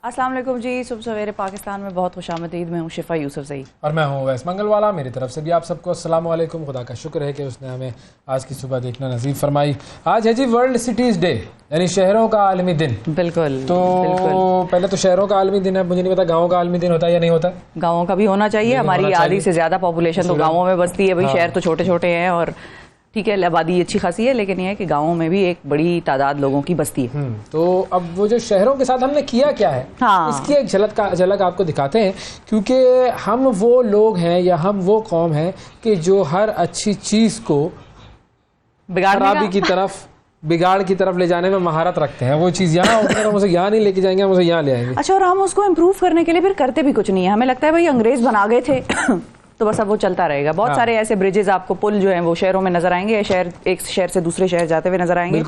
अस्सलाम वालेकुम जी। सुबह सवेरे पाकिस्तान में बहुत खुशामदीद। मैं हूँ शिफा यूसुफजई और मैं हूँ वैस मंगलवाला। मेरी तरफ से भी आप सबको अस्सलाम वालेकुम। खुदा का शुक्र है कि उसने हमें आज की सुबह देखना नसीब फरमाई। आज है जी वर्ल्ड सिटीज़ डे, यानी शहरों का आलमी दिन। बिल्कुल। तो पहले तो शहरों का आलमी दिन है, मुझे नहीं पता गाँव का आलमी दिन होता है या नहीं होता। गाँवों का भी होना चाहिए। हमारी आधी से ज़्यादा पॉपुलेशन तो गाँवों में बसती है भाई। शहर तो छोटे छोटे हैं और ठीक है आबादी अच्छी खासी है, लेकिन यह है कि गाँवों में भी एक बड़ी तादाद लोगों की बस्ती है। तो अब वो जो शहरों के साथ हमने किया क्या है, इसकी एक झलक आपको दिखाते हैं, क्योंकि हम वो लोग हैं या हम वो कौम हैं कि जो हर अच्छी चीज़ को खराबी की तरफ, बिगाड़ की तरफ ले जाने में महारत रखते हैं। वो चीज़ यहाँ होती है, हम उसे यहाँ नहीं लेके जाएंगे, हम उसे यहाँ ले आएंगे। अच्छा, और हम उसको इम्प्रूव करने के लिए फिर करते भी कुछ नहीं है। हमें लगता है भाई अंग्रेज बना गए थे तो बस अब वो चलता रहेगा। बहुत सारे ऐसे ब्रिजेस आपको, पुल जो हैं वो शहरों में नजर आएंगे। शहर एक शहर से दूसरे शहर जाते हुए नजर आएंगे।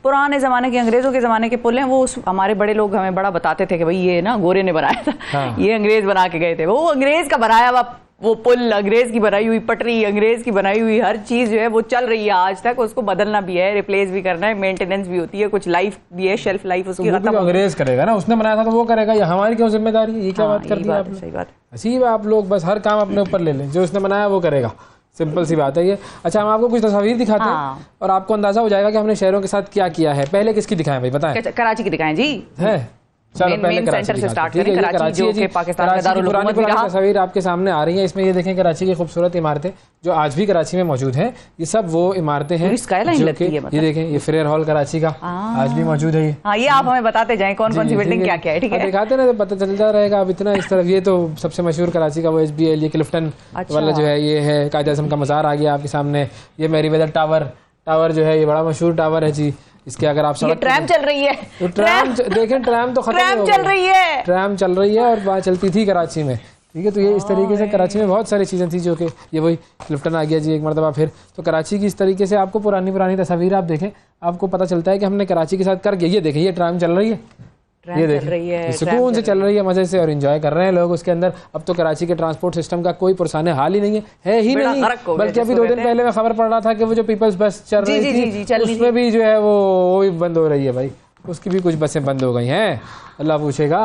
पुराने जमाने के, अंग्रेजों के जमाने के पुल हैं वो। हमारे बड़े लोग हमें बड़ा बताते थे कि भाई ये ना गोरे ने बनाया था, ये अंग्रेज बना के गए थे। वो अंग्रेज का बनाया हुआ वो पुल, अंग्रेज की बनाई हुई पटरी, अंग्रेज की बनाई हुई हर चीज जो है वो चल रही है आज तक। उसको बदलना भी है, रिप्लेस भी करना है, मेंटेनेंस भी होती है, कुछ लाइफ भी है, शेल्फ लाइफ उसकी खत्म। अंग्रेज करेगा ना, उसने बनाया था तो वो करेगा, या हमारी क्यों जिम्मेदारी है? ये क्या बात कर दी आपने? सही बात। अजीब है, आप लोग बस हर काम अपने ऊपर ले लें, जो उसने बनाया वो करेगा। सिंपल सी बात है ये। अच्छा, हम आपको कुछ तस्वीर दिखाते हैं और आपको अंदाजा हो जाएगा कि हमने शहरों के साथ क्या किया है। पहले किसकी दिखाएं भाई, बताएं। कराची की दिखाएं जी। है, चलो पहले सेंटर से स्टार्ट करें। कराची जो कि पाकिस्तान का दारुल हुकूमत भी रहा। तस्वीर आपके सामने आ रही है। इसमें ये देखें कराची की खूबसूरत इमारतें जो आज भी कराची में मौजूद हैं। ये सब वो इमारतें हैं जो कि ये देखें, ये फ्रेयर हॉल कराची का आज भी मौजूद है। ये आप हमें बताते जाएं कौन कौन सी बिल्डिंग क्या क्या है। ठीक है, दिखाते ना तो पता चलता रहेगा। अब इतना इस तरफ ये तो सबसे मशहूर कराची का वो HBL, ये क्लिफ्टन वाला जो है ये है। कायद आज़म का मज़ार आ गया आपके सामने। ये मैरीवेदर टावर जो है ये बड़ा मशहूर टावर है जी। इसके अगर आप सड़क, ट्रैम चल रही है तो ट्रैम देखें, ट्रैम तो खत्म चल रही है, ट्रैम चल रही है और वहाँ चलती थी कराची में। ठीक है, तो ये इस तरीके से कराची में बहुत सारी चीज़ें थी जो कि ये वही क्लिफ्टन आ गया जी एक मरतबा फिर। तो कराची की इस तरीके से आपको पुरानी तस्वीर आप देखें, आपको पता चलता है कि हमने कराची के साथ कर गया। ये देखें, ये ट्रैम चल रही है, ये देखें, सुकून से चल रही है, मजे से और एंजॉय कर रहे हैं लोग उसके अंदर। अब तो कराची के ट्रांसपोर्ट सिस्टम का कोई पुरसाने हाल ही नहीं है ही नहीं। बल्कि अभी 2 दिन पहले मैं खबर पढ़ रहा था कि वो जो पीपल्स बस चल रही थी उसमें भी जो है वो भी बंद हो रही है भाई। उसकी भी कुछ बसें बंद हो गई हैं, अल्लाह पूछेगा।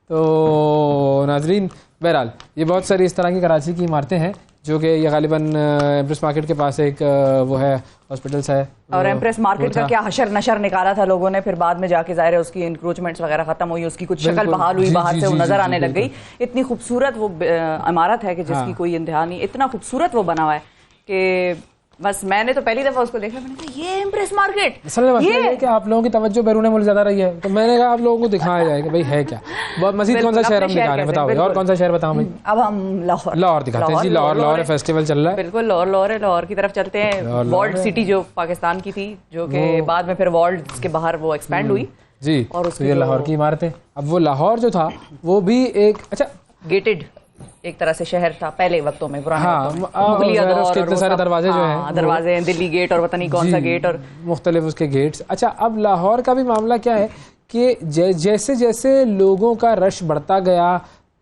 तो नाजरीन, बहरहाल ये बहुत सारी इस तरह की कराची की इमारतें हैं जो कि ये गालिबन एम्प्रेस मार्केट के पास एक वो है, हॉस्पिटल्स है। और एम्प्रेस मार्केट का क्या हशर नशर निकाला था लोगों ने, फिर बाद में जाके जाहिर है उसकी इंक्रोचमेंट्स वगैरह खत्म हुई, उसकी कुछ शक्ल बहाल हुई, बाहर से वो नजर आने लग गई। इतनी खूबसूरत वो इमारत है कि जिसकी कोई इंतहा नहीं। इतना खूबसूरत वो बना हुआ है कि बस मैंने तो पहली दफा उसको देखा, मैंने कहा ये एम्प्रेस मार्केट। असल में मसला ये कि आप लोगों की तवज्जो बैरून मुल्क ज्यादा रही है, तो मैंने कहा आप लोगों को दिखाया जाए कि भाई है क्या। बहुत मजीद कौन सा शहर हम दिखा रहे हैं, बताओ। और कौन सा शहर बताओ भाई? अब हम लाहौर दिखाते हैं जी। लाहौर फेस्टिवल चल रहा है। बिल्कुल, लाहौर है। लाहौर की तरफ चलते हैं। वॉल्ड सिटी जो पाकिस्तान की थी, जो कि बाद में फिर वॉल्ड के बाहर वो एक्सपैंड हुई जी। और ये लाहौर की इमारतें। अब वो लाहौर जो था वो भी एक अच्छा गेटेड एक तरह से शहर था पहले वक्तों में, पुराने उसके इतने सारे दरवाजे जो हैं, दरवाजे हैं, दिल्ली गेट और पता नहीं कौन सा गेट और मुख्तलिफ उसके गेट्स। अच्छा, अब लाहौर का भी मामला क्या है कि जैसे जैसे लोगों का रश बढ़ता गया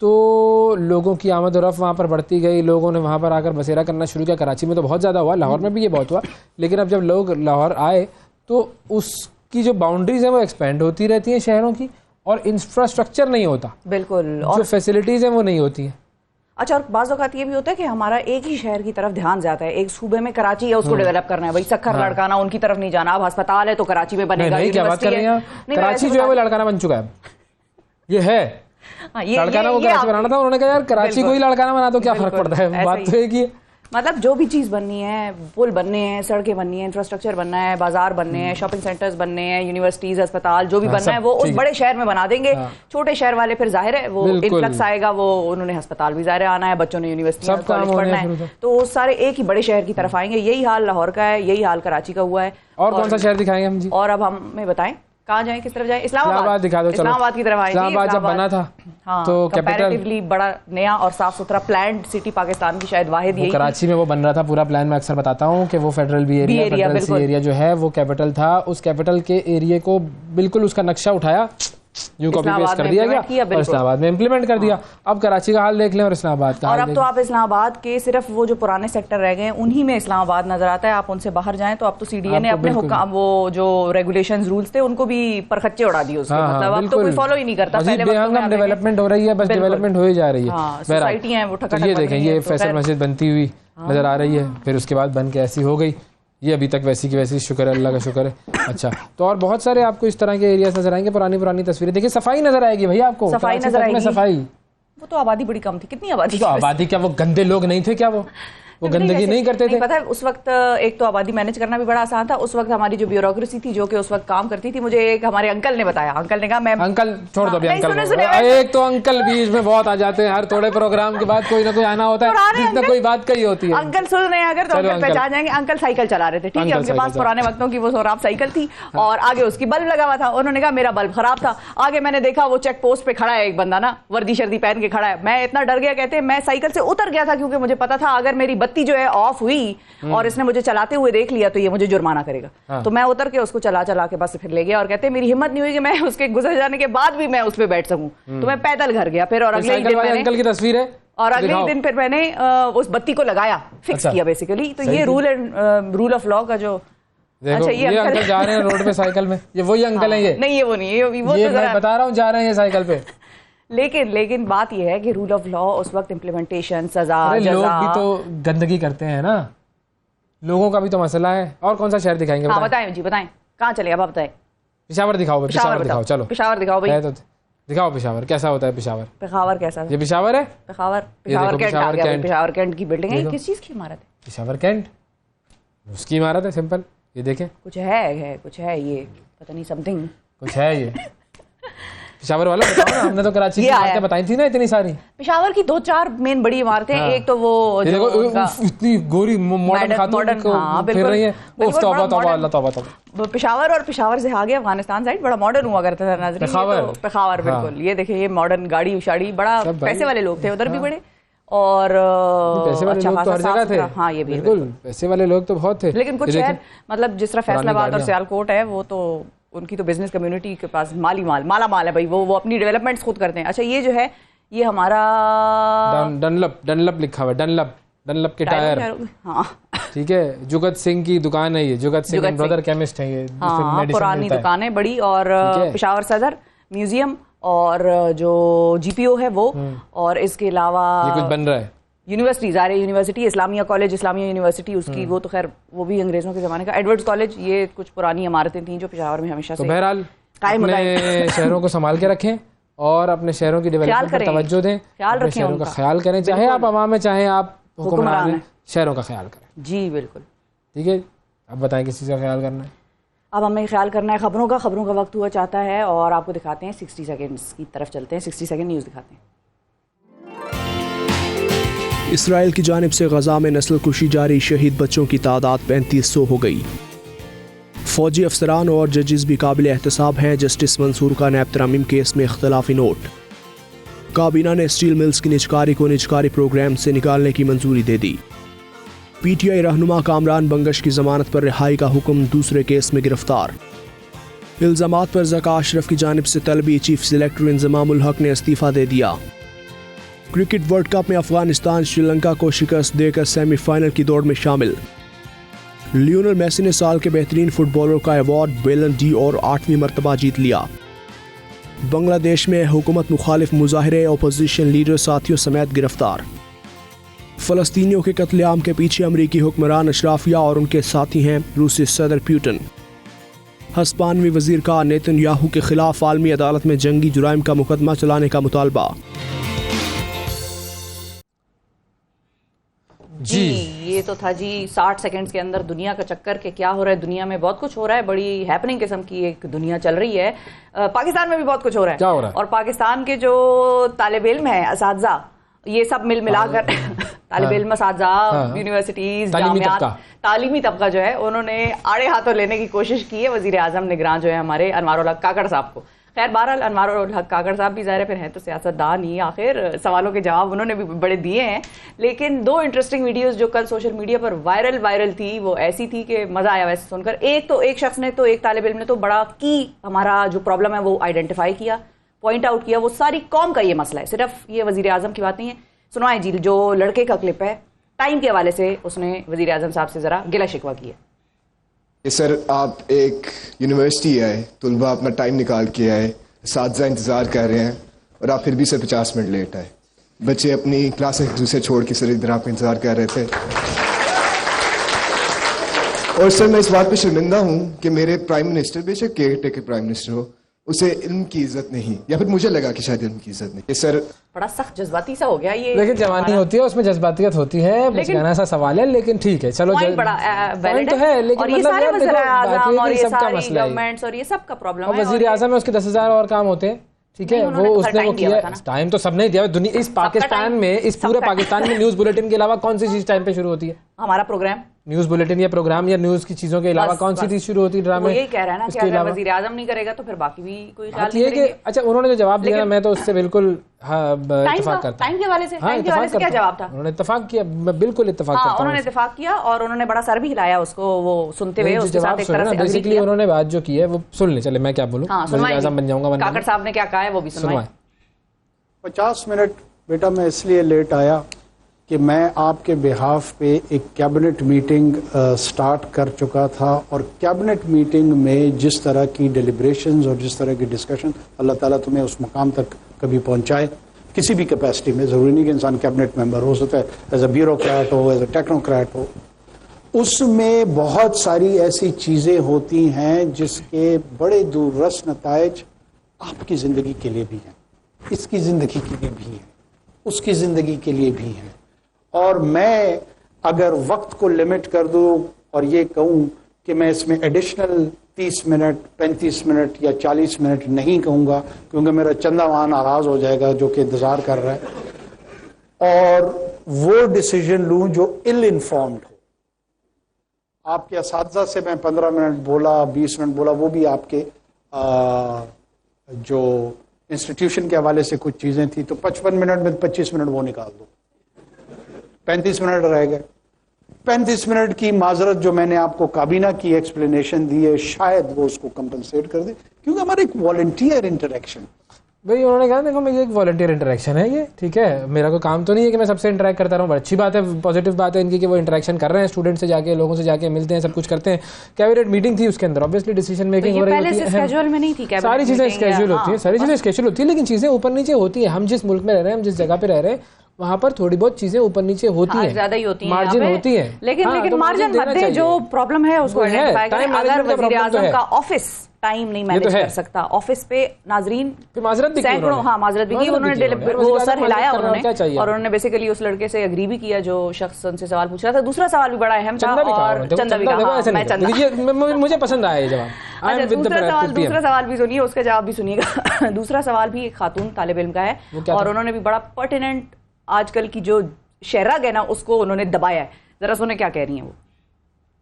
तो लोगों की आमद और रफ्त वहाँ पर बढ़ती गई। लोगों ने वहाँ पर आकर बसेरा करना शुरू किया। कराची में तो बहुत ज़्यादा हुआ, लाहौर में भी ये बहुत हुआ। लेकिन अब जब लोग लाहौर आए तो उसकी जो बाउंड्रीज हैं वो एक्सपेंड होती रहती हैं शहरों की, और इंफ्रास्ट्रक्चर नहीं होता। बिल्कुल, और जो फैसिलिटीज़ हैं वो नहीं होती हैं। अच्छा, और बाज़ औक़ात ये भी होता है कि हमारा एक ही शहर की तरफ ध्यान जाता है। एक सूबे में कराची है, उसको डेवलप करना है भाई, सक्खर लड़काना उनकी तरफ नहीं जाना। अब अस्पताल है तो कराची में बनेगा। नहीं, क्या बात कर रही हैं? कराची जो है वो लड़काना बन चुका है, ये है। लड़काना को कराची बनाना था, उन्होंने कहा यार कराची को ही लड़काना बना दो, क्या फर्क पड़ता है। बात तो एक ही है। मतलब जो भी चीज़ बननी है, पुल बनने हैं, सड़कें बननी है, इंफ्रास्ट्रक्चर बनना है, बाजार बनने हैं, शॉपिंग सेंटर्स बनने हैं, यूनिवर्सिटीज, अस्पताल, जो भी बनना है वो उस बड़े शहर में बना देंगे। छोटे शहर वाले फिर जाहिर है वो इन्फ्लक्स आएगा, वो उन्होंने अस्पताल भी जाहिर आना है, बच्चों ने यूनिवर्सिटी कॉलेज पढ़ना है, तो वो सारे एक ही बड़े शहर की तरफ आएंगे। यही हाल लाहौर का है, यही हाल कराची का हुआ है। और कौन सा शहर दिखाएंगे हम जी? और अब हमें बताएं कहाँ जाएं, किस तरफ जाएं? इस्लामाबाद दिखा दो। इस्लामाबाद की तरफ आए। इस्लामाबाद जब बना था तो कंपैरेटिवली बड़ा नया और साफ सुथरा प्लान्ड सिटी पाकिस्तान की शायद वाहिद यही। कराची में वो बन रहा था पूरा प्लान। मैं अक्सर बताता हूँ कि वो फेडरल एरिया जो है वो कैपिटल था। उस कैपिटल के एरिया को बिल्कुल उसका नक्शा उठाया यूं कॉपी पेस्ट कर दिया गया और इस्लामाबाद में इम्प्लीमेंट कर दिया। अब कराची का हाल देख लें और इस्लामाबाद का और अब तो आप इस्लामाबाद के सिर्फ वो जो पुराने सेक्टर रह गए उन्हीं में इस्लामाबाद नजर आता है। आप उनसे बाहर जाएं तो अब तो सीडीए ने अपने वो जो रेगुलेशंस रूल्स थे उनको भी परखच्चे उड़ा दिए उसके, मतलब अब तो कोई फॉलो ही नहीं करता। पहले डेवलपमेंट हो रही है, बस डेवलपमेंट हो ही जा रही है। सोसाइटियां हैं वो ठका, ये देखें ये फैसल मस्जिद बनती हुई नजर आ रही है, फिर उसके बाद बन के ऐसी हो गई, ये अभी तक वैसी की वैसी, शुक्र है अल्लाह का शुक्र है। अच्छा, तो और बहुत सारे आपको इस तरह के एरियाज नजर आएंगे, पुरानी तस्वीरें देखिए, सफाई नजर आएगी भैया आपको, सफाई नजर आएगी। सफाई, वो तो आबादी बड़ी कम थी, कितनी आबादी? तो आबादी क्या वो गंदे लोग नहीं थे क्या? वो गंदगी नहीं करते थे? पता है उस वक्त एक तो आबादी मैनेज करना भी बड़ा आसान था। उस वक्त हमारी जो ब्यूरोक्रेसी थी जो कि उस वक्त काम करती थी, मुझे एक हमारे अंकल ने बताया, अंकल ने कहा मैं अंकल छोड़ दो, एक तो अंकल बीच में बहुत आ जाते हैं, हर थोड़े प्रोग्राम के बाद कोई ना कोई आना होता है जिसने कोई बात कही होती है। अंकल सुन रहे हैं अगर तो अंकल पहचान जाएंगे, अंकल साइकिल चला रहे थे, ठीक है, उनके पास पुराने वक्तों की वो सोराब साइकिल थी और आगे उसकी बल्ब लगा हुआ था। उन्होंने कहा मेरा बल्ब खराब था, आगे मैंने देखा वो चेक पोस्ट पे खड़ा है एक बंदा ना, वर्दी शर्दी पहन के खड़ा है। मैं इतना डर गया, कहते हैं मैं साइकिल से उतर गया था क्योंकि मुझे पता था अगर मेरी बत्ती जो है ऑफ हुई और इसने मुझे चलाते हुए देख लिया तो ये मुझे जुर्माना करेगा। तो मैं उतर के उसको चला के बस फिर ले गया और कहते हैं मेरी हिम्मत नहीं हुई कि मैं उसके गुजर जाने के बाद भी मैं उस पे बैठ सकूं, तो मैं पैदल घर गया फिर। और अगले दिन अंकल की तस्वीर है और अगले दिन फिर मैंने उस बत्ती को लगाया, फिक्स किया बेसिकली। तो ये रूल ऑफ लॉ का जो अच्छा ये अंकल जा रहे हैं रोड पे साइकिल में, ये वही अंकल हैं? ये नहीं, ये वो नहीं है, वो ये मैं बता रहा हूँ जा रहे हैं साइकिल पे। लेकिन बात ये है कि रूल ऑफ लॉ उस वक्त इम्प्लीमेंटेशन, सजा, लोग भी तो गंदगी करते हैं ना, लोगों का भी तो मसला है। और कौन सा शहर दिखाएंगे? हाँ बताएं जी, बताएं कहाँ चले अब आप बताएं। पेशावर दिखाओ, पेशावर दिखाओ, चलो पेशावर दिखाओ भाई, तो दिखाओ पेशावर कैसा होता है। पेशावर कैसा, ये पेशावर है, पेशावर कैंट की बिल्डिंग है। किस चीज की इमारत है? पेशावर कैंट उसकी इमारत है, सिंपल। ये देखें कुछ है ये पता नहीं समथिंग कुछ है ये पेशावर वाला बताओ ना, हमने तो कराची की इमारतें बताई थी ना इतनी सारी। पेशावर की 2-4 मेन बड़ी इमारतें, एक तो वो जो इतनी गोरी मॉडर्न खातून फिर रही है, पेशावर और पेशावर से आगे अफगानिस्तान साइड बड़ा मॉडर्न हुआ करता था नाज़रीन। पेशावर बिल्कुल, ये देखिए ये मॉडर्न गाड़ी उशाड़ी, बड़ा पैसे वाले लोग थे उधर भी बड़े, और पैसे वाले लोग तो हर जगह थे। हाँ ये भी बिल्कुल, पैसे वाले लोग तो बहुत थे। लेकिन कुछ शहर मतलब जिस तरह फैसलाबाद और सियालकोट है, वो तो उनकी तो बिजनेस कम्युनिटी के पास माला माल है भाई, वो अपनी डेवलपमेंट्स खुद करते हैं। अच्छा ये जो है ये हमारा डनलप लिखा हुआ है, डनलप के टायर, हाँ ठीक है। जुगत सिंह की दुकान है ये, जुगत सिंह ब्रदर केमिस्ट है ये, हाँ पुरानी दुकान है बड़ी। और पेशावर सदर म्यूजियम और जो जीपीओ है वो, और इसके अलावा ये कुछ बन रहा है यूनिवर्सिटी, ज़ारे university, Islamia college, Islamia university उसकी, वो तो खैर वो भी अंग्रेजों के ज़माने का, एडवर्ड्स कॉलेज, ये कुछ पुरानी इमारतें थी जो पेशावर में हमेशा से बहरहाल अपने शहरों को संभाल के रखें और अपने शहरों की डेवलपमेंट पर तवज्जो दें, अपने शहरों का ख्याल करें, चाहे आप अवाम में चाहे आप हुक्मरान हैं, शहरों का ख्याल करें। जी बिल्कुल, ठीक है। अब बताएं किस चीज़ का ख्याल करना है? अब हमें ख्याल करना है खबरों का वक्त हुआ चाहता है और आपको दिखाते हैं 60 सेकंड्स की तरफ चलते हैं। 60 सेकंड न्यूज़ दिखाते हैं। इसराइल की जानिब से गजा में नस्ल कुशी जारी, शहीद बच्चों की तादाद 3500 हो गई। फौजी अफसरान और जजेस भी काबिल एहतसाब हैं, जस्टिस मंसूर का नैब तरमीम केस में इख्तलाफी नोट। काबीना ने स्टील मिल्स की निजकारी को निजकारी प्रोग्राम से निकालने की मंजूरी दे दी। पीटीआई रहनुमा कामरान बंगश की जमानत पर रिहाई का हुक्म, दूसरे केस में गिरफ्तार। इल्जामात पर ज़का अशरफ की जानिब से तलबी, चीफ सिलेक्टर इंजमामुल हक ने इस्तीफा दे दिया। क्रिकेट वर्ल्ड कप में अफगानिस्तान श्रीलंका को शिकस्त देकर सेमीफाइनल की दौड़ में शामिल। लियोनेल मेसी ने साल के बेहतरीन फुटबॉलर का अवार्ड बैलन डी और 8वीं मरतबा जीत लिया। बांग्लादेश में हुकूमत मुखालिफ मुजाहिरे, अपोजिशन लीडर साथियों समेत गिरफ्तार। फ़लस्तीनियों के कत्लेआम के पीछे अमरीकी हुक्मरान अशराफिया और उनके साथी हैं रूसी सदर पुतिन। हस्पानवी वजीर का नेतन्याहू के खिलाफ आलमी अदालत में जंगी जुराइम का मुकदमा चलाने का मुतालबा। जी ये तो था जी 60 सेकंड्स के अंदर दुनिया का चक्कर के क्या हो रहा है। दुनिया में बहुत कुछ हो रहा है, बड़ी हैपनिंग किस्म की एक दुनिया चल रही है। पाकिस्तान में भी बहुत कुछ हो रहा है। क्या हो रहा है? और पाकिस्तान के जो तालिब इल्म है, असातिज़ा, ये सब मिलाकर तालिब इल्म, असातिज़ा, यूनिवर्सिटीज, जामियात, तालीमी तबका जो है उन्होंने आड़े हाथों लेने की कोशिश की है वज़ीर आज़म निगरान जो है हमारे अनवारुल हक काकड़ साहब को। खैर बहरहाल अनवारुल हक काकड़ साहब भी ज़ाहिर फिर हैं तो सियासतदान ही, आखिर सवालों के जवाब उन्होंने भी बड़े दिए हैं। लेकिन दो इंटरेस्टिंग वीडियोस जो कल सोशल मीडिया पर वायरल थी वो ऐसी थी कि मज़ा आया वैसे सुनकर। एक शख्स ने तो, एक तालिब इल्म ने तो बड़ा की हमारा जो प्रॉब्लम है वो आइडेंटिफाई किया, पॉइंट आउट किया, वो सारी कौम का ये मसला है, सिर्फ ये वज़ीर आज़म की बात नहीं है। सुनाए जी जो लड़के का क्लिप है, टाइम के हवाले से उसने वज़ीर आज़म साहब से ज़रा गिला शिकवा किया। सर आप एक यूनिवर्सिटी आए, तलबा अपना टाइम निकाल के आए, असातिज़ा इंतज़ार कर रहे हैं और आप फिर भी सर 50 मिनट लेट आए। बच्चे अपनी क्लास एक दूसरे छोड़ के सर इधर आपका इंतज़ार कर रहे थे। और सर मैं इस बात पे शर्मिंदा हूँ कि मेरे प्राइम मिनिस्टर, बेशक केयर टेकर प्राइम मिनिस्टर हो, उसे इल्म की इज्जत नहीं, या फिर मुझे लगा कि शायद इल्म की इज्जत नहीं। सर बड़ा सख्त जज्बाती सा हो गया ये। लेकिन जवानी होती है, उसमें जज्बातियत होती है, बचकाना सा सवाल है, लेकिन ठीक है चलो पॉइंट तो है। लेकिन और ये सारे वज़ीर-ए-आज़म और ये सारी गवर्नमेंट्स और ये सब का प्रॉब्लम है। वज़ीर आज़म में उसके 10,000 और काम होते हैं, ठीक है, वो उसने वो किया। टाइम तो सबने दिया दुनिया, इस पाकिस्तान में, इस पूरे पाकिस्तान में न्यूज़ बुलेटिन के अलावा कौन सी चीज टाइम पे शुरू होती है? हमारा प्रोग्राम न्यूज़ बुलेटिन या प्रोग्राम या न्यूज़ की चीजों के अलावा कौन सी चीज शुरू होती है ड्रामे? वो यही कह रहा है ना कि अगर वज़ीर आज़म नहीं करेगा तो फिर बाकी भी कोई ख्याल नहीं करेंगे। अच्छा उन्होंने जो जवाब दिया ना, मैं तो उससे बिल्कुल इत्तेफाक करता हूं। टाइम के हवाले से क्या जवाब था? उन्होंने इत्तेफाक किया, मैं बिल्कुल इत्तेफाक करता हूं। उन्होंने इत्तेफाक किया और उन्होंने बड़ा सर भी हिलाया उसको, वो सुनते हुए उसके साथ एक तरह से बेसिकली उन्होंने बात जो की है वो सुन ले, चले मैं क्या बोलूं, वज़ीर आज़म बन जाऊंगा। काकड़ साहब ने क्या कहा है वो भी सुनवाएं। 50 मिनट बेटा मैं इसलिए लेट आया कि मैं आपके बिहाफ पे एक कैबिनेट मीटिंग स्टार्ट कर चुका था, और कैबिनेट मीटिंग में जिस तरह की डिलिब्रेशंस और जिस तरह की डिस्कशन, अल्लाह ताला तुम्हें उस मकाम तक कभी पहुंचाए किसी भी कैपेसिटी में, ज़रूरी नहीं कि इंसान कैबिनेट मेंबर हो सकता है, एज अ ब्यूरोक्रेट हो, एज अ टेक्नोक्रेट हो, उसमें बहुत सारी ऐसी चीज़ें होती हैं जिसके बड़े दूररस नताइज आपकी ज़िंदगी के लिए भी हैं, इसकी ज़िंदगी के लिए भी है, उसकी ज़िंदगी के लिए भी है। और मैं अगर वक्त को लिमिट कर दूं और ये कहूं कि मैं इसमें एडिशनल 30 मिनट 35 मिनट या 40 मिनट नहीं कहूंगा, क्योंकि मेरा चंदा वहां नाराज हो जाएगा जो कि इंतजार कर रहा है, और वो डिसीजन लूं जो इल इन्फॉर्म्ड हो। आपके असातिज़ा से मैं 15 मिनट बोला, 20 मिनट बोला, वो भी आपके जो इंस्टीट्यूशन के हवाले से कुछ चीजें थी, तो 55 मिनट में 25 मिनट वो निकाल दो, 35 मिनट रह गए। 35 मिनट की माजरत जो मैंने आपको काबीना की एक्सप्लेनेशन दी है, शायद वो उसको कंपनसेट कर दे, क्योंकि हमारा एक वॉलंटियर इंटरेक्शन, भाई उन्होंने कहा देखो मैं ये एक वॉलंटियर इंटरेक्शन है, ये ठीक है, मेरा कोई काम तो नहीं है कि मैं सबसे इंटरेक्ट करता रहूँ। अच्छी बात है, पॉजिटिव बात है इनकी कि वो इंटरेक्शन कर रहे हैं, स्टूडेंट से जाके, लोगों से जाके मिलते हैं, सब कुछ करते हैं। कैबिनेट मीटिंग थी, उसके अंदर ऑब्वियसली डिसीजन मेकिंग हो रही होती है, सारी चीजें स्केड्यूल होती है, सारी चीजें स्केड्यूल होती है, लेकिन चीजें ऊपर नीचे होती है। हम जिस मुल्क में रह रहे हैं, हम जिस जगह पे रह रहे हैं, वहाँ पर थोड़ी बहुत चीजें ऊपर नीचे होती हैं, ज्यादा ही होती हैं, मार्जिन होती है, लेकिन मार्जिन मध्य जो प्रॉब्लम है उसको आइडेंटिफाई करें। अगर वज़ीर आज़म का ऑफिस टाइम नहीं मैनेज कर सकता, ऑफिस पे नाजरीन सैकड़ों माजरत भी की, उन्होंने वो सर हिलाया उन्होंने, और उन्होंने बेसिकली उस लड़के से एग्री भी किया जो शख्स उनसे सवाल पूछ रहा था। दूसरा सवाल भी बड़ा अहम था और चंदा भी कहा, मुझे पसंद आया ये जवाब। दूसरा सवाल भी सुनिए, उसका जवाब भी सुनिएगा। दूसरा सवाल भी एक खातून तालिब इल्म का है, और उन्होंने भी बड़ा पर्टिनेंट आजकल की जो शहराग है ना उसको उन्होंने दबाया है। जरा सुने क्या कह रही हैं वो।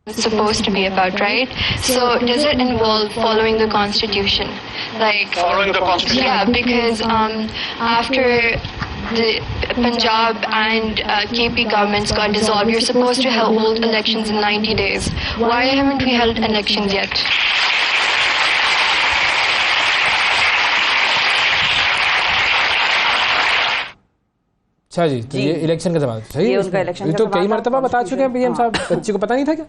It's supposed to be about, right? So does it involve following the constitution? Like following the constitution? Yeah, because after the Punjab and KP governments got dissolved, you're supposed to hold elections in 90 days. Why haven't we held elections yet? अच्छा जी, तो ये election का जवाब सही है, उनका election ये तो कई मरतबा बता चुके हैं पीएम साहब। बच्चे को पता नहीं था क्या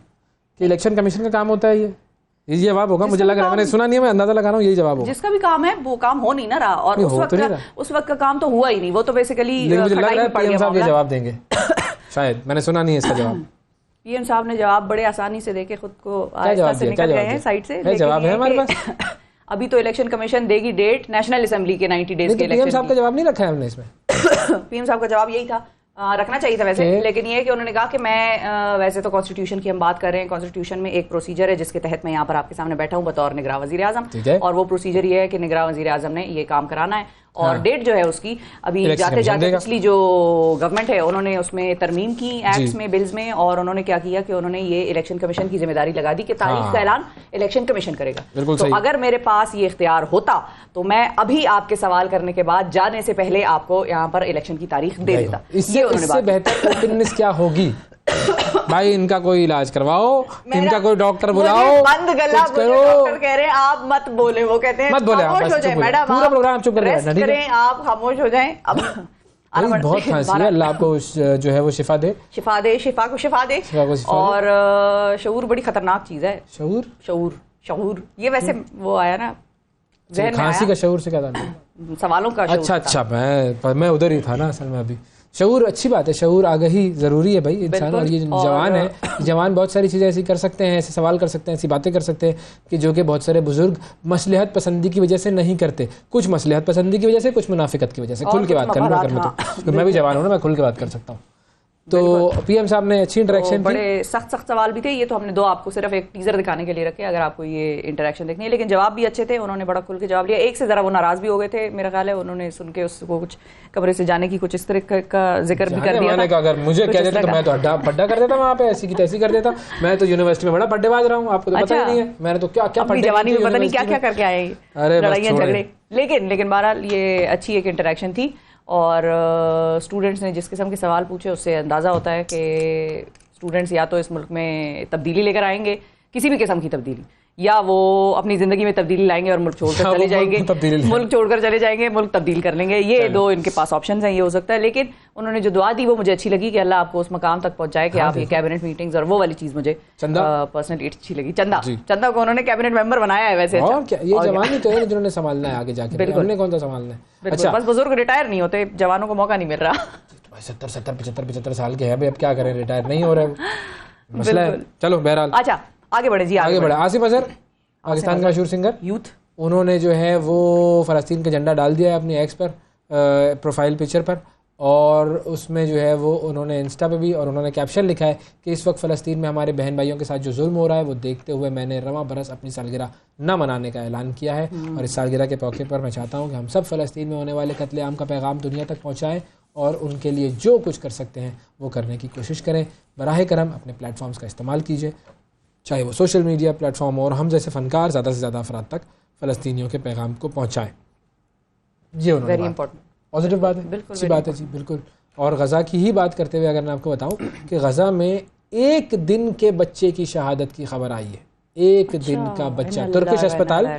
कि इलेक्शन कमीशन का काम होता है? ये जवाब होगा, मुझे लग रहा है, मैंने सुना नहीं है, मैं अंदाजा लगा रहा हूँ यही जवाब होगा। जिसका भी काम है वो काम हो नहीं ना रहा, और उस वक्त का काम तो हुआ ही नहीं, वो तो बेसिकली मुझे लग रहा है पीएम साहब ये जवाब देंगे शायद, मैंने सुना नहीं है इसका जवाब। पीएम साहब ने जवाब बड़े आसानी से देके खुद को आहिस्ता से निकल गए हैं साइड से। जवाब है हमारे पास, अभी तो इलेक्शन कमीशन देगी डेट नेशनल असेंबली के 90 डेज के इलेक्शन। पीएम साहब का जवाब नहीं रखा है हमने इसमें। पीएम साहब का जवाब यही था, रखना चाहिए था वैसे, लेकिन ये है कि उन्होंने कहा कि मैं वैसे तो कॉन्स्टिट्यूशन की हम बात कर रहे हैं, कॉन्स्टिट्यूशन में एक प्रोसीजर है जिसके तहत मैं यहाँ पर आपके सामने बैठा हूँ बतौर निगरान वज़ीर आज़म, और वो प्रोसीजर ये है कि निगरान वज़ीर आज़म ने ये काम कराना है, और डेट जो है उसकी अभी जाते जाते पिछली जो गवर्नमेंट है उन्होंने उसमें तरमीम की एक्ट्स में, बिल्स में, और उन्होंने क्या किया कि उन्होंने ये इलेक्शन कमीशन की जिम्मेदारी लगा दी कि तारीख का ऐलान इलेक्शन कमीशन करेगा। तो अगर मेरे पास ये इख्तियार होता तो मैं अभी आपके सवाल करने के बाद जाने से पहले आपको यहाँ पर इलेक्शन की तारीख दे देता। इससे बेहतर ओपननेस क्या होगी? भाई इनका कोई इलाज करवाओ, इनका कोई डॉक्टर बुलाओ, बंद गला डॉक्टर कह रहे हैं आप मत बोले, वो कहते हैं मत बोले, खामोश हो जाए मैडम, पूरा प्रोग्राम चुप करें, आप खामोश हो जाएं। अब बहुत खांसी है, अल्लाह आपको जो है वो शिफा दे, शिफा को शिफा दे। और शऊर बड़ी खतरनाक चीज है। शऊर ये वैसे वो आया ना खांसी का शऊर से क्या था? सवालों का। अच्छा मैं उधर ही था ना असल में। अभी शऊर अच्छी बात है, शऊर आगाही जरूरी है भाई इंसान। और ये जवान है, जवान बहुत सारी चीज़ें ऐसी कर सकते हैं, ऐसे सवाल कर सकते हैं, ऐसी बातें कर सकते हैं कि जो कि बहुत सारे बुजुर्ग मसलहत पसंदी की वजह से नहीं करते। कुछ मसलहत पसंदी की वजह से, कुछ मुनाफिकत की वजह से। खुल के बात करना, मैं भी जवान हूँ ना, मैं खुल के बात कर सकता हूँ। तो पीएम साहब ने अच्छी इंटरेक्शन, बड़े सख्त सवाल भी थे। ये तो हमने दो आपको सिर्फ एक टीजर दिखाने के लिए रखे, अगर आपको ये इंटरेक्शन देखनी है, लेकिन जवाब भी अच्छे थे। उन्होंने बड़ा खुल के जवाब लिया। एक से जरा वो नाराज भी हो गए थे मेरा ख्याल है, उन्होंने सुन के उसको कुछ कमरे से जाने की कुछ इस तरह का जिक्र भी कर दिया था। अगर मुझे कह देता तो मैं तो अड्डा कर देता वहाँ पे, ऐसी की तैसी कर देता। मैं तो यूनिवर्सिटी में बड़ा बड्डेबाज रहा हूँ, आपको तो पता ही नहीं है। मैंने तो क्या जवानी में पता नहीं क्या क्या करके आए, लड़ाइयाँ झगड़े। लेकिन बहरहाल ये अच्छी एक इंटरेक्शन थी। और स्टूडेंट्स ने जिस किस्म के सवाल पूछे उससे अंदाज़ा होता है कि स्टूडेंट्स या तो इस मुल्क में तब्दीली लेकर आएंगे, किसी भी किस्म की तब्दीली, या वो अपनी ज़िंदगी में तब्दीली लाएंगे और मुल्क छोड़कर चले जाएंगे, मुल्क छोड़कर चले जाएंगे, मुल्क तब्दील कर लेंगे। ये दो इनके पास ऑप्शन हैं, ये हो सकता है। लेकिन उन्होंने जो दुआ दी वो मुझे अच्छी लगी कि अल्लाह आपको उस मकाम तक पहुंचाए कि आप ये कैबिनेट मीटिंग्स और वो वाली चीज़ मुझे पर्सनली अच्छी लगी। चंदा को उन्होंने कैबिनेट मेंबर बनाया है वैसे। ये जवान ही तो है जिन्होंने संभालना है आगे जाके, हमने कौन सा संभालना है। अच्छा, बस बुजुर्ग रिटायर नहीं होते, जवानों को मौका नहीं मिल रहा। 70-75 साल के हैं भाई, अब क्या करें, रिटायर नहीं हो रहे, मसला है। चलो बहरहाल अच्छा आगे बढ़े जी, आगे बढ़े। आसिफ अजहर पाकिस्तान का मशहूर सिंगर, यूथ, उन्होंने जो है वो फ़लस्तीन का झंडा डाल दिया है अपनी एक्स पर, प्रोफाइल पिक्चर पर। और उसमें जो है वो उन्होंने इंस्टा पे भी, और उन्होंने कैप्शन लिखा है कि इस वक्त फ़लस्तीन में हमारे बहन भाइयों के साथ जो जुल्म हो रहा है वो देखते हुए मैंने रवां बरस अपनी सालगिरह न मनाने का ऐलान किया है। और इस सालगिरह के मौके पर मैं चाहता हूँ कि हम सब फ़लस्तीन में होने वाले कत्लेआम का पैगाम दुनिया तक पहुँचाएँ और उनके लिए जो कुछ कर सकते हैं वो करने की कोशिश करें। बराह करम अपने प्लेटफॉर्म्स का इस्तेमाल कीजिए, चाहे वो सोशल मीडिया प्लेटफॉर्म, और हम जैसे फ़नकार ज़्यादा से ज़्यादा अफराद तक फ़लस्तीनियों के पैगाम को पहुँचाएँ। ये उन्होंने पॉजिटिव बात है, अच्छी बात है जी, बिल्कुल। और गज़ा की ही बात करते हुए अगर मैं आपको बताऊं कि गज़ा में एक दिन के बच्चे की शहादत की खबर आई है। एक दिन का बच्चा, तुर्किश अस्पताल,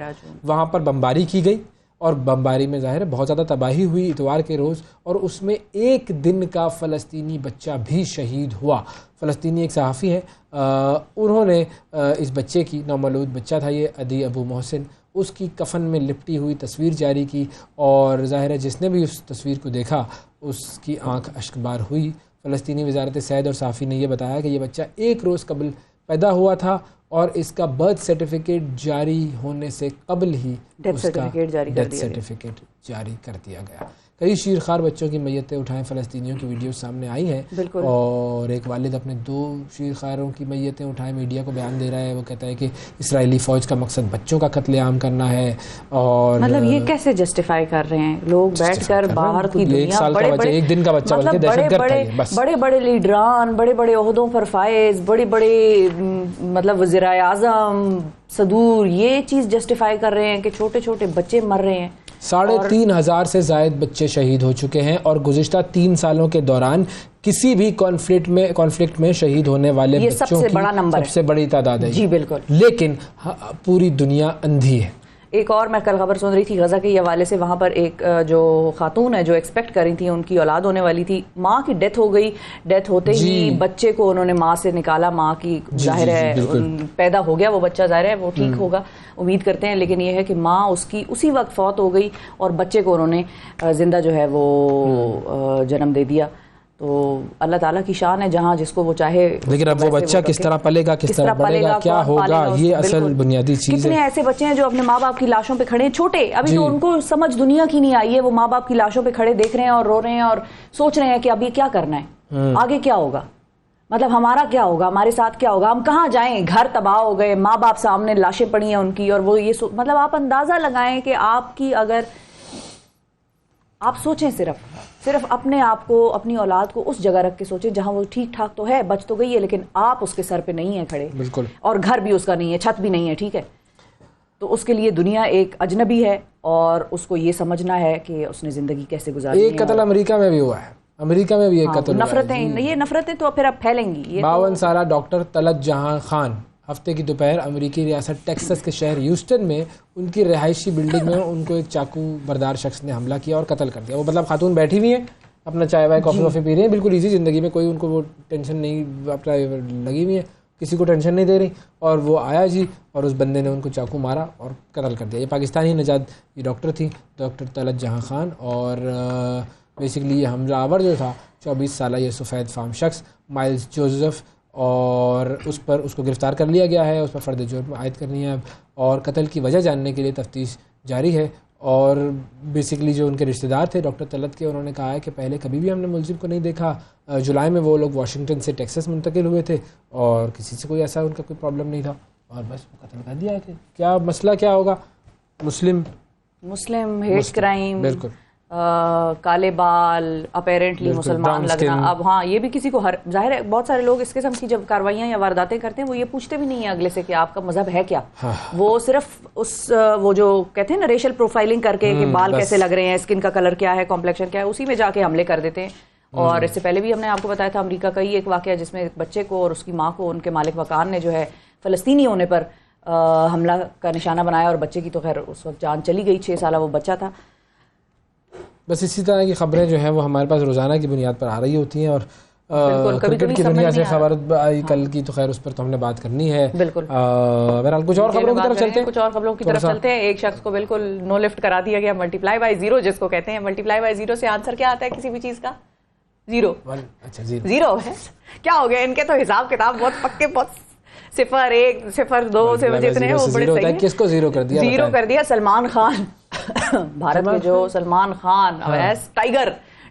वहाँ पर बमबारी की गई और बमबारी में ज़ाहिर है बहुत ज़्यादा तबाही हुई इतवार के रोज़, और उसमें एक दिन का फ़लस्तीनी बच्चा भी शहीद हुआ। फ़लस्तीनी एक सहाफ़ी है, उन्होंने इस बच्चे की, नौमौलूद बच्चा था ये, अदी अबू मोहसिन, उसकी कफन में लिपटी हुई तस्वीर जारी की। और ज़ाहिर है जिसने भी उस तस्वीर को देखा उसकी आंख अश्कबार हुई। फ़लस्तीनी वज़ारत सेहत और साफ़ी ने यह बताया कि यह बच्चा एक रोज़ कबल पैदा हुआ था और इसका बर्थ सर्टिफिकेट जारी होने से कबल ही डेथ सर्टिफिकेट जारी कर दिया गया। कई शीरखार बच्चों की मैयतें उठाएं फ़लस्तीनियों की वीडियो सामने आई हैं, और एक वालिद अपने 2 शीरखारों की मैयतें उठाएं मीडिया को बयान दे रहा है। वो कहता है कि इसराइली फ़ौज का मकसद बच्चों का कत्लेआम करना है। और मतलब ये कैसे जस्टिफाई कर रहे हैं लोग बैठकर बाहर की दुनिया, एक साल का बच्चा, एक दिन का बच्चा, बल्कि दहशतगर्द था ये, बस। बड़े बड़े लीडरान, बड़े बड़े ओहदों पर फायज, बड़े बड़े मतलब वज़ीर आज़म, सदूर, ये चीज़ जस्टिफाई कर रहे हैं कि छोटे छोटे बच्चे मर रहे हैं। 3,500 से ज़ायद बच्चे शहीद हो चुके हैं, और गुज़िश्ता 3 सालों के दौरान किसी भी कॉन्फ्लिक्ट में शहीद होने वाले बच्चों की सबसे बड़ी तादाद है। जी बिल्कुल। लेकिन पूरी दुनिया अंधी है। एक और मैं कल खबर सुन रही थी गज़ा के हवाले से, वहाँ पर एक जो खातून है जो एक्सपेक्ट कर रही थी उनकी औलाद होने वाली थी, माँ की डेथ हो गई। डेथ होते ही बच्चे को उन्होंने माँ से निकाला, माँ की जाहिर है पैदा हो गया वो बच्चा, जाहिर है वो ठीक होगा, उम्मीद करते हैं। लेकिन ये है कि माँ उसकी उसी वक्त फौत हो गई और बच्चे को उन्होंने जिंदा जो है वो जन्म दे दिया। तो अल्लाह ताला की शान है, जहाँ जिसको वो चाहे। लेकिन अब वो बच्चा किस तरह पलेगा, किस तरह बढ़ेगा, क्या होगा, ये असल बुनियादी चीज़ है। कितने ऐसे बच्चे हैं जो अपने माँ बाप की लाशों पे खड़े हैं, छोटे, अभी तो उनको समझ दुनिया की नहीं आई है, वो माँ बाप की लाशों पे खड़े देख रहे हैं और रो रहे हैं और सोच रहे हैं कि अब ये क्या करना है, आगे क्या होगा, मतलब हमारा क्या होगा, हमारे साथ क्या होगा, हम कहाँ जाएं, घर तबाह हो गए, माँ बाप सामने लाशें पड़ी हैं उनकी, और वो ये मतलब आप अंदाजा लगाएं कि आपकी अगर आप सोचें सिर्फ अपने आप को, अपनी औलाद को उस जगह रख के सोचें जहां वो ठीक ठाक तो है, बच तो गई है, लेकिन आप उसके सर पे नहीं है खड़े, बिल्कुल, और घर भी उसका नहीं है, छत भी नहीं है, ठीक है, तो उसके लिए दुनिया एक अजनबी है और उसको ये समझना है कि उसने जिंदगी कैसे गुजारी है। एक कत्ल अमेरिका में भी हुआ है, अमेरिका में भी एक कत्ल हुआ है। ये नफरतें तो फिर अब फैलेंगी। 52 साला डॉक्टर तलत जहां खान हफ्ते की दोपहर अमेरिकी रियासत टेक्सास के शहर ह्यूस्टन में उनकी रिहायशी बिल्डिंग में उनको एक चाकू बरदार शख्स ने हमला किया और कत्ल कर दिया। वो मतलब खातून बैठी हुई है, अपना चाय वाय कॉफ़ी वॉफ़ी पी रही है, बिल्कुल इजी ज़िंदगी में, कोई उनको वो टेंशन नहीं अपना लगी हुई है, किसी को टेंशन नहीं दे रही, और वो आया जी और उस बंदे ने उनको चाकू मारा और कत्ल कर दिया। ये पाकिस्तानी नजाद ये डॉक्टर थी, डॉक्टर तलत जहां खान, और बेसिकली ये हमलावर जो था 24 साला ये सफ़ेद फार्म शख्स माइल्स जोसेफ, और उस पर उसको गिरफ़्तार कर लिया गया है, उस पर फ़र्द जुर्म आयद करनी है अब, और कत्ल की वजह जानने के लिए तफ्तीश जारी है। और बेसिकली जो उनके रिश्तेदार थे डॉक्टर तलत के, उन्होंने कहा है कि पहले कभी भी हमने मुलजिम को नहीं देखा। जुलाई में वो लोग वाशिंगटन से टेक्सास मुंतकिल हुए थे और किसी से कोई ऐसा उनका कोई प्रॉब्लम नहीं था, और बस वो कत्ल कर दिया कि क्या मसला क्या होगा। मुस्लिम हेट क्राइम, बिल्कुल, काले बाल, अपेरेंटली मुसलमान लगना। अब हाँ, ये भी किसी को हर जाहिर है बहुत सारे लोग इस किस्म की जब कार्रवाइयाँ या वारदातें करते हैं वो ये पूछते भी नहीं है अगले से कि आपका मजहब है क्या। हाँ। वो सिर्फ उस वो जो कहते हैं ना रेशियल प्रोफाइलिंग करके कि बाल कैसे लग रहे हैं, स्किन का कलर क्या है, कॉम्प्लेक्शन क्या है, उसी में जाके हमले कर देते हैं। और इससे पहले भी हमने आपको बताया था अमेरिका का ही एक वाकया जिसमें एक बच्चे को और उसकी माँ को उनके मालिक मकान ने जो है फ़लस्तीनी होने पर हमला का निशाना बनाया, और बच्चे की तो खैर उस वक्त जान चली गई, 6 साल वो बच्चा था। बस इसी तरह की खबरें जो है वो हमारे पास रोज़ाना की बुनियाद पर आ रही होती हैं, और क्रिकेट की दुनिया से खबर आई कल की, तो खैर उस पर तो हमने बात करनी है। बिल्कुल, बहरहाल कुछ और खबरों की तरफ चलते हैं। कुछ और खबरों की तरफ चलते हैं। एक शख्स को बिल्कुल नो लिफ्ट करा दिया गया, मल्टीप्लाई बाय जीरो जिसको कहते हैं। मल्टीप्लाई बाय जीरो से आंसर क्या आता है किसी भी चीज का? जीरो। अच्छा, जीरो है। क्या हो गया इनके तो हिसाब किताब बहुत पक्के, बहुत 0, 1, 0, 2 से जितने हैं वो बड़े सही हैं। किसको जीरो कर दिया? जीरो कर दिया सलमान खान। भारत के जो सलमान खान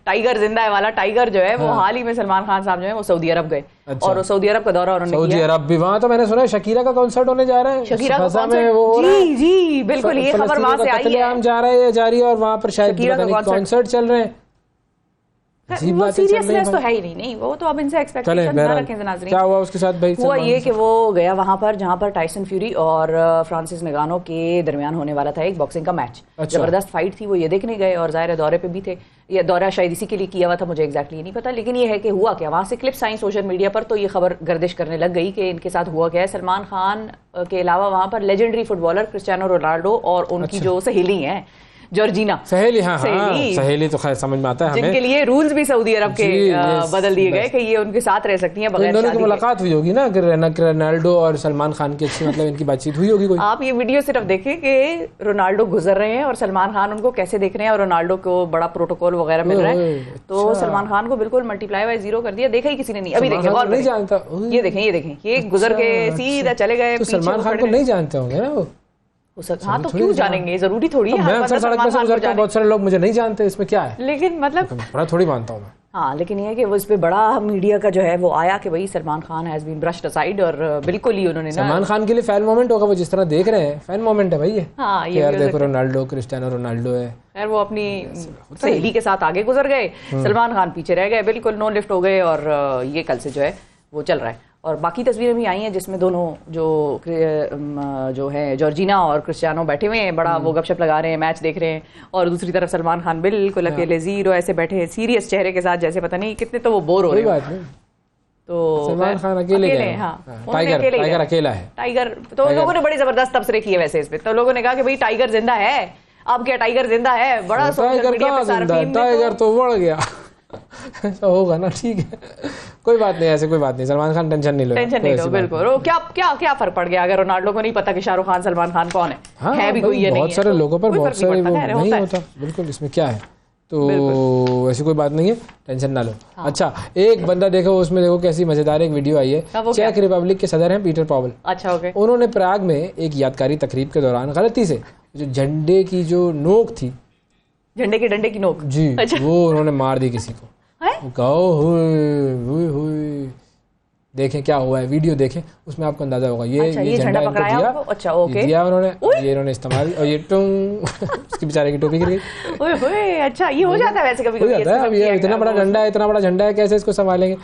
टाइगर जिंदा है वाला टाइगर जो है वो हाल ही में सलमान खान साहब जो है वो सऊदी अरब गए। अच्छा। और सऊदी अरब का दौरा उन्होंने सऊदी अरब भी, वहाँ तो मैंने सुना है शकीरा का कॉन्सर्ट होने जा रहा है। शकीरा का कॉन्सर्ट, जी बिल्कुल, ये खबर वहाँ से आई है। जा रहा है जारी, और वहाँ पर शायद कॉन्सर्ट चल रहे हैं। वो सीरियसनेस तो है ही नहीं, वो तो अब इनसे एक्सपेक्टेशन ना रखें नाज़रीन। क्या हुआ उसके साथ भाई? हुआ ये कि वो गया वहां पर जहां पर टाइसन फ्यूरी और फ्रांसिस नगानो के दरमियान होने वाला था एक बॉक्सिंग का मैच। अच्छा। जबरदस्त फाइट थी, वो ये देखने गए, और ज़ाहिर दौरे पे भी थे। ये दौरा शायद इसी के लिए किया हुआ था, मुझे एग्जैक्टली नहीं पता, लेकिन ये है कि हुआ क्या। वहां से क्लिप्स आई सोशल मीडिया पर, तो ये खबर गर्दिश करने लग गई कि इनके साथ हुआ क्या है। सलमान खान के अलावा वहां पर लेजेंडरी फुटबॉलर क्रिस्टियानो रोनाल्डो और उनकी जो सहेली है जॉर्जिना, सहेली, हाँ सहेली तो खैर समझ में आता है हमें, जिनके लिए रूल्स भी सऊदी अरब के बदल दिए गए कि ये उनके साथ रह सकती हैं बगैर शादी के। मुलाकात हुई होगी ना रोनाल्डो और सलमान खान की, अच्छी मतलब इनकी बातचीत हुई होगी कोई। आप ये वीडियो सिर्फ देखें कि रोनाल्डो गुजर रहे हैं और सलमान खान उनको कैसे देख रहे हैं, और रोनाल्डो को बड़ा प्रोटोकॉल वगैरह मिल रहा है। तो सलमान खान को बिल्कुल मल्टीप्लाई बाय जीरो कर दिया। देखा ही किसी ने नहीं, अभी देखें और नहीं जानता। ये देखें ये गुजर के सीधा चले गए। सलमान खान को नहीं जानते होंगे ना वो। हाँ तो क्यों जानेंगे, जरूरी थोड़ी है। मैं अक्सर सड़क पे से गुजरता हूं, बहुत सारे लोग मुझे नहीं जानते, इसमें क्या है? लेकिन मतलब बड़ा थोड़ी मानता हूं मैं। हाँ, लेकिन ये है कि वो इस पे बड़ा मीडिया का जो है वो आया कि भाई Salman Khan has been brushed aside, और बिल्कुल ही उन्होंने सलमान खान के लिए फैन मोमेंट होगा, वो जिस तरह देख रहे हैं फैन मोमेंट है भाई ये। हाँ, ये यार देखो रोनाल्डो, क्रिस्टियानो रोनाल्डो है यार, वो अपनी सहेली के साथ आगे गुजर गए, सलमान खान पीछे रह गए, बिल्कुल नो लिफ्ट हो गए, और ये कल से जो है वो चल रहा है। और बाकी तस्वीरें भी आई हैं जिसमें दोनों जो है जॉर्जिना और क्रिस्टियानो बैठे हुए हैं, बड़ा वो गपशप लगा रहे हैं, मैच देख रहे हैं, और दूसरी तरफ सलमान खान बिल्कुल अकेले जीरो ऐसे बैठे हैं, सीरियस चेहरे के साथ, जैसे पता नहीं कितने तो वो बोर हो रहे हैं। तो सलमान खान अकेले हैं। हाँ, टाइगर अकेला है। टाइगर तो लोगों ने बड़े जबरदस्त तबसरे किए वैसे इस पे, तो लोगों ने कहा कि भाई टाइगर जिंदा है। अब क्या टाइगर जिंदा है? बड़ा सोशल मीडिया पे सार्फिन टाइगर तो बढ़ गया। ऐसा होगा ना, ठीक है, कोई बात नहीं, ऐसे कोई बात नहीं। सलमान खान टेंशन नहीं लो, बिल्कुल। क्या फर्क पड़ गया अगर रोनाल्डो को नहीं पता कि शाहरुख खान सलमान खान कौन है? हाँ, है भी कोई ये नहीं है, बहुत सारे लोगों पर बहुत सारे नहीं होता, बिल्कुल, इसमें क्या है? तो ऐसी कोई बात नहीं है, टेंशन ना लो। अच्छा, एक बंदा देखो, उसमें देखो कैसी मजेदार एक वीडियो आई है। चेक रिपब्लिक के सदर हैं पीटर पावेल। अच्छा, ओके। उन्होंने प्राग में एक यादगारी तकरीब के दौरान गलती से जो झंडे की जो नोक थी, झंडे के डंडे की नोक जी, वो उन्होंने मार दी किसी को। देखें क्या हुआ है, वीडियो देखें, उसमें आपको अंदाजा होगा। ये झंडा पकड़ाया दिया, अच्छा ओके दिया उन्होंने, ये इन्होंने इस्तेमाल, और ये टुंग उसकी बेचारे की टोपी गिर गई। ओए होए, अच्छा ये हो जाता है वैसे कभी हो जाता है। अब ये इतना बड़ा झंडा है, इतना बड़ा झंडा है, कैसे इसको संभालेंगे?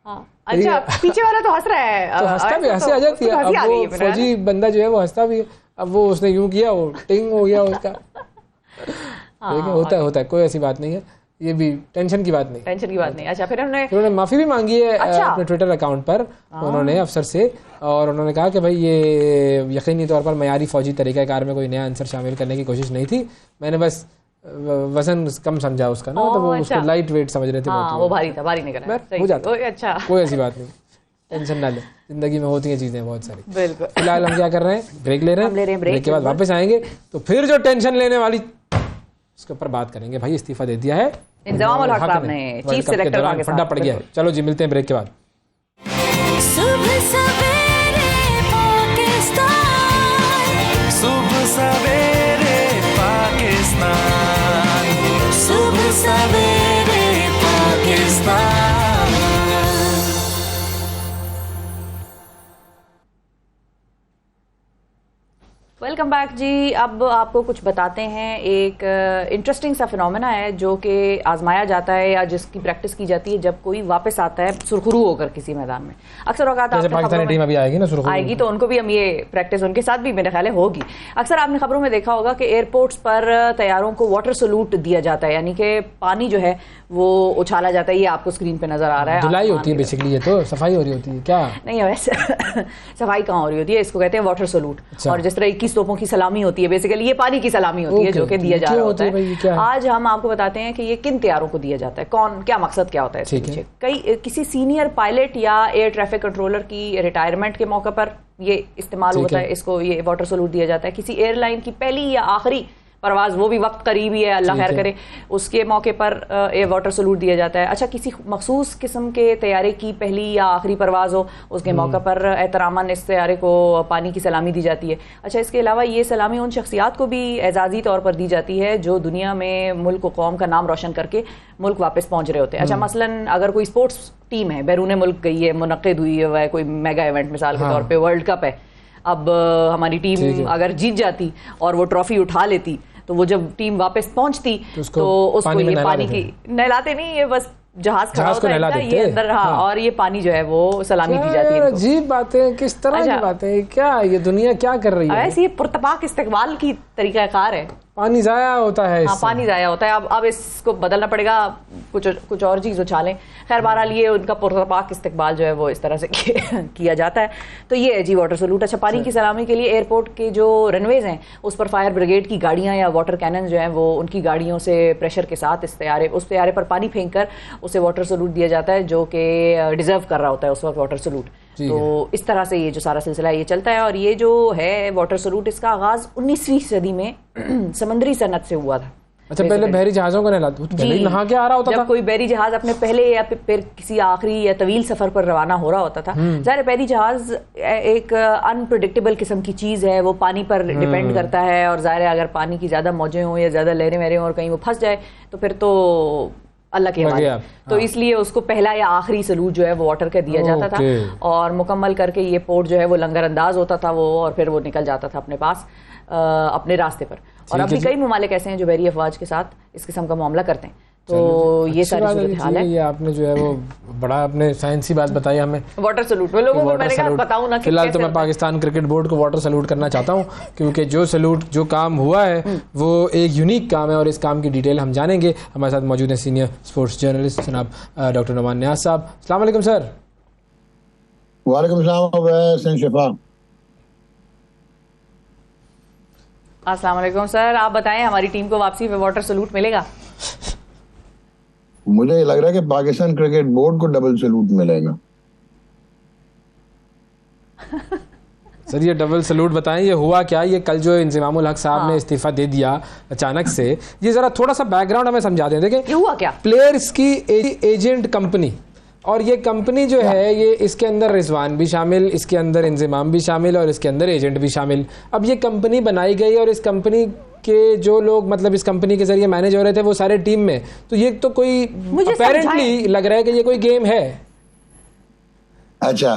अच्छा पीछे वाला तो हंस रहा है, तो हंसता भी, हंसी आ जाती है। अब वो फौजी बंदा जो है वो हंसता भी है। अब वो उसने यूं किया, वो टिंग हो गया उसका। देखिए होता है, कोई ऐसी बात नहीं है, ये भी टेंशन की बात नहीं, टेंशन की बात नहीं। अच्छा फिर उन्होंने माफी भी मांगी है अपने ट्विटर अकाउंट पर उन्होंने अफसर से, और उन्होंने कहा कि भाई ये यकीनी तौर पर मयारी फौजी तरीक़ाकार में कोई नया आंसर शामिल करने की कोशिश नहीं थी, मैंने बस वजन कम समझा उसका ना, तो वो उसको लाइट वेट समझ रहे थे, वो भारी था, भारी नहीं करा, हो जाता है। अच्छा कोई ऐसी बात नहीं, टेंशन ना ले, जिंदगी में होती हैं चीजें बहुत सारी। बिल्कुल। फिलहाल हम क्या कर रहे हैं, ब्रेक ले रहे हैं, ब्रेक के बाद वापस आएंगे तो फिर जो टेंशन लेने वाली उसके ऊपर बात करेंगे। भाई इस्तीफा दे दिया है इंजमामुल हक साहब ने, चीफ सेलेक्टर पाकिस्तान, फंडा पड़ गया है। चलो जी, मिलते हैं ब्रेक के बाद। सुबह सवेरे पाकिस्तान, सुबह सवेरे पाकिस्तान, सुबह सवेरे पाकिस्तान। वेलकम बैक जी। अब आपको कुछ बताते हैं, एक इंटरेस्टिंग सा फिनोमेना है जो कि आजमाया जाता है या जिसकी प्रैक्टिस की जाती है जब कोई वापस आता है सुरखरू होकर किसी मैदान में। अक्सर औकात पाकिस्तानी टीम अभी आएगी ना सुरखरू, आएगी तो उनको भी हम ये प्रैक्टिस उनके साथ भी मेरे ख्याल है होगी। अक्सर आपने खबरों में देखा होगा कि एयरपोर्ट्स पर तैयारों को वाटर सलूट दिया जाता है, यानी कि पानी जो है वो उछाला जाता है। ये आपको स्क्रीन पे नजर आ रहा है, धुलाई होती है बेसिकली, ये तो सफाई हो रही होती है क्या? नहीं वैसे सफाई कहाँ हो रही होती है, इसको कहते हैं वाटर सलूट। और जिस तरह 21 तोपों की सलामी होती है, बेसिकली ये पानी की सलामी होती है जो कि दिया जा रहा होता है। आज हम आपको बताते हैं कि ये किन तैयारों को दिया जाता है, कौन, क्या मकसद क्या होता है इसके पीछे। किसी सीनियर पायलट या एयर ट्रैफिक कंट्रोलर की रिटायरमेंट के मौके पर ये इस्तेमाल होता है, इसको ये वाटर सलूट दिया जाता है। किसी एयरलाइन की पहली या आखिरी परवाज, वो भी वक्त करीब ही है, अल्लाह खैर करे, उसके मौके पर ये वाटर सलूट दिया जाता है। अच्छा, किसी मखसूस किस्म के तैयारे की पहली या आखिरी परवाज हो, उसके मौके पर एहतरामन इस तैयारे को पानी की सलामी दी जाती है। अच्छा, इसके अलावा ये सलामी उन शख्सियात को भी एजाजी तौर पर दी जाती है जो दुनिया में मुल्क व कौम का नाम रोशन करके मुल्क वापस पहुंच रहे होते हैं। अच्छा, मसलन अगर कोई स्पोर्ट्स टीम है, बैरून मुल्क गई है, मुनक्किद हुई है कोई मेगा इवेंट, मिसाल के तौर पर वर्ल्ड कप है, अब हमारी टीम अगर जीत जाती और वो ट्रॉफी उठा लेती, तो वो जब टीम वापस पहुंचती तो उसको ये पानी की नहलाते नहीं, ये बस जहाज खड़ा होता है ये अंदर, और ये पानी जो है वो सलामी दी जाती है। अजीब बातें, किस तरह की बातें, क्या ये दुनिया क्या कर रही है? ऐसे ये पुरतपाक इस्तेमाल की तरीकाकार है, पानी जाया होता है। हाँ, पानी जाया होता है। अब इसको बदलना पड़ेगा, कुछ और चीज उछालें। खैर बहरहाल ये उनका पुरतपाक इस्तेमाल जो है वो इस तरह से किया जाता है। तो ये है जी वाटर सलूट। अच्छा, पानी की सलामी के लिए एयरपोर्ट के जो रनवेज हैं उस पर फायर ब्रिगेड की गाड़ियां या वाटर कैनन जो हैं वो उनकी गाड़ियों से प्रेशर के साथ उस तैयारे पर पानी फेंक कर उसे वाटर सलूट दिया जाता है, जो कि डिजर्व कर रहा होता है उस वक्त वाटर सलूट। तो इस तरह से ये जो सारा सिलसिला ये चलता है। और ये जो है वाटर सलूट, इसका आगाज 19वीं सदी में समुद्री सनत से हुआ था। अच्छा, पहले बहरी जहाजों को नहा के आ रहा होता था। जब कोई बहरी जहाज अपने पहले या फिर किसी आखिरी या तवील सफर पर रवाना हो रहा होता था। ज़ाहिर बहरी जहाज एक अनप्रेडिक्टेबल किस्म की चीज है, वो पानी पर डिपेंड करता है, और ज़ाहिर है अगर पानी की ज्यादा मौजें हों या ज्यादा लहरें वहरें और कहीं वो फंस जाए तो फिर तो अल्लाह के हवाले। तो इसलिए उसको पहला या आखिरी सलूट जो है वो वाटर का दिया जाता था, और मुकम्मल करके ये पोर्ट जो है वो लंगर अंदाज होता था वो, और फिर वो निकल जाता था अपने पास अपने रास्ते पर। और अभी कई ममालिक ऐसे हैं जो बहरी अफवाज के साथ इस किस्म का मामला करते हैं। तो ये सारी सूरत हाल है। ये आपने जो है वो बड़ा आपने साइंसी बात बताई हमें, वाटर सलूट में लोगों को मैंने कहा बताऊं ना। फिलहाल तो मैं पाकिस्तान क्रिकेट बोर्ड को वाटर सलूट करना चाहता हूं, क्योंकि जो काम हुआ है वो एक यूनिक काम है, और इस काम की डिटेल हम जानेंगे। हमारे साथ मौजूद हैं सीनियर स्पोर्ट्स जर्नलिस्ट जनाब डॉक्टर नुमान नियाज साहब। अस्सलाम वालेकुम सर। वालेकुम सलाम। अस्सलाम वालेकुम सर, आप बताएं हमारी टीम को वापसी पे वाटर सलूट मिलेगा? मुझे लग रहा है कि पाकिस्तान क्रिकेट बोर्ड को डबल सलूट मिलेगा। सर ये डबल सलूट बताएं, ये हुआ क्या? ये कल जो इंजमामुल हक साहब ने इस्तीफा दे दिया अचानक से, ये जरा थोड़ा सा बैकग्राउंड हमें समझा दें। देखें हुआ क्या, प्लेयर्स की एजेंट कंपनी, और ये कंपनी जो है ये इसके अंदर रिजवान भी शामिल, इसके अंदर इंजमाम भी शामिल, और इसके अंदर एजेंट भी शामिल। अब ये कंपनी बनाई गई, और इस कंपनी के जो लोग मतलब इस कंपनी के जरिए मैनेज हो रहे थे वो सारे टीम में, तो ये तो कोई अपेरेंटली लग रहा है कि ये कोई गेम है। अच्छा,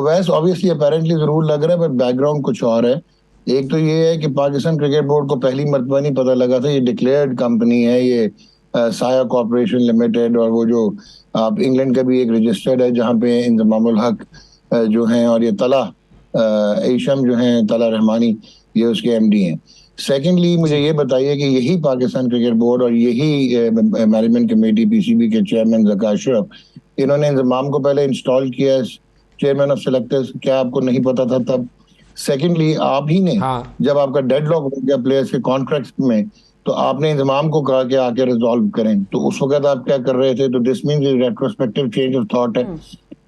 वैसे ऑब्वियसली अपेरेंटली जरूर लग रहा है, बट बैकग्राउंड कुछ और है। एक तो ये है कि पाकिस्तान क्रिकेट बोर्ड को पहली मर्तबा नहीं पता लगा था, ये डिक्लेयर्ड कंपनी है ये साया कॉर्पोरेशन लिमिटेड, और वो जो आप इंग्लैंड का भी एक रजिस्टर्ड है जहाँ पे इंजमामुल हक जो हैं, और ये तला एशम जो हैं, तला रहमानी, ये उसके एमडी हैं। सेकेंडली मुझे ये बताइए कि यही पाकिस्तान क्रिकेट बोर्ड और यही मैनेजमेंट कमेटी पीसीबी के चेयरमैन ज़का अशरफ, इन्होंने इंजमाम को पहले इंस्टॉल किया चेयरमैन ऑफ सेलेक्टर्स, क्या आपको नहीं पता था तब? सेकेंडली आप ही ने जब आपका डेडलॉक हो गया प्लेयर्स के कॉन्ट्रैक्ट में, तो आपने इंजमाम को कहा कि आके रिजॉल्व करें, तो उस वक्त आप क्या कर रहे थे? तो this means retrospective change of thought है।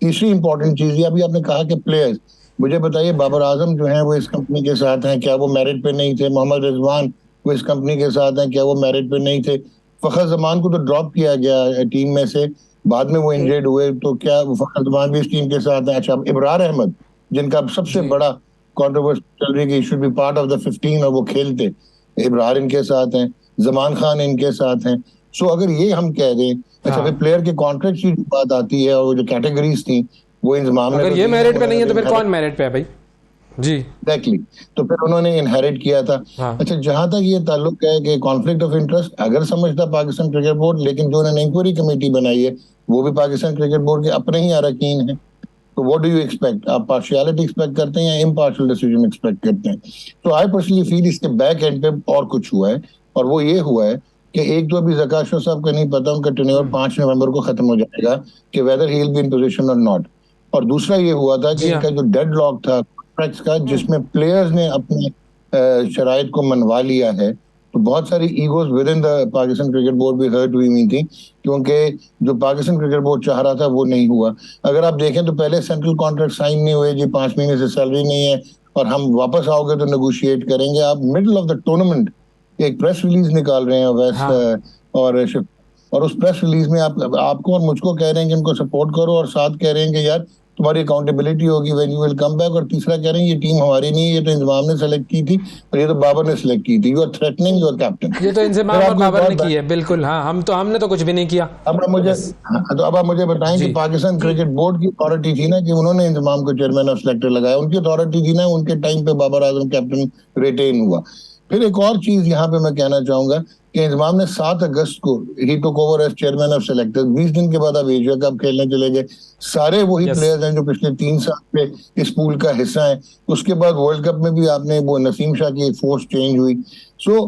तीसरी इंपॉर्टेंट चीज ये अभी आपने कहा कि प्लेयर्स, मुझे बताइए बाबर आजम जो है वो इस कंपनी के साथ हैं, क्या वो मेरिट पे नहीं थे? मोहम्मद रिजवान वो इस कंपनी के साथ हैं, क्या वो मेरिट पे नहीं थे? फखर जमान को तो ड्रॉप किया गया टीम में से, बाद में वो इंजर्ड हुए, तो क्या फखर जमान भी इस टीम के साथ हैं? अच्छा, इब्रार अहमद जिनका सबसे बड़ा कंट्रोवर्सी चल रही है कि should be part of the 15 और वो खेलते, इब्रार इनके साथ हैं, जमान खान इनके साथ हैं। सो अगर ये हम कह दें, अच्छा फिर प्लेयर के कॉन्ट्रैक्ट की बात आती है, और जो कैटेगरीज थी वो इंजमाम, अगर ये मेरिट पे नहीं है तो फिर कौन मेरिट पे है भाई? जी एग्जैक्टली, तो फिर उन्होंने इनहेरिट किया था। अच्छा, जहां तक ये ताल्लुक है कि कॉन्फ्लिक्ट ऑफ इंटरेस्ट अगर समझता पाकिस्तान क्रिकेट बोर्ड, लेकिन जो उन्होंने इंक्वायरी कमेटी बनाई है वो भी पाकिस्तान क्रिकेट बोर्ड के अपने ही अरकान हैं, तो व्हाट डू यू एक्सपेक्ट? आप पार्शियलिटी एक्सपेक्ट करते हैं या इम्पार्शियल डिसीजन एक्सपेक्ट करते हैं? तो आई पर्सनली फील इसके बैक एंड पे और कुछ हुआ है, और वो ये हुआ है कि एक तो अभी ज़का अशरफ साहब का नहीं पता, उनका टेन्योर 5 नवंबर को खत्म हो जाएगा कि weather he will be in position और नॉट। और दूसरा ये हुआ था कि इनका जो डेडलॉक था कॉन्ट्रैक्ट्स का, जिसमें प्लेयर्स ने अपने शराइत को मनवा लिया है, तो बहुत सारी egos within the Pakistan cricket board भी हर्ट हुई थी, क्योंकि जो पाकिस्तान क्रिकेट बोर्ड चाह रहा था वो नहीं हुआ। अगर आप देखें तो पहले सेंट्रल कॉन्ट्रैक्ट साइन नहीं हुए जी, 5 महीने से सैलरी नहीं है और हम वापस आओगे तो नेगोशिएट करेंगे। आप मिडिल ऑफ द टूर्नामेंट एक प्रेस रिलीज निकाल रहे हैं वैस्ट, और उस प्रेस रिलीज में आपको और मुझको कह रहे हैं कि इनको सपोर्ट करो, और साथ कह रहे हैं कि यार तुम्हारी अकाउंटेबिलिटी होगी when you will come back, और तीसरा कह रहे हैं ये टीम हमारी नहीं है, ये तो इंजमाम ने सेलेक्ट की थी और ये तो बाबर ने सेलेक्ट की थी, you are threatening your captain. ये तो इंजमाम और बाबर ने की है, बिल्कुल। हाँ, हमने तो कुछ भी नहीं किया। अब आप मुझे बताएं कि पाकिस्तान क्रिकेट बोर्ड की अथॉरिटी थी ना कि उन्होंने इंजमाम को चेयरमैन ऑफ सेलेक्टर लगाया, उनकी अथॉरिटी थी ना, उनके टाइम पे बाबर आजम कैप्टन रिटेन हुआ। फिर एक और चीज यहाँ पे मैं कहना चाहूंगा कि इंजमाम ने 7 अगस्त को ही took over as chairman of selectors, 20 दिन के बाद आप एशिया कप खेलने चले गए, सारे वही प्लेयर्स हैं जो पिछले 3 साल से इस पूल का हिस्सा है। उसके बाद वर्ल्ड कप में भी आपने वो नसीम शाह की एक फोर्स चेंज हुई, सो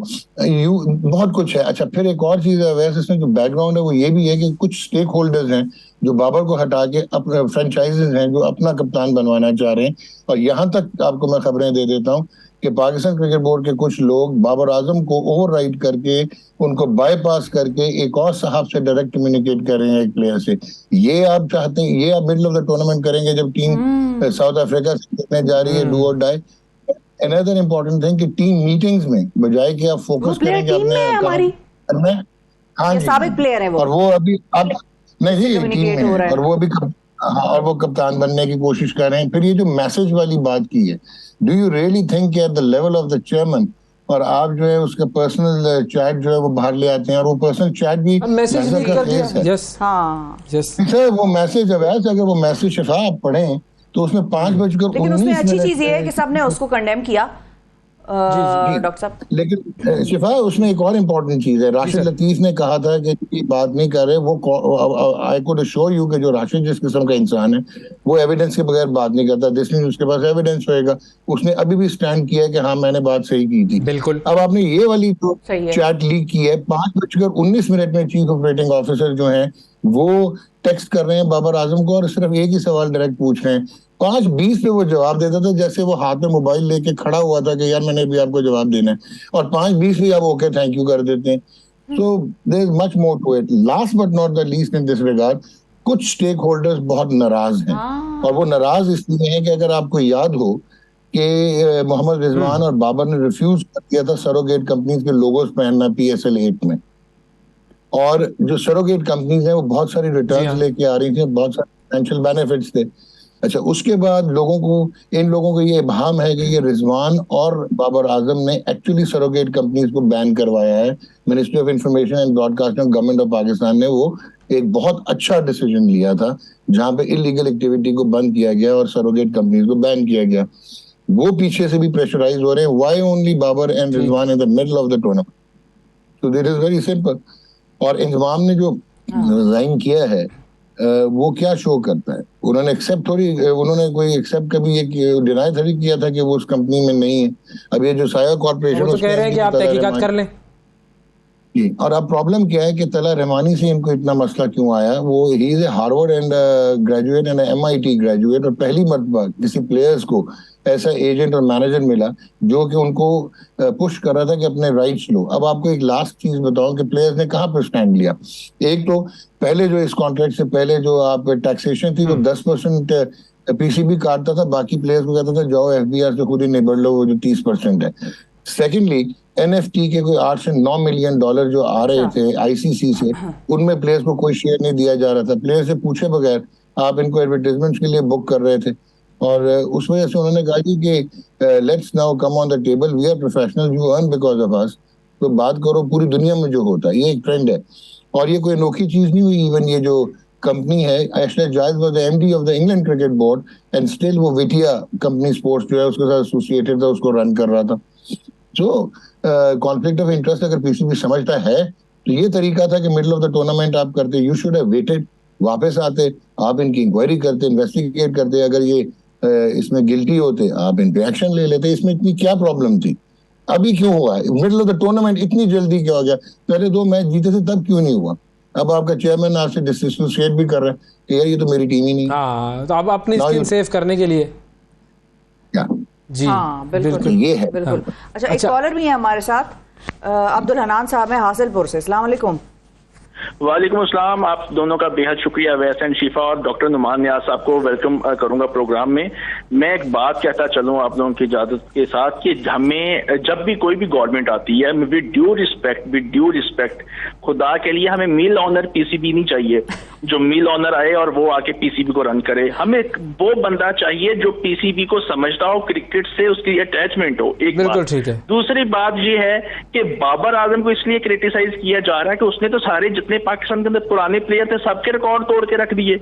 बहुत कुछ है। अच्छा, फिर एक और चीज है वैसे इसमें जो बैकग्राउंड है वो ये भी है कि कुछ स्टेक होल्डर्स हैं जो बाबर को हटा के अपने फ्रेंचाइजेज हैं जो अपना कप्तान बनवाना चाह रहे हैं, और यहाँ तक आपको मैं खबरें दे देता हूँ कि पाकिस्तान क्रिकेट बोर्ड के कुछ लोग बाबर आजम को ओवरराइड करके, उनको बाईपास करके एक और साहब से डायरेक्ट कम्युनिकेट कर रहे हैं एक प्लेयर से। ये आप चाहते हैं, ये आप मिडिल ऑफ द टूर्नामेंट करेंगे जब टीम साउथ अफ्रीका से खेलने जा रही है, डू और डाई। अनदर इंपॉर्टेंट थिंग कि टीम मीटिंग्स में बजाय कि आप फोकस करेंगे अपने, हाँ साबिक प्लेयर है वो, और वो अभी आप नहीं टीम में, और वो अभी और वो कप्तान बनने की कोशिश कर रहे हैं। फिर ये जो मैसेज वाली बात की है, do you really think at the level of the chairman, और आप जो है उसका पर्सनल चैट जो है वो बाहर ले आते हैं, और वो पर्सनल चैट भी मैसेज कर दिया। सर वो मैसेज है वैसे, अगर वो मैसेज शिफा आप पढ़ें तो उसमें 5:19 लेकिन उसमें अच्छी चीज ये है कि सबने उसको कंडेम किया डॉक्टर साहब। लेकिन शिफा उसमें एक और इम्पोर्टेंट चीज है, राशिद लतीफ ने कहा था कि ये बात नहीं कर रहे वो, आई कुड अश्योर यू कि जो राशिद जिस किस्म का इंसान है वो एविडेंस के बगैर बात नहीं करता, दिस मींस उसके पास एविडेंस होएगा। उसने अभी भी स्टैंड किया है कि हाँ मैंने बात सही की थी। बिल्कुल। अब आपने ये वाली जो चैट लीक की है, 5:19 में चीफ ऑपरेटिंग ऑफिसर जो है वो टेक्स्ट कर रहे हैं बाबर आजम को, और सिर्फ एक ही सवाल डायरेक्ट पूछ रहे हैं। 5:20 पे वो जवाब देता था जैसे वो हाथ में मोबाइल लेके खड़ा हुआ था कि यार मैंने भी आपको जवाब देना है, और 5:20 भी आप ओके थैंक यू कर देते हैं। So there is much more to it. Last but not the least in this regard, कुछ स्टेक होल्डर्स बहुत नाराज हैं, और वो नाराज इसलिए हैं कि अगर आपको याद हो कि मोहम्मद रिजवान और बाबर ने रिफ्यूज कर दिया था सरोगेट कंपनीज के लोगोस पहनना PSL 8 में, और जो सरोगेट कंपनीज हैं वो बहुत सारी रिटर्न्स लेके आ रही थी, बहुत सारे फाइनेंशियल बेनिफिट्स थे। अच्छा, उसके बाद इन लोगों को ये इबाम है कि ये रिजवान और बाबर आजम ने एक्चुअली सरोगेट कंपनीज को बैन करवाया है। Ministry of information and broadcasting government of Pakistan ने वो एक बहुत अच्छा डिसीजन लिया था, जहां पे इलीगल एक्टिविटी को बंद किया गया और सरोगेट कंपनीज को बैन किया गया। वो पीछे से भी प्रेशराइज हो रहे हैं, why only Babar and Rizwan in the middle of the tournament. तो दिस इज वेरी सिंपल। और इंजमाम ने जो रिजाइन किया है वो क्या शो करता है? उन्होंने कोई एक्सेप्ट कभी ये डिनाई थोड़ी किया था कि वो उस कंपनी में नहीं है। अब ये जो साया कॉर्पोरेशन तो कह रहे हैं कि आप तहकीकात कर लें। और अब प्रॉब्लम क्या है कि तला रहमानी से इनको इतना मसला क्यों आया? वो he is a Harvard and graduate and MIT graduate, और पहली मर्तबा किसी प्लेयर्स को ऐसा एजेंट और मैनेजर मिला जो कि उनको पुश कर रहा था कि अपने राइट्स लो। अब आपको एक लास्ट चीज बताऊं कि प्लेयर्स ने कहाँ पर स्टैंड लिया। एक तो पहले जो इस कॉन्ट्रैक्ट से पहले जो आप टैक्सेशन थी वो 10% PCB काटता था, बाकी प्लेयर्स को कहता था जाओ FBR से खुद ही निबड़ लो, वो जो 30% है। सेकेंडली NFT के कोई 8 से 9 मिलियन डॉलर जो आ रहे थे ICC से, उनमें प्लेयर्स को कोई शेयर नहीं दिया जा रहा था। प्लेयर से पूछे बगैर आप इनको एडवर्टाइजमेंट्स के लिए बुक कर रहे थे, और उस वजह से उन्होंने कहा कि let's now come on the table, we are professional, you earn because of us, तो बात करो पूरी दुनिया में जो होता है। ये एक ट्रेंड है और ये कोई अनोखी चीज नहीं हुई। इवन ये जो कंपनी है, एशले जायज was the MD of the England cricket board and still वो विटिया कंपनी स्पोर्ट्स जो है उसके साथ एसोसिएटेड था, उसको रन कर रहा था। जो कॉन्फ्लिक्ट ऑफ इंटरेस्ट अगर PCB समझता है तो ये तरीका था कि मिडिल ऑफ द टूर्नामेंट आप करते, यू शुड हैव वेटेड, वापस आते, आप इनकी इंक्वायरी करते, इन्वेस्टिगेट करते, अगर ये इसमें गिल्टी होते आप इन पे एक्शन ले लेते। इसमें इतनी क्या प्रॉब्लम थी? अभी क्यों हुआ? मिडिल ऑफ द टूर्नामेंट इतनी जल्दी क्या हो गया? पहले 2 मैच जीते थे तब क्यों नहीं हुआ? अब आपका चेयरमैन आपसे डिसोसिएट भी कर रहा है कि यार ये तो मेरी टीम ही नहीं। हाँ, तो अब अपनी स्किन सेव करने के लिए क्या जी हाँ, बिल्कुल ये है। बिल्कुल। अच्छा, एक कॉलर भी है हमारे साथ, अब्दुल हनान साहब है हासिलपुर से। अस्सलाम वालेकुम। वालेकुम अस्सलाम। आप दोनों का बेहद शुक्रिया, वैस एंड शिफा और डॉक्टर नुमान नियाज साहब को वेलकम करूंगा प्रोग्राम में। मैं एक बात कहता चलूं आप लोगों की इजाजत के साथ कि हमें जब भी कोई भी गवर्नमेंट आती है, विद ड्यू रिस्पेक्ट, खुदा के लिए हमें मील ऑनर PCB नहीं चाहिए जो मील ऑनर आए और वो आके PCB को रन करे। हमें वो बंदा चाहिए जो PCB को समझता हो, क्रिकेट से उसकी अटैचमेंट हो। एक बिल्कुल बात। ठीक है। दूसरी बात ये है कि बाबर आजम को इसलिए क्रिटिसाइज किया जा रहा है कि उसने तो सारे जितने पाकिस्तान के अंदर पुराने प्लेयर थे सबके रिकॉर्ड तोड़ के रख दिए।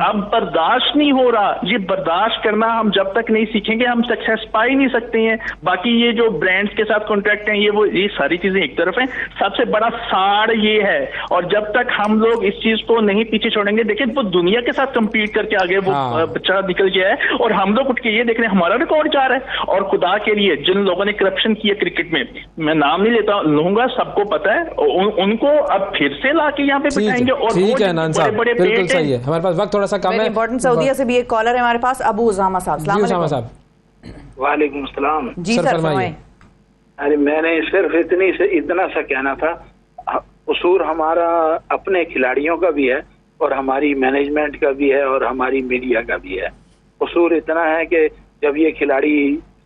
अब बर्दाश्त नहीं हो रहा। ये बर्दाश्त करना हम जब तक नहीं सीखेंगे हम सक्सेस पा ही नहीं सकते हैं। बाकी ये जो ब्रांड्स के साथ कॉन्ट्रैक्ट हैं ये सारी चीजें एक तरफ हैं, सबसे बड़ा साड़ ये है। और जब तक हम लोग इस चीज को नहीं पीछे छोड़ेंगे, देखिए वो दुनिया के साथ कंपीट करके आगे वो बच्चा निकल गया है और हम लोग उठ के ये देख रहे हैं हमारा रिकॉर्ड जा रहा है। और खुदा के लिए जिन लोगों ने करप्शन किया क्रिकेट में, मैं नाम नहीं लूंगा, सबको पता है, उनको अब फिर से ला के यहाँ पे बिठाएंगे। और ठीक है नान साहब, बिल्कुल सही है। हमारे पास वक्त थोड़ा सा कम है। इंपॉर्टेंट सऊदीया से भी एक कॉलर है हमारे पास, अबू उसामा साहब। अस्सलाम वालेकुम। वालेकुम सलाम। जी सर फरमाइए। अरे मैंने सिर्फ इतना सा कहना था, कसूर हमारा अपने खिलाड़ियों का भी है और हमारी मैनेजमेंट का भी है और हमारी मीडिया का भी है। कसूर इतना है कि जब ये खिलाड़ी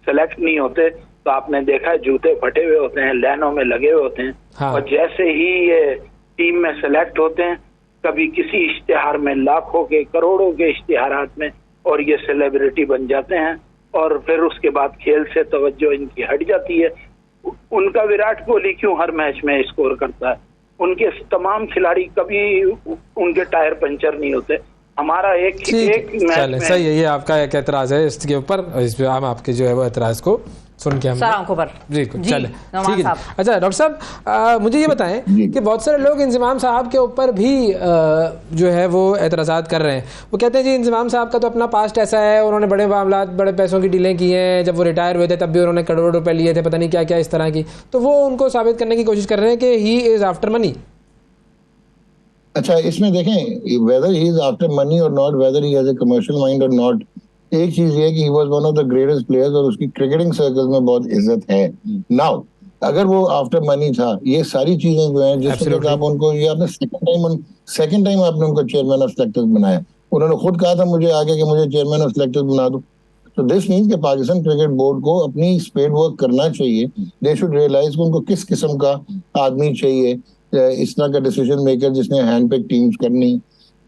सेलेक्ट नहीं होते तो आपने देखा है जूते फटे हुए होते हैं, लाइनों में लगे हुए होते हैं। हाँ। और जैसे ही ये टीम में सेलेक्ट होते हैं, कभी किसी इश्तिहार में लाखों के करोड़ों के इश्तिहारात में, और ये सेलिब्रिटी बन जाते हैं और फिर उसके बाद खेल से तवज्जो इनकी हट जाती है। उनका विराट कोहली क्यों हर मैच में स्कोर करता है? उनके तमाम खिलाड़ी कभी उनके टायर पंचर नहीं होते। हमारा एक मैच में सही है। ये आपका एक एतराज है इसके ऊपर, इस पे हम आपके जो है वो एतराज को सुन के हम जी चले ठीक है। अच्छा डॉक्टर साहब मुझे ये बताएं कि बहुत सारे लोग इंजमाम साहब के ऊपर भी जो है वो एतराज़ात कर रहे हैं। वो कहते हैं जी इंजमाम साहब का तो अपना पास्ट ऐसा है, उन्होंने बड़े मामला बड़े पैसों की डीलें की हैं, जब वो रिटायर हुए थे तब भी उन्होंने करोड़ों रुपए लिए थे, पता नहीं क्या क्या इस तरह की। तो वो उनको साबित करने की कोशिश कर रहे हैं कि ही इज आफ्टर मनी। अच्छा, इसमें देखें whether he is after money or not, whether he has a commercial mind or not, एक चीज ये कि he was one of the greatest players और उसकी क्रिकेटिंग सर्कल में बहुत इज्जत है। नाउ अगर वो आफ्टर मनी था, ये सारी चीजें जो हैं जिसमें आप उनको, ये आपने सेकंड टाइम आपने उनको चेयरमैन ऑफ सेलेक्टर्स बनाया, उन्होंने खुद कहा था मुझे आगे कि मुझे चेयरमैन ऑफ सेलेक्टर्स बना दो। तो दिस मीन्स कि पाकिस्तान क्रिकेट बोर्ड को अपनी स्पेड वर्क करना चाहिए। दे शुड रियलाइज कि उनको किस किस्म का आदमी चाहिए, इस तरह का डिसीजन मेकर जिसने हैंड पिक टीम्स करनी।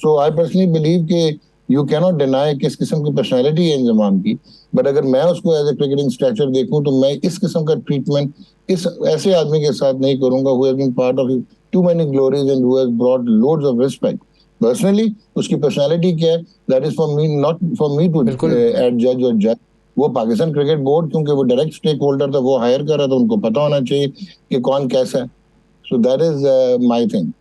सो आई पर्सनली बिलीव कि यू कैनॉट डिनाई किस किस्म की पर्सनैलिटी है इंजमाम की, बट अगर मैं उसको एज ए क्रिकेटिंग स्टैचर देखूं तो मैं इस किस्म का ट्रीटमेंट इस ऐसे आदमी के साथ नहीं करूंगा who has been part of too many glories and who has brought loads of respect personally उसकी पर्सनालिटी क्या है, that is for me, not for me to जज और जज। वो पाकिस्तान क्रिकेट बोर्ड, क्योंकि वो डायरेक्ट स्टेक होल्डर था, वो हायर कर रहा था, उनको पता होना चाहिए कि कौन कैसा है। So that is my thing.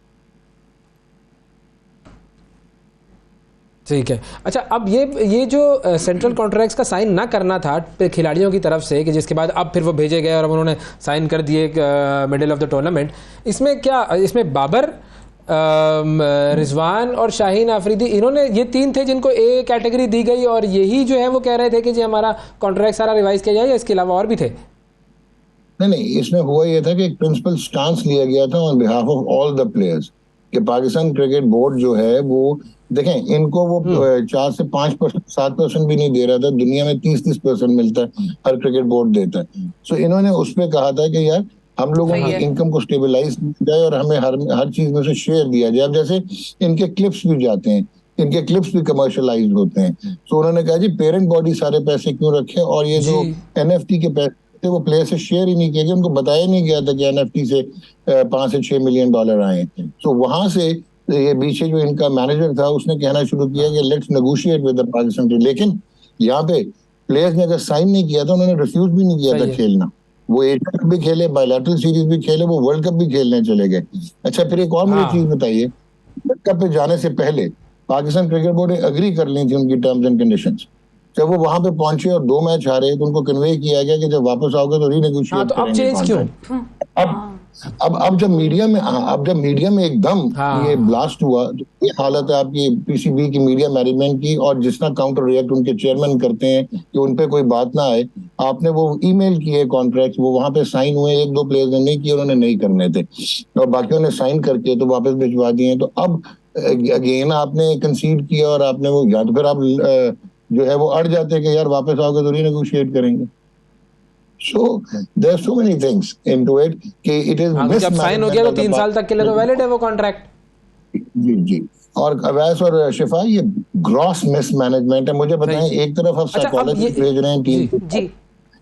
ठीक है। अच्छा, अब ये जो सेंट्रल कॉन्ट्रैक्ट्स का साइन ना करना था खिलाड़ियों की तरफ से, कि जिसके बाद अब फिर वो भेजे गए और अब उन्होंने साइन कर दिए मिडिल ऑफ द टूर्नामेंट, इसमें क्या, इसमें बाबर, रिजवान और शाहीन आफरीदी, इन्होंने, ये तीन थे जिनको ए कैटेगरी दी गई, और यही जो है वो कह रहे थे कि जी हमारा कॉन्ट्रैक्ट सारा रिवाइज किया जाए, या इसके अलावा और भी थे? नहीं, इसमें हुआ ये था कि एक प्रिंसिपल स्टांस लिया गया था on behalf of all the players कि पाकिस्तान क्रिकेट बोर्ड जो है वो, देखें, इनको वो 4 से 5%, 7% भी नहीं दे रहा था। दुनिया में 30% मिलता है, हर क्रिकेट बोर्ड देता है। सो इन्होंने उस पर कहा था कि यार हम लोगों की इनकम को स्टेबलाइज किया जाए और हमें हर चीज में से शेयर दिया जाए। अब जैसे इनके क्लिप्स भी जाते हैं, इनके क्लिप्स भी कमर्शलाइज होते हैं। तो उन्होंने कहा जी पेरेंट बॉडी सारे पैसे क्यों रखे, और ये जो NFT के पैसे थे वो प्लेयर से शेयर ही नहीं किए गए, उनको बताया नहीं गया था कि NFT से 5 से 6 मिलियन डॉलर आए। तो वहां से ये पीछे जो इनका मैनेजर था उसने कहना शुरू किया कि let's negotiate with the Pakistan team. लेकिन यहाँ पे प्लेयर्स ने अगर साइन नहीं किया था, उन्होंने रिफ्यूज भी नहीं किया था खेलना। वो एशिया कप भी खेले, बायलैटरल सीरीज भी खेले, वो वर्ल्ड कप भी खेलने चले गए। अच्छा, फिर एक और मुझे चीज बताइए, वर्ल्ड कप पे जाने से पहले पाकिस्तान क्रिकेट बोर्ड ने एग्री कर ली थी उनकी टर्म्स एंड कंडीशंस। जब वो वहां पे पहुंचे और 2 मैच हारे तो उनको कन्वे किया गया कि जब वापस आओगे तो रीनेगोशिएट करेंगे। अब चेंज क्यों? अब जब मीडिया में एकदम ये ब्लास्ट हुआ, तो ये हालत है आपकी PCB की मीडिया मैनेजमेंट की, और जितना काउंटर रिएक्ट उनके चेयरमैन करते हैं कि उन पे कोई बात ना आए। आपने वो ईमेल किए कॉन्ट्रैक्ट, वो वहां पे साइन हुए, 1-2 प्लेयर्स ने नहीं किए, उन्होंने नहीं करने थे, और बाकियों ने साइन करके तो वापस भिजवा दिए। तो अब अगेन आपने कंसीड किया और आपने वो, या तो फिर आप जो है वो अड़ जाते हैं कि यार वापस आओगे तो रीनेगोशिएट करेंगे। So there are so many things into it कि it is mismanagement। जब साइन हो गया तो 3 साल तक के लिए तो वैलिड है वो कॉन्ट्रैक्ट। जी। और अवैस और शिफा, ये ग्रॉस मिसमैनेजमेंट है। मुझे बताएं, एक तरफ आप साइकोलॉजिस्ट भेज रहे हैं टीम जी,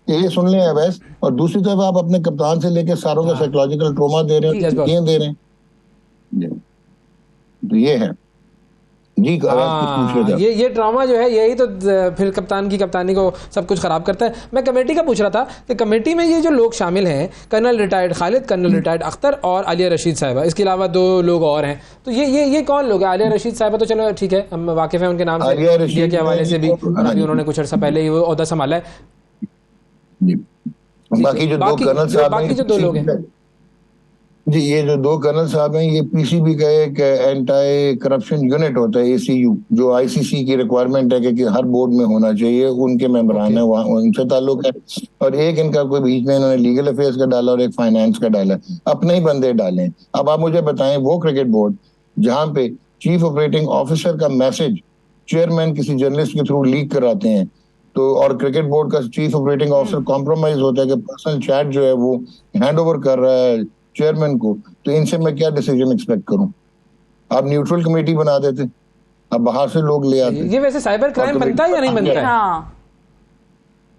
ये सुन लें अवैस, और दूसरी तरफ आप अपने कप्तान से लेकर सारों का साइकोलॉजिकल ट्रॉमा दे रहे हैं, ये दे रहे हैं। तो ये है जी, ये ड्रामा जो है, यही तो फिर कप्तान की कप्तानी को सब कुछ खराब करता है। मैं कमेटी का पूछ रहा था कि कमेटी में ये जो लोग शामिल हैं, colonel retired Khalid, colonel retired Akhtar और आलिया रशीद साहिबा, इसके अलावा 2 लोग और हैं। तो ये कौन लोग हैं? आलिया रशीद साहिबा तो चलो ठीक है, हम वाकिफ हैं उनके नाम से, इंडिया के हवाले से भी अभी उन्होंने कुछ अर्सा पहले ही वो ओहदा संभाला है। बाकी जो 2 लोग हैं जी, ये जो 2 कर्नल साहब हैं, ये PCB का एक एंटी करप्शन यूनिट होता है, ACU, जो ICC की रिक्वायरमेंट है कि हर बोर्ड में होना चाहिए, उनके मेंबरान है, वहाँ उनसे ताल्लुक है। और एक इनका कोई बीच में इन्होंने लीगल अफेयर्स का डाला और एक फाइनेंस का डाला, अपने ही बंदे डाले। अब आप मुझे बताएं, वो क्रिकेट बोर्ड जहाँ पे चीफ ऑपरेटिंग ऑफिसर का मैसेज चेयरमैन किसी जर्नलिस्ट के थ्रू लीक कराते हैं, तो और क्रिकेट बोर्ड का चीफ ऑपरेटिंग ऑफिसर कॉम्प्रोमाइज होता है कि पर्सनल चैट जो है वो हैंड ओवर कर रहा है चेयरमैन को, तो इनसे मैं क्या डिसीजन एक्सपेक्ट करूं? आप न्यूट्रल कमेटी बना देते, अब बाहर से लोग ले आते। ये वैसे साइबर क्राइम बनता है या नहीं बनता है? हाँ,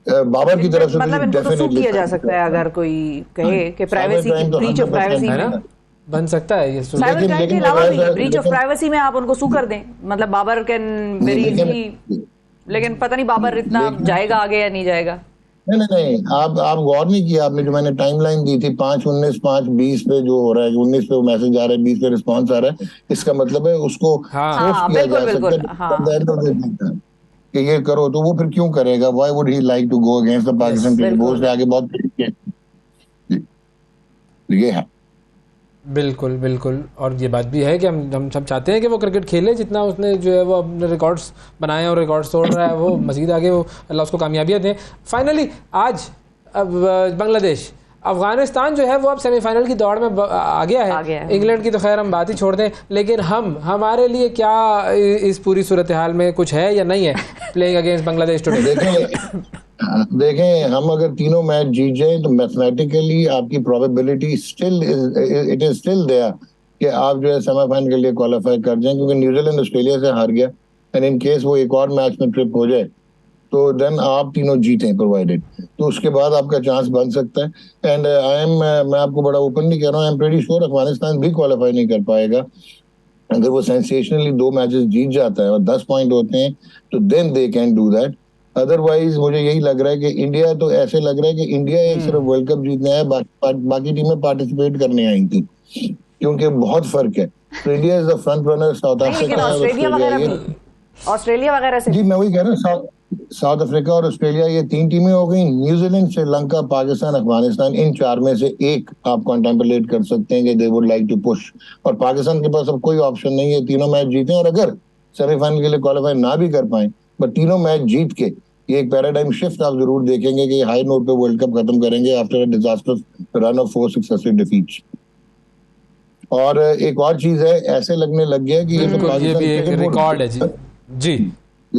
बाबर की तरफ से मतलब इनको तो सूट किया जा सकता है अगर कोई कहे कि प्राइवेसी की ब्रीच ऑफ प्राइवेसी में बन सकता है ये। साइबर क्राइम के अलावा भी ब्रीच ऑफ प्राइवेसी में आप उनको सू कर दें, मतलब बाबर कैन वेरी इजीली, लेकिन पता नहीं बाबर इतना जाएगा आगे या नहीं जाएगा। नहीं, आप गौर नहीं किया आपने, जो मैंने टाइमलाइन दी थी 5/19, 5/20 पे जो हो रहा है, 19 पे वो मैसेज आ रहा है, 20 पे रिस्पांस आ रहा है, इसका मतलब है उसको फोर्स किया जा सकता है कि ये करो, तो वो फिर क्यों करेगा? Why would he like to go against the Pakistan cricket board? आगे बहुत ये है। बिल्कुल। और ये बात भी है कि हम सब चाहते हैं कि वो क्रिकेट खेले, जितना उसने जो है वो अपने रिकॉर्ड्स बनाए और रिकॉर्ड्स तोड़ रहा है, वो मज़ीद आगे वो अल्लाह उसको कामयाबियाँ दें। फाइनली आज अब बांग्लादेश, अफगानिस्तान जो है वो अब सेमीफाइनल की दौड़ में आ गया है। इंग्लैंड की तो खैर हम बात ही छोड़ दें, लेकिन हमारे लिए क्या इस पूरी सूरत हाल में कुछ है या नहीं है प्लेइंग अगेंस्ट बांग्लादेश टुडे? देखें, हम अगर तीनों मैच जीत जाएं तो मैथमेटिकली आपकी probability it is still there कि आप जो है सेमीफाइनल के लिए क्वालिफाई कर जाएं, क्योंकि न्यूजीलैंड ऑस्ट्रेलिया से हार गया, एंड इन केस वो एक और मैच में ट्रिप हो जाए तो देन आप तीनों जीतें प्रोवाइडेड, तो उसके बाद आपका चांस बन सकता है। एंड मैं आपको बड़ा ओपनली कह रहा हूँ, I am pretty sure Afghanistan भी क्वालिफाई नहीं कर पाएगा। अगर वो सेंसेशनली 2 मैचेस जीत जाता है और 10 पॉइंट होते हैं तो then they can do that. Otherwise मुझे यही लग रहा है कि इंडिया तो ऐसे लग रहा है कि इंडिया एक सिर्फ वर्ल्ड कप जीतने आया, बाकी टीमें पार्टिसिपेट करने आई थी, क्योंकि बहुत फर्क है। तो India is the front runner, south Africa, Australia वगैरह से जी मैं वही कह रहा हूँ, साउथ अफ्रीका और ऑस्ट्रेलिया ये 3 टीमें हो गई। न्यूजीलैंड, श्रीलंका, पाकिस्तान, अफगानिस्तान, इन 4 में से एक आप कॉन्टेम्पलेट कर सकते हैं कि they would like to push. और पाकिस्तान के पास अब कोई ऑप्शन नहीं है, तीनों मैच जीते, और अगर सेमीफाइनल के लिए क्वालिफाई ना भी कर पाए बट तीनों मैच जीत के ये एक पैराडाइम शिफ्ट आप जरूर देखेंगे कि हाई नोट पे वर्ल्ड कप खत्म करेंगे after a disasters run of 4 successive defeats. और एक और चीज है, ऐसे लगने लग गया कि ये तो ये भी एक रिकॉर्ड है जी।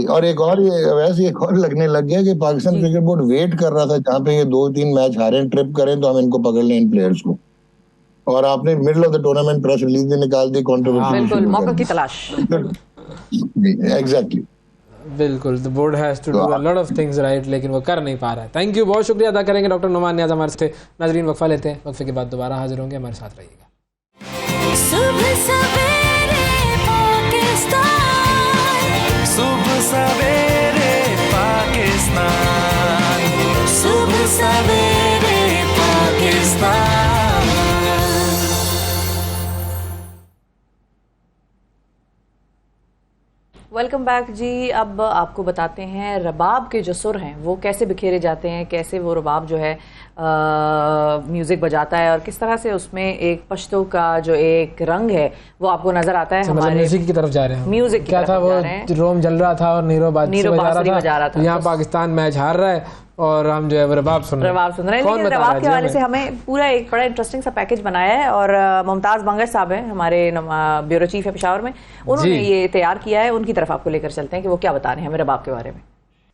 और एक और वैसे एक और लगने लग गया कि पाकिस्तान क्रिकेट बोर्ड वेट कर रहा था जहाँ पे ये 2-3 मैच हारे, ट्रिप करें तो हम इनको पकड़ लें इन प्लेयर्स को। और आपने middle of the tournament press release भी निकाल दी, कंट्रोवर्सी बिल्कुल मौके की तलाश। एग्जैक्टली बिल्कुल, the board has to do a lot of things right, लेकिन वो कर नहीं पा रहा है। थैंक यू, बहुत शुक्रिया अदा करेंगे डॉक्टर नुमान नियाज़ हमारे साथ। नाजरीन वक्फा लेते हैं, वक्फे के बाद दोबारा हाजिर होंगे, हमारे साथ रहिएगा। सुबह सवेरे पाकिस्तान, सुबह सवेरे पाकिस्तान, सुबह सवेरे पाकिस्तान। वेलकम बैक जी। अब आपको बताते हैं रबाब के जो सुर हैं वो कैसे बिखेरे जाते हैं, कैसे वो रबाब जो है म्यूज़िक बजाता है और किस तरह से उसमें एक पश्तो का जो एक रंग है वो आपको नजर आता है। हमारे म्यूजिक की तरफ जा रहे हैं, म्यूजिक क्या था वो, रोम जल रहा था और नीरो बांसुरी बजा रहा था। यहाँ पाकिस्तान मैच हार रहा है और हम जो है रबाब सुन रहे हैं। लेकिन रबाब के हवाले से हमें पूरा एक बड़ा इंटरेस्टिंग सा पैकेज बनाया है और मुमताज बंगश साहब हैं, हमारे ब्यूरो चीफ है पेशावर में, उन्होंने ये तैयार किया है। उनकी तरफ आपको लेकर चलते हैं कि वो क्या बता रहे हैं हमें रबाब के बारे में।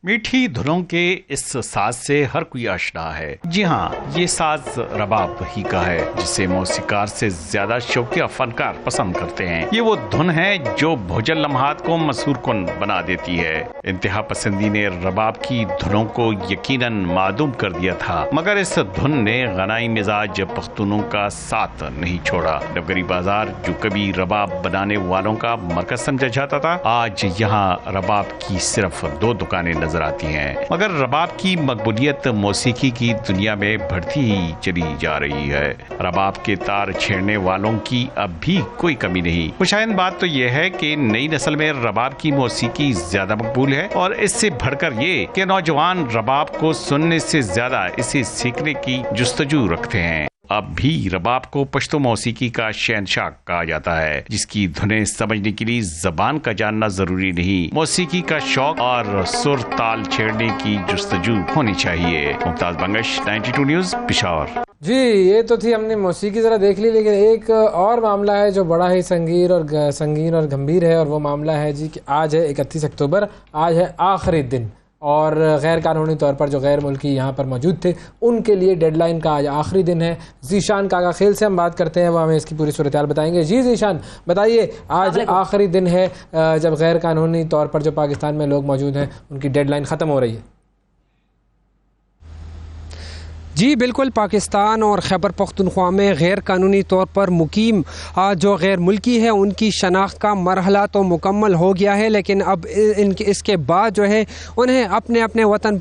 मीठी धुनों के इस साज से हर कोई आशना है। जी हाँ, ये साज रबाब ही का है जिसे मौसीकार से ज्यादा शौकिया फनकार पसंद करते हैं। ये वो धुन है जो भोजन लम्हात को मसूर कुन बना देती है। इंतहा पसंदी ने रबाब की धुनों को यकीनन मादूम कर दिया था, मगर इस धुन ने गनाई मिजाज पख्तूनों का साथ नहीं छोड़ा। नगरी बाजार जो कभी रबाब बनाने वालों का मरकज समझा जाता था, आज यहाँ रबाब की सिर्फ 2 दुकानें आती हैं। मगर रबाब की मकबूलियत मौसीकी की दुनिया में बढ़ती ही चली जा रही है। रबाब के तार छेड़ने वालों की अब भी कोई कमी नहीं। खुशाइन बात तो यह है कि नई नस्ल में रबाब की मौसीकी ज्यादा मकबूल है और इससे बढ़कर ये कि नौजवान रबाब को सुनने से ज्यादा इसे सीखने की जुस्तजू रखते हैं। अब भी रबाब को पश्तो मौसीकी का शहनशाह कहा जाता है, जिसकी धुनें समझने के लिए जबान का जानना जरूरी नहीं, मौसीकी का शौक और सुर ताल छेड़ने की जुस्तजू होनी चाहिए। मुमताज बंगश, 92 न्यूज़, पेशावर। जी, ये तो थी हमने मौसीकी जरा देख ली, लेकिन एक और मामला है जो बड़ा ही संगीन और गंभीर है, और वो मामला है जी कि आज है 31 अक्टूबर, आज है आखिरी दिन, और गैर कानूनी तौर पर जो गैर मुल्की यहाँ पर मौजूद थे उनके लिए डेडलाइन का आज आखिरी दिन है। जीशान कागा खेल से हम बात करते हैं, वो हमें इसकी पूरी सूरत हाल बताएंगे। जी जीशान, बताइए, आज आखिरी दिन है जब गैर कानूनी तौर पर जो पाकिस्तान में लोग मौजूद हैं उनकी डेडलाइन ख़त्म हो रही है। जी बिल्कुल, पाकिस्तान और खैबर पख्तूनख्वा में गैर कानूनी तौर पर मुकीम जो गैर मुल्की है उनकी शनाख्त का मरहला तो मुकम्मल हो गया है, लेकिन अब इसके बाद जो है उन्हें अपने अपने वतन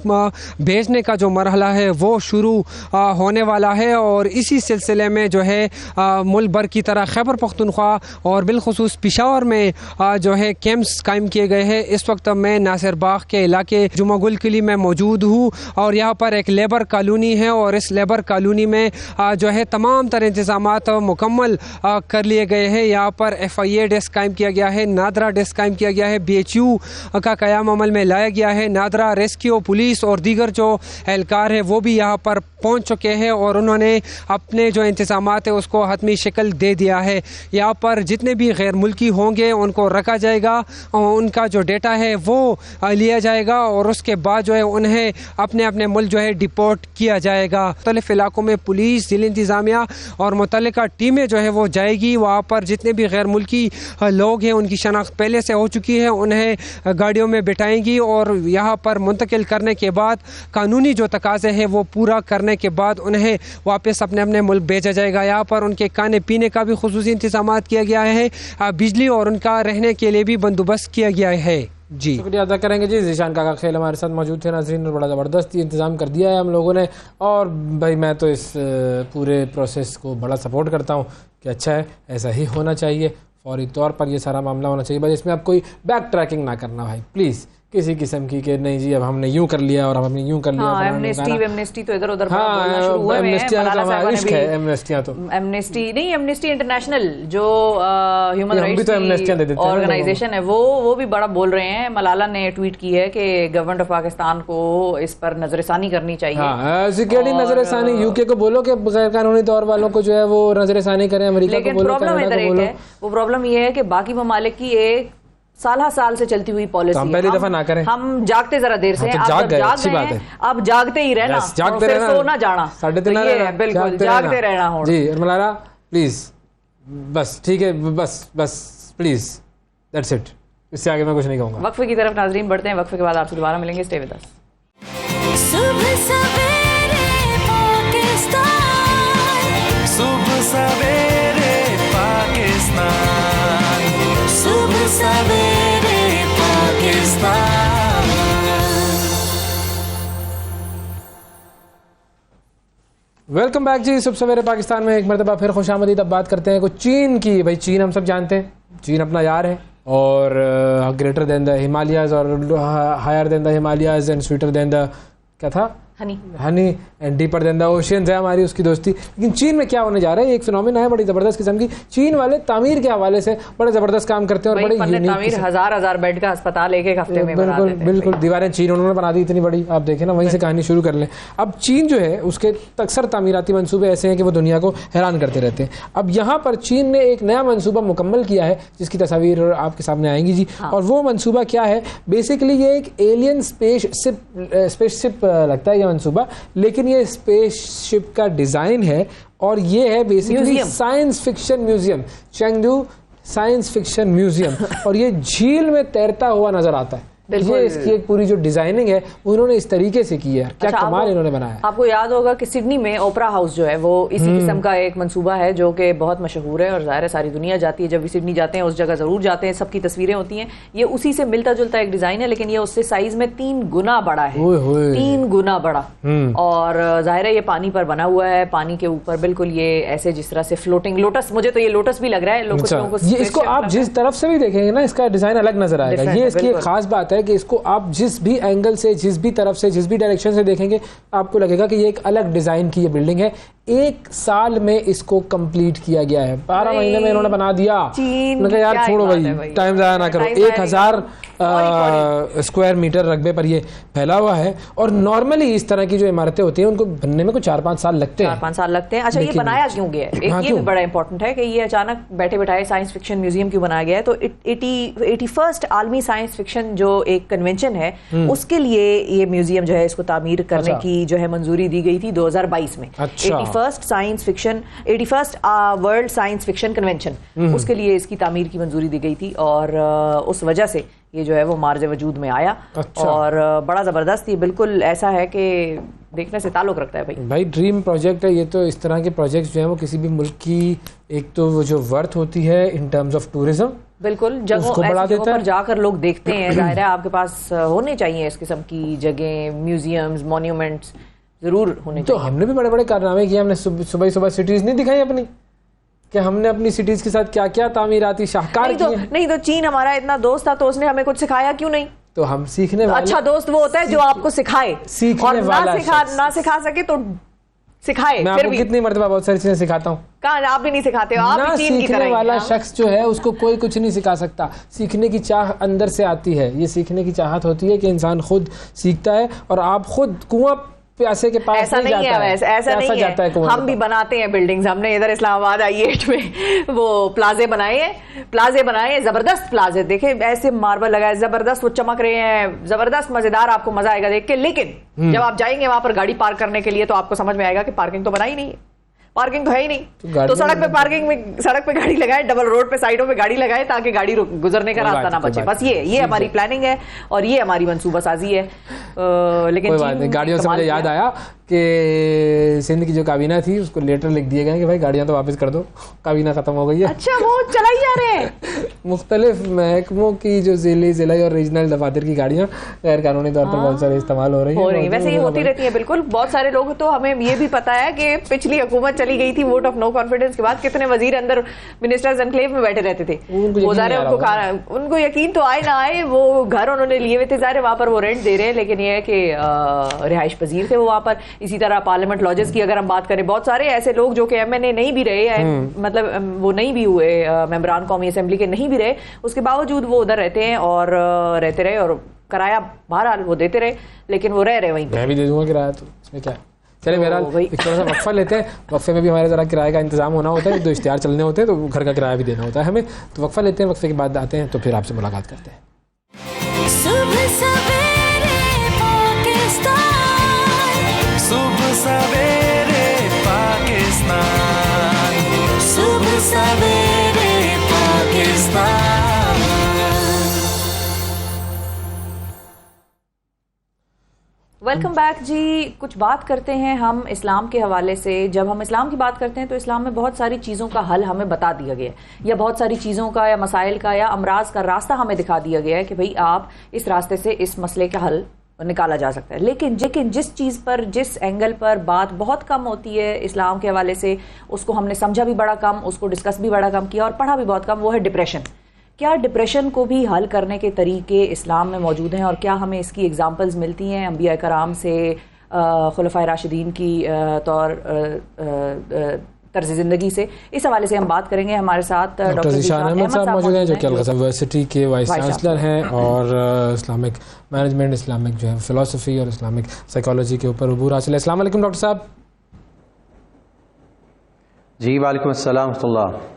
भेजने का जो मरहला है वो शुरू होने वाला है। और इसी सिलसिले में जो है मुल्क भर की तरह खैबर पख्तूनख्वा और बिलखुसूस पेशावर में जो है कैंप्स कायम किए गए हैं। इस वक्त मैं नासिर बाग के इलाके जुमा गुल किली में मौजूद हूँ और यहाँ पर एक लेबर कॉलोनी है और इस लेबर कॉलोनी में जो है तमाम तरह इंतजामात मुकम्मल कर लिए गए हैं। यहाँ पर FIA डेस्क कायम किया गया है, नादरा डेस्क कायम किया गया है, BHU का क़याम अमल में लाया गया है। नादरा रेस्क्यू पुलिस और दीगर जो एहलकार है वो भी यहाँ पर पहुँच चुके हैं और उन्होंने अपने जो इंतजामात है उसको हतमी शक्ल दे दिया है। यहाँ पर जितने भी गैर मुल्की होंगे उनको रखा जाएगा, उनका जो डेटा है वो लिया जाएगा और उसके बाद जो है उन्हें अपने अपने मुल्क जो है डिपोर्ट किया जाएगा। जाएगा। मुख्तलिफ इलाकों में पुलिस, जिला इंतजामिया और मुतल्लिका टीमें जो है वो जाएगी। वहाँ पर जितने भी गैर मुल्की लोग हैं उनकी शनाख्त पहले से हो चुकी है, उन्हें गाड़ियों में बिठाएंगी और यहाँ पर मुंतकिल करने के बाद कानूनी जो तकाजे हैं वो पूरा करने के बाद उन्हें वापस अपने अपने मुल्क भेजा जाएगा। यहाँ पर उनके खाने पीने का भी खुसूसी इंतजाम किया गया है, बिजली और उनका रहने के लिए भी बंदोबस्त किया गया है। जी शुक्रिया अदा करेंगे जी। ज़ीशान काका खेल हमारे साथ मौजूद थे नाज़रीन, और बड़ा ज़बरदस्त इंतज़ाम कर दिया है हम लोगों ने। और भाई मैं तो इस पूरे प्रोसेस को बड़ा सपोर्ट करता हूँ कि अच्छा है, ऐसा ही होना चाहिए, फौरी तौर पर ये सारा मामला होना चाहिए। भाई इसमें आप कोई बैक ट्रैकिंग ना करना भाई प्लीज़, किसी किस्म की कि नहीं जी अब हमने यूं कर लिया और अब हमने यूं कर लिया। हाँ, एमनेस्टी तो इधर उधर एमनेस्टी इंटरनेशनल जो ह्यूमन राइट्स ऑर्गेनाइजेशन है वो भी बड़ा बोल रहे हैं। मलाला ने ट्वीट की है कि गवर्नमेंट ऑफ पाकिस्तान को इस पर नजरसानी करनी चाहिए। सिक्योरिटी नजरसानी, यूके को बोलो कि गैर कानूनी तौर वालों को जो है वो नजरसानी करें, अमेरिका को बोलो, कनाडा को बोलो। वो प्रॉब्लम ये है कि बाकी ममालिक की एक साल से चलती हुई पॉलिसी, हम पहली दफा ना करें। हम जागते जरा देर से, आप जाग गए, आप जागते ही रहना, जागते रहना, सोना जाना, बिल्कुल जागते रहना हो जी। मलाला प्लीज, बस ठीक है, बस प्लीज, दैट्स इट, इससे आगे मैं कुछ नहीं कहूँगा। वक्फे की तरफ नाजरीन बढ़ते हैं, वक्फे के बाद आपसे दोबारा मिलेंगे। Stay with us. सुबह सवेरे पाकिस्तान, सुबह सवेरे पाकिस्तान, सुबह सवेरे पाकिस्तान। वेलकम बैक जी। सुबह सवेरे पाकिस्तान में एक मरतबा फिर खुशामदीद। अब बात करते हैं कुछ चीन की। भाई चीन हम सब जानते हैं, चीन अपना यार है और ग्रेटर देन द हिमालयाज और higher than the Himalayas and sweeter than the क्या था honey and deeper than the oceans है हमारी उसकी दोस्ती। लेकिन चीन में क्या होने जा रहा है, एक फिनोमेना है बड़ी ज़बरदस्त किस्म की। चीन वाले तामीर के हवाले से बड़े ज़बरदस्त काम करते हैं और बड़े यूनिक, हजार बेड का अस्पताल एक हफ्ते में बना देते हैं। बिल्कुल दीवारें चीन उन्होंने बना दी इतनी बड़ी, आप देखें ना, वहीं से कहानी शुरू कर लें। अब चीन जो है उसके अक्सर तामीराती मंसूबे ऐसे हैं कि वो दुनिया को हैरान करते रहते हैं। अब यहाँ पर चीन ने एक नया मंसूबा मुकम्मल किया है जिसकी तस्वीर आपके सामने आएंगी जी। और वो मंसूबा क्या है, बेसिकली ये एक एलियन स्पेसशिप लगता है ये मंसूबा, लेकिन ये स्पेसशिप का डिजाइन है और ये है basically science fiction museum, Chengdu science fiction museum. और ये झील में तैरता हुआ नजर आता है। ये इसकी एक पूरी जो डिजाइनिंग है उन्होंने इस तरीके से की है। क्या कमाल इन्होंने बनाया। आपको याद होगा कि सिडनी में ओपरा हाउस जो है वो इसी किस्म का एक मंसूबा है जो कि बहुत मशहूर है और जाहिर है सारी दुनिया जाती है। जब भी सिडनी जाते हैं उस जगह जरूर जाते हैं, सबकी तस्वीरें होती हैं। ये उसी से मिलता जुलता एक डिजाइन है, लेकिन ये उससे साइज में 3 गुना बड़ा है, 3 गुना बड़ा। और जाहिर है ये पानी पर बना हुआ है, पानी के ऊपर बिल्कुल ये ऐसे जिस तरह से फ्लोटिंग लोटस, मुझे तो ये लोटस भी लग रहा है। इसको आप जिस तरफ से भी देखेंगे ना इसका डिजाइन अलग नजर आएगा। ये इसकी एक खास बात है कि इसको आप जिस भी एंगल से, जिस भी तरफ से, जिस भी डायरेक्शन से देखेंगे आपको लगेगा कि ये एक अलग डिजाइन की ये बिल्डिंग है। 1 साल में इसको कंप्लीट किया गया है, 12 महीने में इन्होंने बना दिया। मैंने यार छोड़ो भाई, टाइम ज़ाया ना करो। 1000 स्क्वायर मीटर रकबे पर ये फैला हुआ है। और नॉर्मली इस तरह की जो इमारतें होती हैं उनको बनने में कुछ 4-5 साल लगते हैं। 4-5 साल लगते हैं। अच्छा, ये बनाया क्यों गया है, ये भी बड़ा इंपॉर्टेंट है कि ये अचानक बैठे बैठाए साइंस फिक्शन म्यूजियम क्यों बनाया गया है। तो 81st आलमी साइंस फिक्शन जो एक कन्वेंशन है उसके लिए ये म्यूजियम जो है इसको तामीर करने की जो है मंजूरी दी गई थी 2022 में। 81st world science fiction convention, उसके लिए इसकी तामीर की मंजूरी दी गई थी और उस वजह से ये जो है वो मार्ज वजूद में आया। और बड़ा ज़बरदस्त, ये बिल्कुल ऐसा है कि देखने से ताल्लुक रखता है भाई ड्रीम प्रोजेक्ट है ये। तो इस तरह के प्रोजेक्ट्स जो हैं वो किसी भी मुल्क की एक तो वो जो वर्थ होती है इन टर्म्स ऑफ टूरिज्म, बिल्कुल जगहों पर जाकर लोग देखते हैं। जाहिर है आपके पास होने चाहिए इस किस्म की जगह, म्यूजियम्स, मॉन्यूमेंट्स जरूर होने चाहिए। तो हमने भी बड़े बड़े कारनामे किए। हमने सुबह सिटीज नहीं दिखाई अपनी, कि हमने अपनी सिटीज के साथ क्या क्या तामीराती शाहकार किए। नहीं तो चीन हमारा इतना दोस्त था तो उसने हमें कुछ सिखाया क्यों नहीं। तो हम सीखने वाले, अच्छा दोस्त वो होता है जो आपको सिखाए, सीखने वाला ना सिखा सके तो सिखाए। मैं आपको कितनी मरतबा बहुत सारी चीजें सिखाता हूँ। कहाँ आप भी नहीं सिखाते हो, आप ना चीन की सीखने वाला शख्स जो है उसको कोई कुछ नहीं सिखा सकता। सीखने की चाह अंदर से आती है। ये सीखने की चाहत होती है कि इंसान खुद सीखता है। और आप खुद कुआं प्यासे के पास ऐसा नहीं है, ऐसा नहीं है। हम भी बनाते हैं बिल्डिंग्स, हमने इधर इस्लामाबाद IH में वो प्लाजे बनाए, जबरदस्त प्लाजे, देखे ऐसे मार्बल लगाए, जबरदस्त वो चमक रहे हैं, जबरदस्त मजेदार, आपको मजा आएगा देख के। लेकिन जब आप जाएंगे वहां पर गाड़ी पार्क करने के लिए तो आपको समझ में आएगा कि पार्किंग तो बना ही नहीं है, पार्किंग तो है ही नहीं। तो सड़क पे गाड़ी लगाए, डबल रोड पे साइडों पे गाड़ी लगाए ताकि गाड़ी गुजरने का रास्ता ना बचे। बस ये हमारी प्लानिंग है और ये हमारी मंसूबासाजी है। लेकिन गाड़ियों से मुझे याद आया कि सिंध की जो काबीना थी उसको लेटर लिख दिए गए कि भाई गाड़ियां तो वापस कर दो, काबीना खत्म हो गई है। अच्छा, वो चलाई जा रहे हैं मुख्तलिफ महकमों की जो जिले और रीजनल दफातर की गाड़ियां गैर कानूनी तौर पर बहुत सारे इस्तेमाल हो रही है। वैसे ही होती रहती है बिल्कुल। बहुत सारे लोग तो हमें ये भी पता है कि पिछली हुकूमत चली गई थी वोट ऑफ नो कॉन्फिडेंस के बाद, कितने वजीर अंदर मिनिस्टर्स एनक्लेव में बैठे रहते थे। उनको यकीन तो आए ना आए, वो घर उन्होंने लिए हुए थे, ज़ाहिर वहां पर वो रेंट दे रहे हैं, लेकिन ये है कि रिहाइश पजीर थे वो वहां पर। इसी तरह पार्लियामेंट लॉजेस की अगर हम बात करें, बहुत सारे ऐसे लोग जो कि MNA नहीं भी रहे हैं, मतलब वो नहीं भी हुए मेंबरान कौमी असेंबली के, नहीं भी रहे, उसके बावजूद वो उधर रहते हैं और रहते रहे और किराया बहरहाल वो देते रहे, लेकिन वो रह रहे वहीं। मैं भी दे दूंगा किराया, तो इसमें क्या है। चले बहरहाल थोड़ा सा वक्फा लेते हैं, वक्फे में भी हमारे ज़रा किराए का इंतजाम होना होता है, 2 इश्तिहार चलने होते हैं तो घर का किराया भी देना होता है हमें। तो वक्फा लेते हैं, वक्फे के बाद आते हैं तो फिर आपसे मुलाकात करते हैं। सुबह सवेरे पाकिस्तान, सुबह सवेरे पाकिस्तान, सुबह सवेरे पाकिस्तान। वेलकम बैक जी। कुछ बात करते हैं हम इस्लाम के हवाले से। जब हम इस्लाम की बात करते हैं तो इस्लाम में बहुत सारी चीज़ों का हल हमें बता दिया गया है, या बहुत सारी चीज़ों का या मसाइल का या अमराज का रास्ता हमें दिखा दिया गया है कि भाई आप इस रास्ते से इस मसले का हल निकाला जा सकता है। लेकिन जिस चीज़ पर, जिस एंगल पर बात बहुत कम होती है इस्लाम के हवाले से, उसको हमने समझा भी बड़ा कम, उसको डिस्कस भी बड़ा कम किया और पढ़ा भी बहुत कम, वो है डिप्रेशन। क्या डिप्रेशन को भी हल करने के तरीके इस्लाम में मौजूद हैं और क्या हमें इसकी एग्जांपल्स मिलती हैं अंबिया कराम से, खुलफाए राशिदीन की तर्ज ज़िंदगी से? इस हवाले से हम बात करेंगे। हमारे साथ डॉक्टर ज़ीशान अहमद साहब मौजूद हैं जो कि अल-ग़ज़ा यूनिवर्सिटी के वाइस चांसलर हैं और इस्लामिक मैनेजमेंट, इस्लामिक जो है फ़िलासफ़ी और इस्लामिक साइकोलॉजी के ऊपर अबूर हासिल है। अस्सलाम वालेकुम डॉक्टर साहब। जी वालेकुम अस्सलाम व रहमतुल्लाह।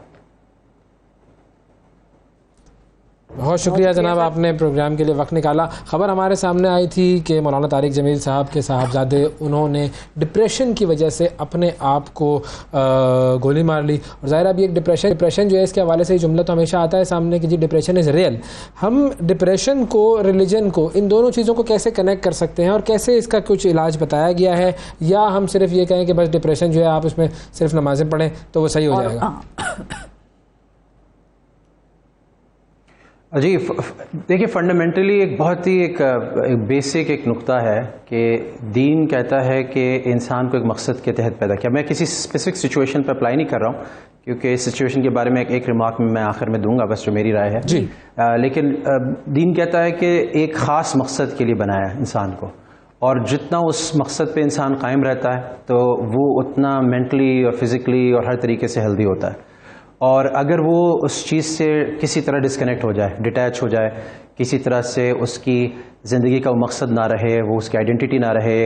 बहुत शुक्रिया जनाब, आपने प्रोग्राम के लिए वक्त निकाला। ख़बर हमारे सामने आई थी कि मौलाना तारिक जमील साहब के साहबजादे, उन्होंने डिप्रेशन की वजह से अपने आप को गोली मार ली। और ज़ाहिर अभी एक डिप्रेशन जो है, इसके हवाले से ही जुमला तो हमेशा आता है सामने कि जी डिप्रेशन इज़ रियल। हम डिप्रेशन को, रिलीजन को, इन दोनों चीज़ों को कैसे कनेक्ट कर सकते हैं और कैसे इसका कुछ इलाज बताया गया है, या हम सिर्फ ये कहें कि बस डिप्रेशन जो है आप उसमें सिर्फ नमाज़ें पढ़ें तो वो सही हो जाएगा? जी देखिए, फंडामेंटली एक बहुत ही एक बेसिक एक नुक्ता है कि दीन कहता है कि इंसान को एक मकसद के तहत पैदा किया। मैं किसी स्पेसिफिक सिचुएशन पर अप्लाई नहीं कर रहा हूँ क्योंकि इस सिचुएशन के बारे में एक रिमार्क में मैं आखिर में दूंगा, बस जो मेरी राय है जी। लेकिन दीन कहता है कि एक ख़ास मकसद के लिए बनाया इंसान को, और जितना उस मकसद पे इंसान कायम रहता है तो वो उतना मेंटली और फिज़िकली और हर तरीके से हेल्दी होता है। और अगर वो उस चीज़ से किसी तरह डिस्कनेक्ट हो जाए, डिटैच हो जाए, किसी तरह से उसकी ज़िंदगी का वो मकसद ना रहे, वो उसकी आइडेंटिटी ना रहे,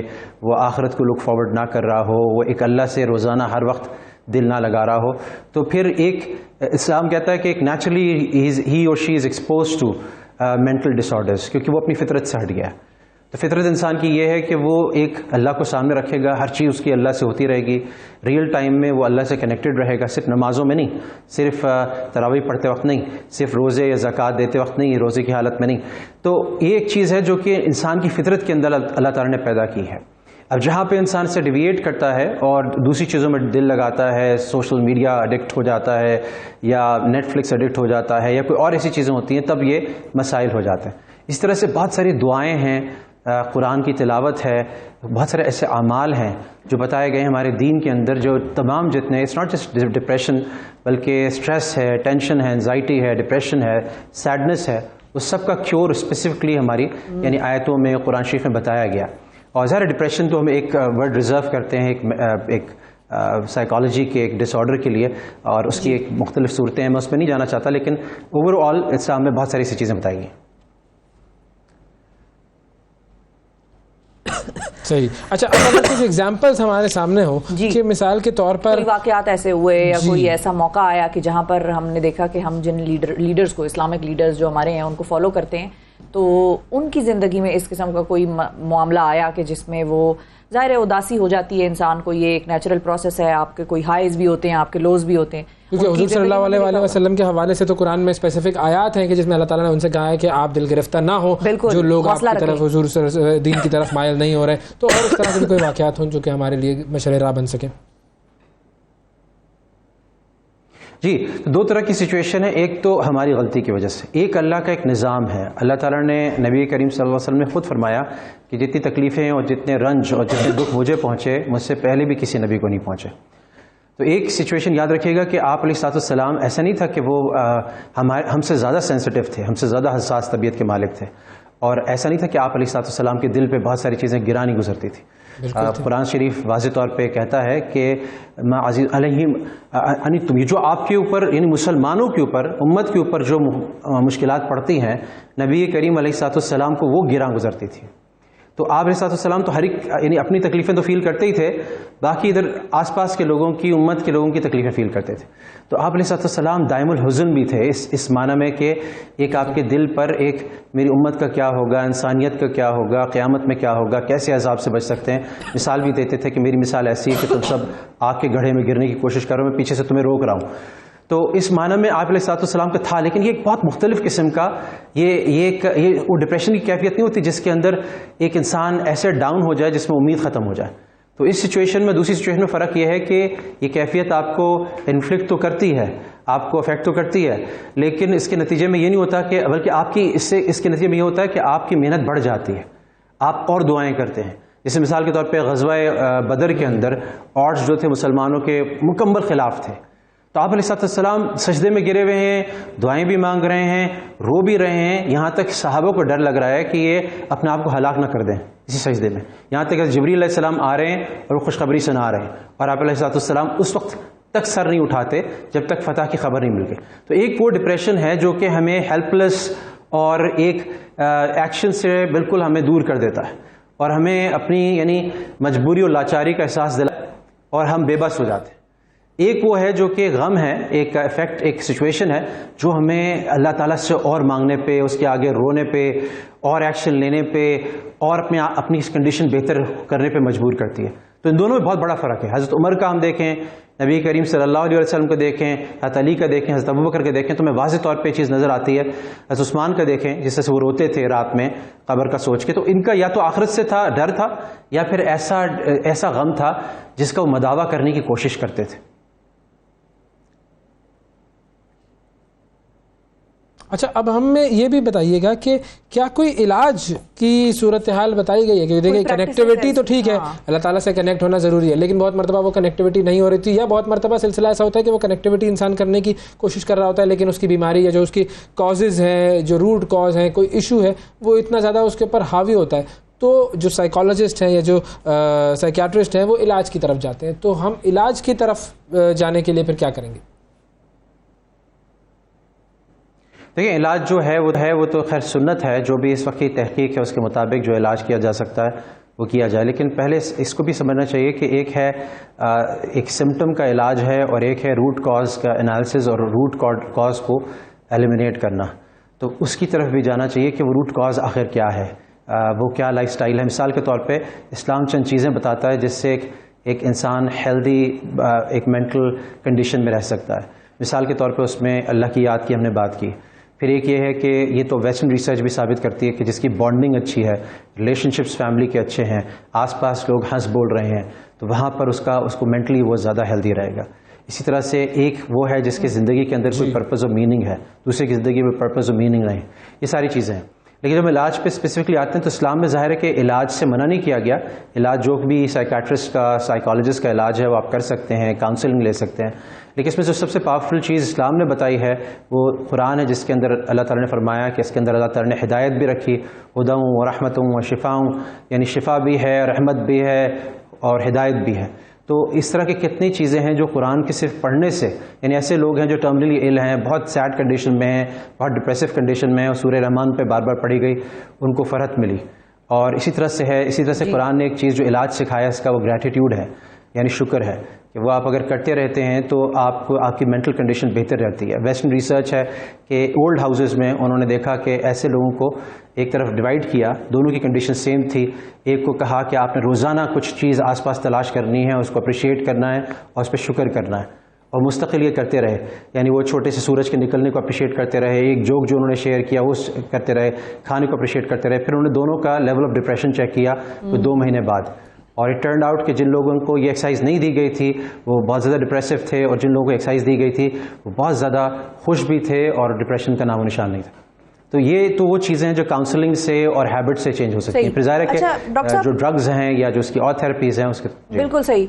वो आखिरत को लुक फॉरवर्ड ना कर रहा हो, वो एक अल्लाह से रोज़ाना हर वक्त दिल ना लगा रहा हो, तो फिर एक इस्लाम कहता है कि एक नेचुरली ही और she is expose to mental disorders, क्योंकि वो अपनी फितरत से हट गया है। तो फितरत इंसान की ये है कि वो एक अल्लाह को सामने रखेगा, हर चीज़ उसकी अल्लाह से होती रहेगी, रियल टाइम में वो अल्लाह से कनेक्टेड रहेगा, सिर्फ नमाज़ों में नहीं, सिर्फ तरावी पढ़ते वक्त नहीं, सिर्फ रोज़े या ज़कात देते वक्त नहीं, रोज़े की हालत में नहीं। तो ये एक चीज़ है जो कि इंसान की फितरत के अंदर अल्लाह ताला ने पैदा की है। अब जहाँ पे इंसान से डिविएट करता है और दूसरी चीज़ों में दिल लगाता है, सोशल मीडिया एडिक्ट हो जाता है या नेटफ्लिक्स एडिक्ट हो जाता है या कोई और ऐसी चीज़ें होती हैं, तब ये मसाइल हो जाते हैं। इस तरह से बहुत सारी दुआएं हैं, कुरान की तिलावत है, बहुत सारे ऐसे अमाल हैं जो बताए गए हमारे दीन के अंदर, जो तमाम जितने, इट्स नॉट जस्ट डिप्रेशन बल्कि स्ट्रेस है, टेंशन है, एंजाइटी है, डिप्रेशन है, सैडनेस है, उस सब का क्योर स्पेसिफिकली हमारी यानी आयतों में, कुरान शरीफ में बताया गया। और ज़रा डिप्रेशन तो हम एक वर्ड रिज़र्व करते हैं एक साइकोलॉजी के एक डिसऑर्डर के लिए, और उसकी एक मुख्तलिफ सूरतें हैं, मैं उसमें नहीं जाना चाहता, लेकिन ओवरऑल इस्लाम में बहुत सारी ऐसी चीज़ें बताई गई। सही। अच्छा, अब अगर कुछ एग्जांपल्स हमारे सामने हो कि मिसाल के तौर पर कोई वाकयात ऐसे हुए या कोई ऐसा मौका आया कि जहां पर हमने देखा कि हम जिन लीडर्स को, इस्लामिक लीडर्स जो हमारे हैं उनको फॉलो करते हैं, तो उनकी ज़िंदगी में इस किस्म का कोई मामला आया कि जिसमें वो ज़ाहिर है उदासी हो जाती है इंसान को, ये एक नेचुरल प्रोसेस है, आपके कोई हाइज भी होते हैं, आपके लोज भी होते हैं। क्योंकि हुजूर सल्लल्लाहु अलैहि वसल्लम के हवाले से तो कुरान में स्पेसिफिक आयात हैं कि जिसमें अल्लाह ताला ने उनसे कहा है कि आप दिल गिरफ्तार ना हो, जो लोग आपकी तरफ हुजूर दीन की तरफ मायल नहीं हो रहे। तो और इस तरह के कोई वाकयात हों जो कि हमारे लिए मशरे राह बन सके। जी, तो दो तरह की सिचुएशन है। एक तो हमारी गलती की वजह से, एक अल्लाह का एक निज़ाम है। अल्लाह ताला ने नबी करीम सल्लल्लाहु अलैहि वसल्लम ने खुद फरमाया कि जितनी तकलीफ़ें और जितने रंज और जितने दुख मुझे पहुँचे, मुझसे पहले भी किसी नबी को नहीं पहुँचे। तो एक सिचुएशन याद रखिएगा कि आप अलैहिस्सलाम ऐसा नहीं था कि वो हमसे ज़्यादा सेंसिटिव थे, हमसे ज़्यादा हसास तबीयत के मालिक थे, और ऐसा नहीं था कि आप अलैहिस्सलाम के दिल पे बहुत सारी चीज़ें गिरा नहीं गुजरती थी। कुरान शरीफ वाज़ेह तौर पे कहता है कि मा अज़ीज़ अलैहिम अनित्तुम, ये जो आपके ऊपर यानी मुसलमानों के ऊपर, उम्मत के ऊपर जो मुश्किलात पड़ती हैं, नबी करीम अलैहिस्सलाम को वो गिरा गुजरती थी। तो आप अलैहिस्सलाम तो हर एक यानी अपनी तकलीफ़ें तो फील करते ही थे, बाकी इधर आसपास के लोगों की, उम्मत के लोगों की तकलीफ़ें फील करते थे। तो आप अलैहिस्सलाम दाइमुल हुज़्न भी थे, इस माना में कि एक आपके दिल पर एक मेरी उम्मत का क्या होगा, इंसानियत का क्या होगा, क़यामत में क्या होगा, कैसे अज़ाब से बच सकते हैं। मिसाल भी देते थे कि मेरी मिसाल ऐसी है कि तुम सब आग के गड्ढे में गिरने की कोशिश करो, मैं पीछे से तुम्हें रोक रहा हूँ। तो इस माना में आप अलैहिस्सलाम का था, लेकिन ये एक बहुत मुख्तलिफ किस्म का ये वो डिप्रेशन की कैफियत नहीं होती जिसके अंदर एक इंसान ऐसे डाउन हो जाए जिसमें उम्मीद ख़त्म हो जाए। तो इस सिचुएशन में दूसरी सिचुएशन में फ़र्क ये है कि ये कैफियत आपको इन्फ्लिक्ट तो करती है, आपको अफेक्ट तो करती है, लेकिन इसके नतीजे में ये नहीं होता कि, बल्कि आपकी इसके नतीजे में ये होता है कि आपकी मेहनत बढ़ जाती है, आप और दुआएँ करते हैं। जैसे मिसाल के तौर पर ग़ज़वा बदर के अंदर ऑड्स जो थे मुसलमानों के मुकम्मल ख़िलाफ़ थे, तो आप अलैहिस्सलाम सजदे में गिरे हुए हैं, दुआएं भी मांग रहे हैं, रो भी रहे हैं, यहाँ तक सहाबा को डर लग रहा है कि ये अपने आप को हलाक ना कर दें इसी सजदे में। यहाँ तक जिब्रील अलैहिस्सलाम आ रहे हैं और वो खुशखबरी सुना रहे हैं, और आप अलैहिस्सलाम उस वक्त तक सर नहीं उठाते जब तक फतह की खबर नहीं मिल गई। तो एक वो डिप्रेशन है जो कि हमें हेल्पलेस और एक एक्शन से बिल्कुल हमें दूर कर देता है, और हमें अपनी यानी मजबूरी और लाचारी का एहसास दिलाता है, और हम बेबस हो जाते हैं। एक वो है जो कि गम है, एक इफेक्ट, एक सिचुएशन है जो हमें अल्लाह ताला से और मांगने पे, उसके आगे रोने पे, और एक्शन लेने पे, और अपनी कंडीशन बेहतर करने पे मजबूर करती है। तो इन दोनों में बहुत बड़ा फ़र्क है। हज़रत उमर का हम देखें, नबी करीम सल्लल्लाहु अलैहि वसल्लम को देखें, हज़रत अली का देखें, हज़रत अबू बकर का देखें, तो हमें वाज़ेह तौर पे चीज़ नज़र आती है। हज़रत उस्मान का देखें, जिस तरह से वो रोते थे रात में कब्र का सोच के, तो इनका या तो आखिरत से था, डर था, या फिर ऐसा गम था जिसका वो मदावा करने की कोशिश करते थे। अच्छा, अब हमें ये भी बताइएगा कि क्या कोई इलाज की सूरत हाल बताई गई है? कि देखिए कनेक्टिविटी तो ठीक है, अल्लाह ताला से कनेक्ट होना ज़रूरी है, लेकिन बहुत मरतबा वो कनेक्टिविटी नहीं हो रही थी, या बहुत मरतबा सिलसिला ऐसा होता है कि वो कनेक्टिविटी इंसान करने की कोशिश कर रहा होता है, लेकिन उसकी बीमारी या जो उसकी कॉजेज़ हैं, जो रूट कॉज हैं, कोई इशू है, वो इतना ज़्यादा उसके ऊपर हावी होता है। तो जो साइकोलॉजिस्ट हैं या जो साइकियाट्रिस्ट हैं वो इलाज की तरफ जाते हैं। तो हम इलाज की तरफ जाने के लिए फिर क्या करेंगे? देखिए, इलाज जो है वो तो खैर सुन्नत है, जो भी इस वक्त की तहकीक है उसके मुताबिक जो इलाज किया जा सकता है वो किया जाए। लेकिन पहले इसको भी समझना चाहिए कि एक है एक सिम्टम का इलाज है, और एक है रूट कॉज का एनालिसिस और रूट कॉज को एलिमिनेट करना। तो उसकी तरफ भी जाना चाहिए कि वो रूट कॉज आखिर क्या है, वो क्या लाइफस्टाइल है। मिसाल के तौर पे इस्लाम चंद चीज़ें बताता है जिससे एक इंसान हेल्दी एक मेंटल कंडीशन में रह सकता है। मिसाल के तौर पे उसमें अल्लाह की याद की हमने बात की। फिर एक ये है कि ये तो वेस्टर्न रिसर्च भी साबित करती है कि जिसकी बॉन्डिंग अच्छी है, रिलेशनशिप्स फैमिली के अच्छे हैं, आसपास लोग हंस बोल रहे हैं, तो वहाँ पर उसको मेंटली वो ज़्यादा हेल्दी रहेगा। इसी तरह से एक वो है जिसकी ज़िंदगी के अंदर कोई पर्पज़ और मीनिंग है, दूसरे की ज़िंदगी में पर्पज़ और मीनिंग नहीं। ये सारी चीज़ें हैं। लेकिन जब इलाज पे स्पेसिफिकली आते हैं तो इस्लाम में ज़ाहिर है कि इलाज से मना नहीं किया गया। इलाज जो भी साइकियाट्रिस्ट का, साइकोलॉजिस्ट का इलाज है वो आप कर सकते हैं, काउंसलिंग ले सकते हैं। लेकिन इसमें जो सबसे पावरफुल चीज़ इस्लाम ने बताई है वो कुरान है, जिसके अंदर अल्लाह ताला ने फरमाया कि इसके अंदर अल्लाह ताला ने हिदायत भी रखी, हुदम व रहमतुम व शिफाउं, यानी शिफा भी है, रहमत भी है और हिदायत भी है। तो इस तरह की कितनी चीज़ें हैं जो कुरान के सिर्फ पढ़ने से, यानी ऐसे लोग हैं जो टर्मिनली इल हैं, बहुत सैड कंडीशन में हैं, बहुत डिप्रेसिव कंडीशन में हैं, और सूरह रहमान पे बार बार पढ़ी गई, उनको फ़रहत मिली। और इसी तरह से कुरान ने एक चीज़ जो इलाज सिखाया इसका वो ग्रैटिट्यूड है, यानी शुक्र है कि वो आप अगर करते रहते हैं तो आपको आपकी मेंटल कंडीशन बेहतर रहती है। वेस्टर्न रिसर्च है कि ओल्ड हाउसेस में उन्होंने देखा कि ऐसे लोगों को एक तरफ डिवाइड किया, दोनों की कंडीशन सेम थी। एक को कहा कि आपने रोज़ाना कुछ चीज़ आसपास तलाश करनी है, उसको अप्रिशिएट करना है और उस पर शुक्र करना है और मुस्तकिल ये करते रहे, यानी वो छोटे से सूरज के निकलने को अप्रिशिएट करते रहे, एक जोक जो उन्होंने शेयर किया वो करते रहे, खाने को अप्रिशिएट करते रहे। फिर उन्होंने दोनों का लेवल ऑफ डिप्रेशन चेक किया तो 2 महीने बाद, और इट टर्न आउट कि जिन लोगों को ये एक्सरसाइज नहीं दी गई थी वो बहुत ज़्यादा डिप्रेसिव थे, और जिन लोगों को एक्सरसाइज दी गई थी वो बहुत ज़्यादा खुश भी थे और डिप्रेशन का नामो निशान नहीं था। तो ये तो वो चीज़ें हैं जो काउंसलिंग से और हैबिट से चेंज हो सकती हैं। फिर ज़ाहिर है कि जो ड्रग्स हैं या जो उसकी और थेरेपीज़ हैं उसके बिल्कुल सही।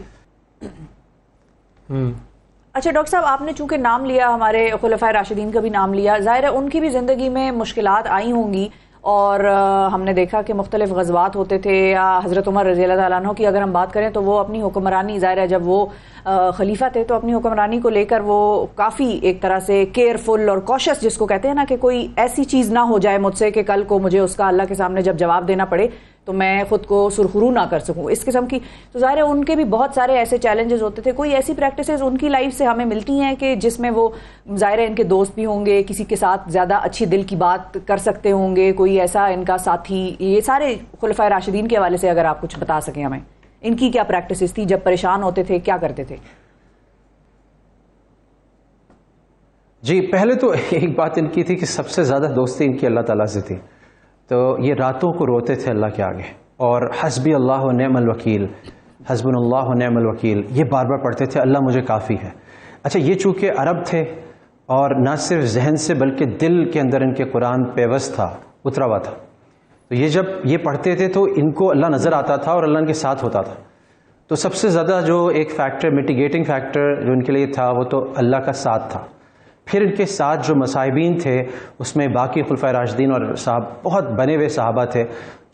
अच्छा डॉक्टर साहब, आपने चूंकि नाम लिया, हमारे खुलफाए राशिदीन का भी नाम लिया, ज़ाहिर है उनकी भी ज़िंदगी में मुश्किलात आई होंगी, और हमने देखा कि मुख्तलिफ गज़वात होते थे। या हज़रत उमर रज़ी अल्लाह तआला अन्हु की अगर हम बात करें तो वो अपनी हुक्मरानी, ज़ाहिर है जब वो खलीफा थे तो अपनी हुक्मरानी को लेकर वो काफ़ी एक तरह से केयरफुल और कॉशस, जिसको कहते हैं ना कि कोई ऐसी चीज़ ना हो जाए मुझसे कि कल को मुझे उसका अल्लाह के सामने जब जवाब देना पड़े तो मैं खुद को सुरखरू ना कर सकूं, इस किस्म की। तो ज़ाहिर है उनके भी बहुत सारे ऐसे चैलेंजेस होते थे। कोई ऐसी प्रैक्टिसेस उनकी लाइफ से हमें मिलती हैं कि जिसमें वो ज़ाहिर है इनके दोस्त भी होंगे, किसी के साथ ज़्यादा अच्छी दिल की बात कर सकते होंगे, कोई ऐसा इनका साथी, ये सारे खुलफाए राशिदीन के हवाले से अगर आप कुछ बता सकें हमें, इनकी क्या प्रैक्टिसेस थी, जब परेशान होते थे क्या करते थे? जी, पहले तो एक बात इनकी थी कि सबसे ज़्यादा दोस्ती इनकी अल्लाह ताला से थी। तो ये रातों को रोते थे अल्लाह के आगे, और हस्बी अल्लाह व निअमल वकील, हस्बुनल्लाह व निअमल वकील, ये बार बार पढ़ते थे, अल्लाह मुझे काफ़ी है। अच्छा, ये चूँकि अरब थे और न सिर्फ जहन से बल्कि दिल के अंदर इनके कुरान पेवस्त था, उतरा हुआ था, तो ये जब ये पढ़ते थे तो इनको अल्लाह नज़र आता था और अल्लाह इनके साथ होता था। तो सबसे ज़्यादा जो एक फैक्टर, मिटिगेटिंग फैक्टर जो इनके लिए था वो तो अल्लाह का साथ था। फिर इनके साथ जो मसाहिबीन थे उसमें बाकी खुलफाए राशिदीन और साहब, बहुत बने हुए सहाबा थे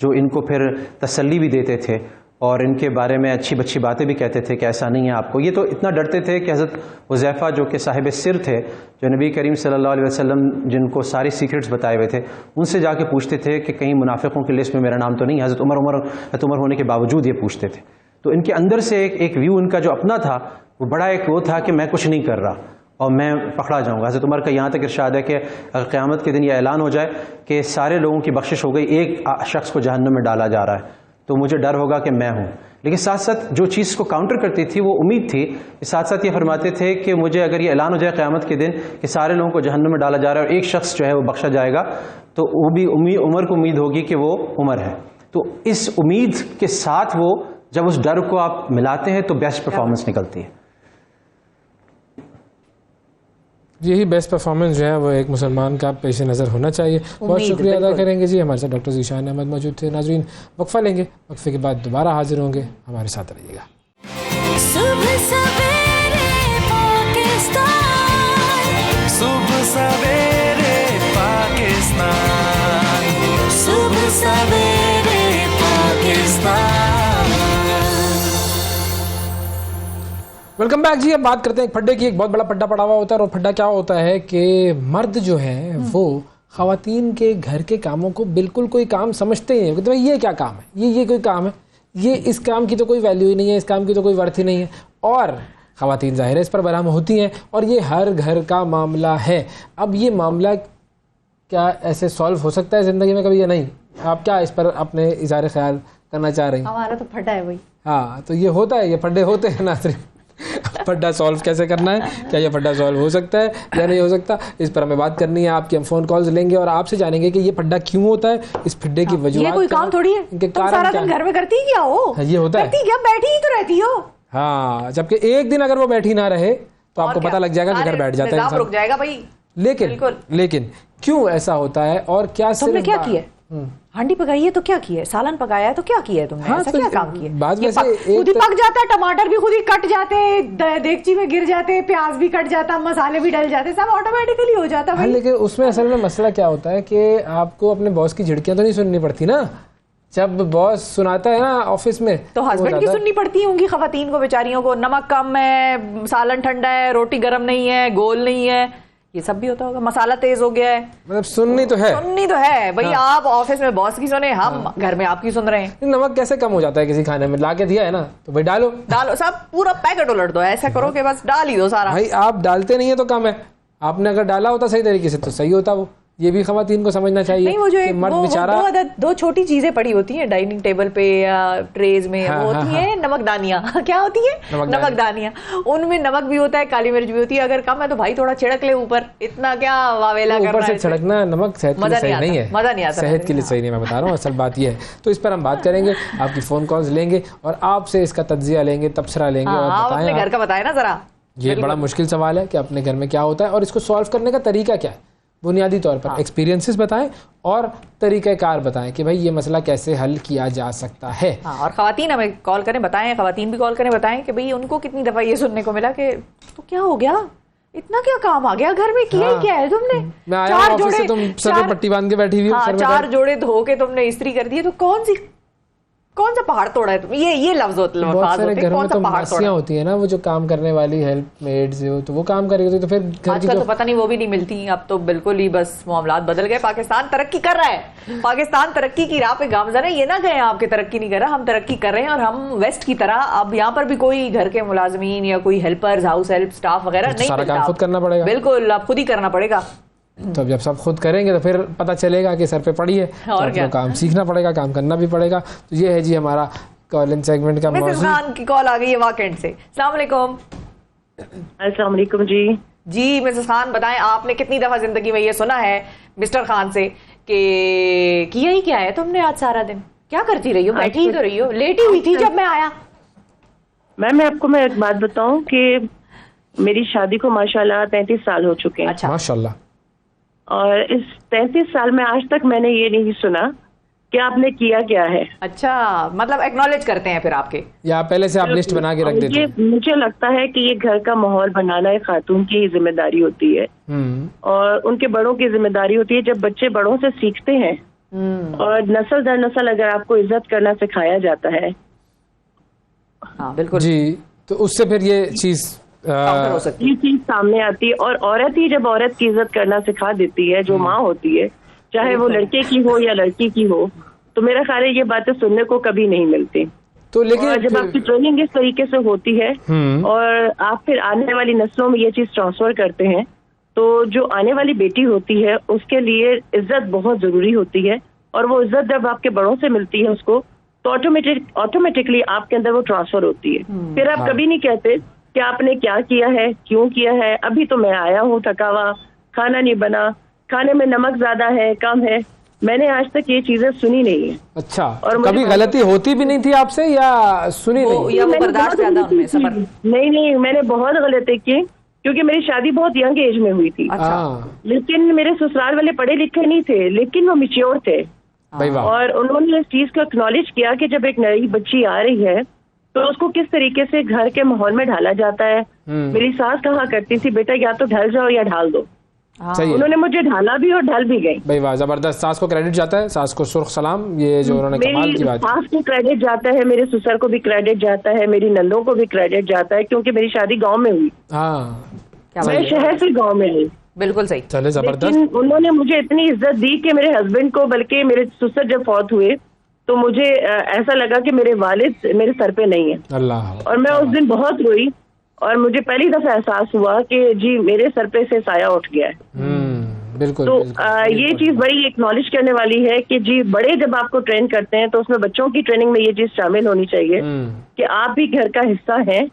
जो इनको फिर तसल्ली भी देते थे और इनके बारे में अच्छी अच्छी बातें भी कहते थे कि ऐसा नहीं है आपको। ये तो इतना डरते थे कि हज़रत हुज़ैफ़ा जो कि साहिब सिर थे, जो नबी करीम सल्लल्लाहु अलैहि वसल्लम जिनको सारी सीक्रेट्स बताए हुए थे, उनसे जाके पूछते थे कि कहीं मुनाफिकों की लिस्ट में मेरा नाम तो नहीं। हज़रत उमर होने के बावजूद ये पूछते थे। तो इनके अंदर से एक व्यू उनका जो अपना था वो बड़ा एक वो था कि मैं कुछ नहीं कर रहा और मैं पकड़ा जाऊंगा। हज़रत उमर का यहाँ तक इरशाद है कि अगर क़यामत के दिन यह ऐलान हो जाए कि सारे लोगों की बख्शिश हो गई, एक शख्स को जहन्नम में डाला जा रहा है, तो मुझे डर होगा कि मैं हूँ। लेकिन साथ साथ जो चीज़ को काउंटर करती थी वो उम्मीद थी। साथ साथ ये फरमाते थे कि मुझे अगर ये ऐलान हो जाए क़यामत के दिन कि सारे लोगों को जहन्नम में डाला जा रहा है और एक शख्स जो है वो बख्शा जाएगा, तो वो भी उमर को उम्मीद होगी कि वो उमर है। तो इस उम्मीद के साथ वो जब उस डर को आप मिलाते हैं तो बेस्ट परफॉर्मेंस निकलती है। यही बेस्ट परफॉर्मेंस जो है वो एक मुसलमान का पेश नज़र होना चाहिए। बहुत शुक्रिया अदा करेंगे जी। हमारे साथ डॉक्टर ज़ीशान अहमद मौजूद थे। नाज़रीन, वक्फा लेंगे, वक्फे के बाद दोबारा हाजिर होंगे, हमारे साथ रहिएगा। सुबह सवेरे पाकिस्तान, सुबह सवेरे पाकिस्तान, सुबह सवेरे पाकिस्तान। वेलकम बैक जी। अब बात करते हैं फड्डे की। एक बहुत बड़ा फड्डा पड़ा हुआ होता है, और फड्डा क्या होता है कि मर्द जो है वो ख़वातीन के घर के कामों को बिल्कुल कोई काम समझते ही नहीं। कहते भाई ये क्या काम है, ये कोई काम है, ये इस काम की तो कोई वैल्यू ही नहीं है, इस काम की तो कोई वर्थ ही नहीं है। और ख़वातीन ज़ाहिर है इस पर बराम होती हैं, और ये हर घर का मामला है। अब ये मामला क्या ऐसे सॉल्व हो सकता है ज़िंदगी में कभी या नहीं? आप क्या इस पर अपने इज़हार ख्याल करना चाह रही हैं? हमारा तो फड्डा है भाई। हाँ, तो ये होता है, ये फड्डे होते हैं नाज़रीन। फड्डा सॉल्व कैसे करना है, क्या ये फड्डा सॉल्व हो सकता है या नहीं हो सकता, इस पर हमें बात करनी है। आपकी हम फ़ोन कॉल्स लेंगे और आपसे जानेंगे कि ये फड्डा क्यों होता है, इस फड्डे की वजह। ये कोई काम थोड़ी है, इनके तुम सारा दिन घर में करती क्या हो? ये होता है, क्या बैठी ही तो रहती हो। हाँ, जबकि एक दिन अगर वो बैठी ना रहे तो आपको पता लग जाएगा कि घर बैठ जाता है, रुक जाएगा भाई। लेकिन क्यों ऐसा होता है और क्या तुमने क्या किया? हांडी पकाई है तो क्या किया है, सालन पकाया है तो क्या किया है तुमने? हाँ, ऐसा क्या काम किया? खुद ही पक जाता है, टमाटर भी खुद ही कट जाते हैं, देगची में गिर जाते हैं, प्याज भी कट जाता, मसाले भी डल जाते, सब ऑटोमेटिकली हो जाता है। लेकिन उसमें असल में मसला क्या होता है कि आपको अपने बॉस की झिड़कियां तो नहीं सुननी पड़ती ना। जब बॉस सुनाता है ना ऑफिस में, तो हस्बैंड की सुननी पड़ती होंगी खवातीन को, बेचारियों को। नमक कम है, सालन ठंडा है, रोटी गर्म नहीं है, गोल नहीं है, ये सब भी होता होगा। मसाला तेज हो गया है, मतलब सुननी तो है भाई। आप ऑफिस में बॉस की सुने, हम घर में आपकी सुन रहे हैं। नमक कैसे कम हो जाता है किसी खाने में? ला के दिया है ना, तो भाई डालो सब पूरा पैकेट उलट दो, ऐसा करो कि बस डाल ही दो सारा। भाई आप डालते नहीं है तो कम है, आपने अगर डाला होता सही तरीके से तो सही होता। वो ये भी खवातीन को समझना चाहिए। नहीं, वो जो मर्द बेचारा दो छोटी चीजें पड़ी होती हैं डाइनिंग टेबल पे या ट्रेज में, वो होती है नमकदानियां। क्या होती है? नमकदानियां। उनमें नमक भी होता है, काली मिर्च भी होती है। अगर कम है तो भाई थोड़ा छिड़क ले ऊपर, इतना क्या वावेला करना है। ऊपर से छिड़कना नमक सेहत के लिए सही नहीं है, मजा नहीं आता, सेहत के लिए सही नहीं। मैं बता रहा हूँ, असल बात ये है। तो इस पर हम बात करेंगे, आपकी फोन कॉल्स लेंगे और आपसे इसका तज्जिया लेंगे, तबसरा लेंगे और बताएं घर का बताए ना जरा। ये बड़ा मुश्किल सवाल है कि अपने घर में क्या होता है और इसको सॉल्व करने का तरीका क्या है। बुनियादी तौर पर एक्सपीरियंसेस बताएं और तरीक़ाकार बताएं कि भाई ये मसला कैसे हल किया जा सकता है। और खवातीन हमें कॉल करें, बताएं, खवातीन भी कॉल करें, बताएं कि भाई उनको कितनी दफ़ा ये सुनने को मिला कि तो क्या हो गया, इतना क्या काम आ गया घर में, किया क्या है तुमने? मैं आया हूं ऑफिस से, तुम सर पे पट्टी बांध के बैठी हुई हो, 4 जोड़े धो के तुमने इस्त्री कर दिए, तो कौन सा पहाड़ तोड़ा है तुम? ये लफ्ज होते हैं, बहुत सारे घरों में तो मासियां होती है ना, वो जो काम करने वाली हेल्प मेड्स, तो वो काम करेगी तो फिर घर की तो पता नहीं वो भी नहीं मिलती। अब तो बिल्कुल ही बस मामलात बदल गए। पाकिस्तान तरक्की कर रहा है, पाकिस्तान तरक्की की राह पे गामजन है। ये ना कहें आपके तरक्की नहीं कर रहा, हम तरक्की कर रहे हैं। और हम वेस्ट की तरह अब यहाँ पर भी कोई घर के मुलाजमीन या कोई हेल्पर्स, हाउस हेल्प स्टाफ वगैरह नहीं, सारा काम खुद करना पड़ेगा। बिल्कुल, अब खुद ही करना पड़ेगा। तो जब सब खुद करेंगे तो फिर पता चलेगा कि सर पे पड़ी है, और क्या काम सीखना पड़ेगा, काम करना भी पड़ेगा। तो ये है जी हमारा कॉल इन सेगमेंट का मौजूद। मिसेस खान की कॉल आ गई है वाकंड से। अस्सलाम वालेकुम जी मिसेस खान, बताएं आपने कितनी दफा जिंदगी में ये सुना है मिस्टर खान से कि किया ही क्या है तुमने आज सारा दिन, क्या करती रही हो, बैठी ही तो रही हो, लेटी हुई थी जब मैं आया। मैं आपको एक बात बताऊं कि मेरी शादी को माशाल्लाह 33 साल हो चुके हैं। अच्छा। माशाल्लाह। और इस 33 साल में आज तक मैंने ये नहीं सुना कि आपने किया क्या है। अच्छा, मतलब एक्नॉलेज करते हैं फिर आपके, या पहले से आप लिस्ट बना के रख देते हैं? मुझे लगता है कि ये घर का माहौल बनाना एक खातून की जिम्मेदारी होती है और उनके बड़ों की जिम्मेदारी होती है। जब बच्चे बड़ों से सीखते हैं और नस्ल दर नस्ल अगर आपको इज्जत करना सिखाया जाता है, हाँ बिल्कुल जी, तो उससे फिर ये चीज सामने आती है। और औरत ही जब औरत की इज्जत करना सिखा देती है, जो माँ होती है, चाहे वो लड़के की हो या लड़की की हो, तो मेरा ख्याल है ये बातें सुनने को कभी नहीं मिलती। तो लेकिन जब आपकी ट्रेनिंग इस तरीके से होती है और आप फिर आने वाली नस्लों में ये चीज ट्रांसफर करते हैं, तो जो आने वाली बेटी होती है उसके लिए इज्जत बहुत जरूरी होती है। और वो इज्जत जब आपके बड़ों से मिलती है उसको, तो ऑटोमेटिकली आपके अंदर वो ट्रांसफर होती है। फिर आप कभी नहीं कहते कि आपने क्या किया है, क्यों किया है, अभी तो मैं आया हूँ थका हुआ, खाना नहीं बना, खाने में नमक ज्यादा है, कम है। मैंने आज तक ये चीजें सुनी नहीं है। अच्छा, और कभी गलती होती भी नहीं थी आपसे या सुनी नहीं? या वो बर्दाश्त ज्यादा उनमें सबर? नहीं, मैंने बहुत गलती की क्योंकि मेरी शादी बहुत यंग एज में हुई थी। अच्छा। लेकिन मेरे ससुराल वाले पढ़े लिखे नहीं थे, लेकिन वो मैच्योर थे और उन्होंने इस चीज को एक्नॉलेज किया कि जब एक नई बच्ची आ रही है तो उसको किस तरीके से घर के माहौल में ढाला जाता है। मेरी सास कहा करती थी, बेटा या तो ढल जाओ या ढाल दो। उन्होंने मुझे ढाला भी और ढल भी गई। भाई वाह, जबरदस्त। सास को क्रेडिट जाता है, सास को सुर्ख सलाम, ये जो उन्होंने कमाल की बात। सास को क्रेडिट जाता है, मेरे ससुर को भी क्रेडिट जाता है, मेरी नंदों को भी क्रेडिट जाता है, क्योंकि मेरी शादी गांव में हुई। मैं शहर से गांव में हुई। बिल्कुल सही। चले, जबरदस्त। लेकिन उन्होंने मुझे इतनी इज्जत दी कि मेरे हस्बैंड को, बल्कि मेरे ससुर जब फौत हुए तो मुझे ऐसा लगा कि मेरे वालिद मेरे सर पे नहीं है। अल्लाह। और मैं उस दिन बहुत रोई और मुझे पहली दफा एहसास हुआ कि जी मेरे सर पे से साया उठ गया है। बिल्कुल। तो ये चीज बड़ी एक्नॉलेज करने वाली है कि जी बड़े जब आपको ट्रेन करते हैं तो उसमें बच्चों की ट्रेनिंग में ये चीज शामिल होनी चाहिए कि आप भी घर का हिस्सा हैं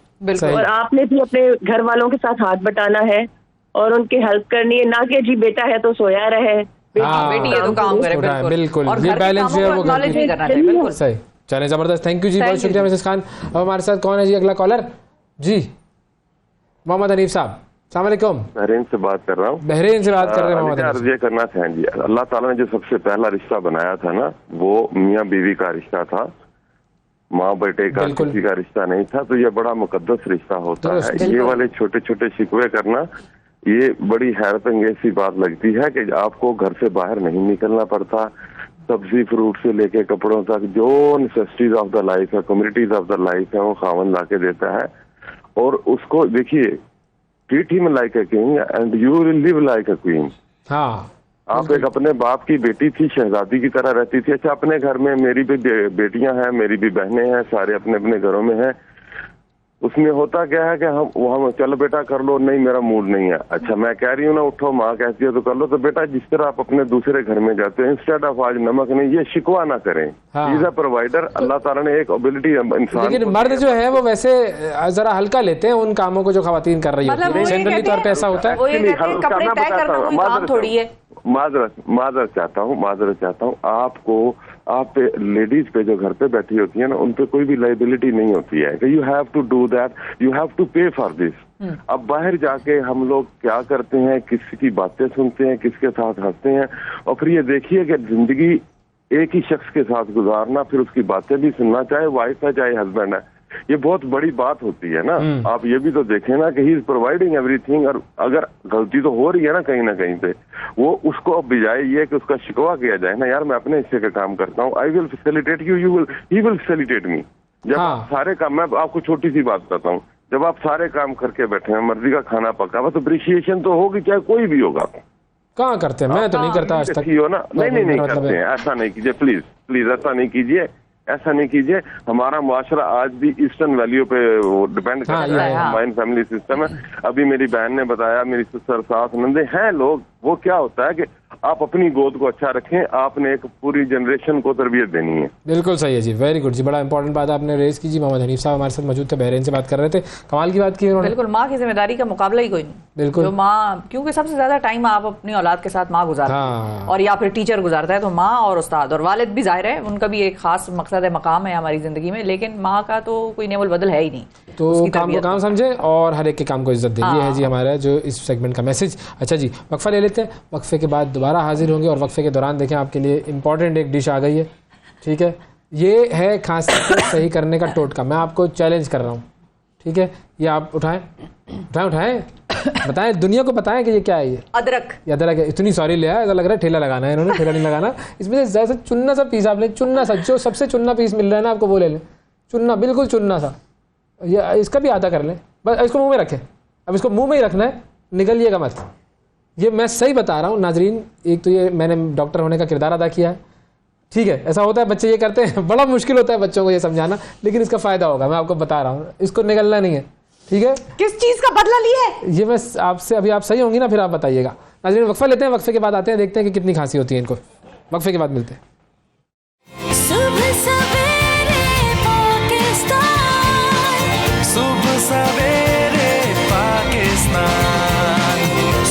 और आपने भी अपने घर वालों के साथ हाथ बटाना है और उनकी हेल्प करनी है, ना कि जी बेटा है तो सोया रहे, बेटी है तो काम करे। बिल्कुल, और ये बैलेंस जो है वो नहीं करना चाहिए। बिल्कुल सही। चलें, जबरदस्त। थैंक यू जी, बहुत शुक्रिया मिसेस खान। अब हमारे साथ कौन है जी अगला कॉलर? जी मोहम्मद हनीफ साहब, अस्सलाम वालेकुम। बहरीन से बात कर रहा हूँ। बहरीन से बात कर रहे हैं मोहम्मद हनीफ। अर्ज ये करना था जी, अल्लाह ताला ने जो सबसे पहला रिश्ता बनाया था ना, वो मियाँ बीवी का रिश्ता था, माँ बेटे का, किसी का रिश्ता नहीं था। तो ये बड़ा मुकद्दस रिश्ता होता है। ये वाले छोटे छोटे शिकवे करना, ये बड़ी हैरत अंगेज सी बात लगती है कि आपको घर से बाहर नहीं निकलना पड़ता। सब्जी फ्रूट से लेके कपड़ों तक जो नेसेसिटीज ऑफ द लाइफ है, कम्युनिटीज ऑफ द लाइफ है, वो खावन ला के देता है। और उसको देखिए, treat him like a king and you will live like a queen. हाँ, आप एक अपने बाप की बेटी थी, शहजादी की तरह रहती थी। अच्छा, अपने घर में मेरी भी बेटियां हैं, मेरी भी बहनें हैं, सारे अपने अपने घरों में हैं। उसमें होता क्या है कि हम चलो बेटा कर लो, नहीं मेरा मूड नहीं है। अच्छा, मैं कह रही हूँ ना उठो, माँ कहती है तो कर लो। तो बेटा जिस तरह आप अपने दूसरे घर में जाते हैं, इंस्टेड ऑफ आज नमक नहीं, ये शिकवा ना करें। इज अ प्रोवाइडर, अल्लाह ताला ने एक एबिलिटी इंसान। लेकिन मर्द जो है वो वैसे जरा हल्का लेते हैं उन कामों को जो खवातीन कर रही होती है। जनरली तौर पे ऐसा होता है। माजरत चाहता हूँ आप लेडीज पे जो घर पे बैठी होती है ना, उन पे कोई भी लाइबिलिटी नहीं होती है कि you have to do that, you have to pay for this. अब बाहर जाके हम लोग क्या करते हैं, किसी की बातें सुनते हैं, किसके साथ हंसते हैं, और फिर ये देखिए कि जिंदगी एक ही शख्स के साथ गुजारना, फिर उसकी बातें भी सुनना, चाहे वाइफ है चाहे हस्बैंड है, ये बहुत बड़ी बात होती है ना। आप ये भी तो देखें ना कि ही इज प्रोवाइडिंग एवरीथिंग, और अगर गलती तो हो रही है ना कहीं पे, वो उसको अब बजाय ये कि उसका शिकवा किया जाए ना, यार मैं अपने हिस्से का काम करता हूँ, I will facilitate you, he will facilitate me. जब आप सारे काम, मैं आपको छोटी सी बात बताता हूँ, जब आप सारे काम करके बैठे हैं, मर्जी का खाना पका हुआ, तो अप्रिशिएशन तो होगी, चाहे कोई भी होगा। कहाँ करते हैं? मैं तो नहीं करता आज तक। हो ना, नहीं करते हैं। ऐसा नहीं कीजिए, प्लीज ऐसा नहीं कीजिए, ऐसा नहीं कीजिए। हमारा मुआशरा आज भी ईस्टर्न वैल्यू पे डिपेंड कर रहा है, हमारी फैमिली सिस्टम है। अभी मेरी बहन ने बताया, मेरी सिस्टर, सास, नंदे हैं लोग, वो क्या होता है कि आप अपनी गोद को अच्छा रखें, आपने एक पूरी जनरेशन को तरबियत देनी है। बिल्कुल सही है जी, वेरी गुड जी, बड़ा इंपॉर्टेंट बात आपने रेज की जी। मोहम्मद हनीफ साहब हमारे साथ मौजूद थे, बहरीन से बात कर रहे थे, कमाल की बात की उन्होंने। बिल्कुल, माँ की जिम्मेदारी का मुकाबला ही कोई नहीं। बिल्कुल, जो माँ, क्योंकि सबसे ज्यादा टाइम आप अपनी औलाद के साथ माँ गुजारते हैं, और या फिर टीचर गुजारता है, तो माँ और उस्ताद और वालिद भी जाहिर है, उनका भी एक खास मकसद है, मकाम है हमारी जिंदगी में, लेकिन माँ का तो कोई नेवल बदल है ही नहीं। तो काम को काम समझे और हर एक के काम को इज्जत दें, ये है जी हमारा जो इस सेगमेंट का मैसेज। अच्छा जी, वक्फा ले लेते हैं, वक्फे के बाद दोबारा हाजिर होंगे, और वक्फे के दौरान देखें आपके लिए इंपॉर्टेंट एक डिश आ गई है, ठीक है। ये है खांसी को सही करने का टोटका, मैं आपको चैलेंज कर रहा हूँ, ठीक है। ये आप उठाएं बताएं, दुनिया को बताएं कि ये क्या है। ये अदरक है। इतनी सॉरी ले आया, ऐसा लग रहा है ठेला लगाना है इन्होंने, ठेला नहीं लगाना। इसमें जैसे चुन्ना सा पीस आप लें, चुन्ना सा, जो सबसे चुन्ना पीस मिल रहा है ना आपको, वो ले लें, चुन्ना, बिल्कुल चुन्ना सा। ये इसका भी आधा कर लें, बस इसको मुंह में रखें। अब इसको मुंह में ही रखना है, निगलिएगा मत। ये मैं सही बता रहा हूँ नाजरीन, एक तो ये मैंने डॉक्टर होने का किरदार अदा किया है, ठीक है। ऐसा होता है, बच्चे ये करते हैं, बड़ा मुश्किल होता है बच्चों को ये समझाना, लेकिन इसका फायदा होगा, मैं आपको बता रहा हूँ। इसको निगलना नहीं है, ठीक है। किस चीज का बदला लिया है ये मैं आपसे, अभी आप सही होंगी ना, फिर आप बताइएगा। नाजरीन, वक्फा लेते हैं, वक्फे के बाद आते हैं, देखते हैं कि कितनी खांसी होती है इनको। वक्फे के बाद मिलते हैं। सुबह सवेरे पाकिस्तान, सुबह सवेरे पाकिस्तान,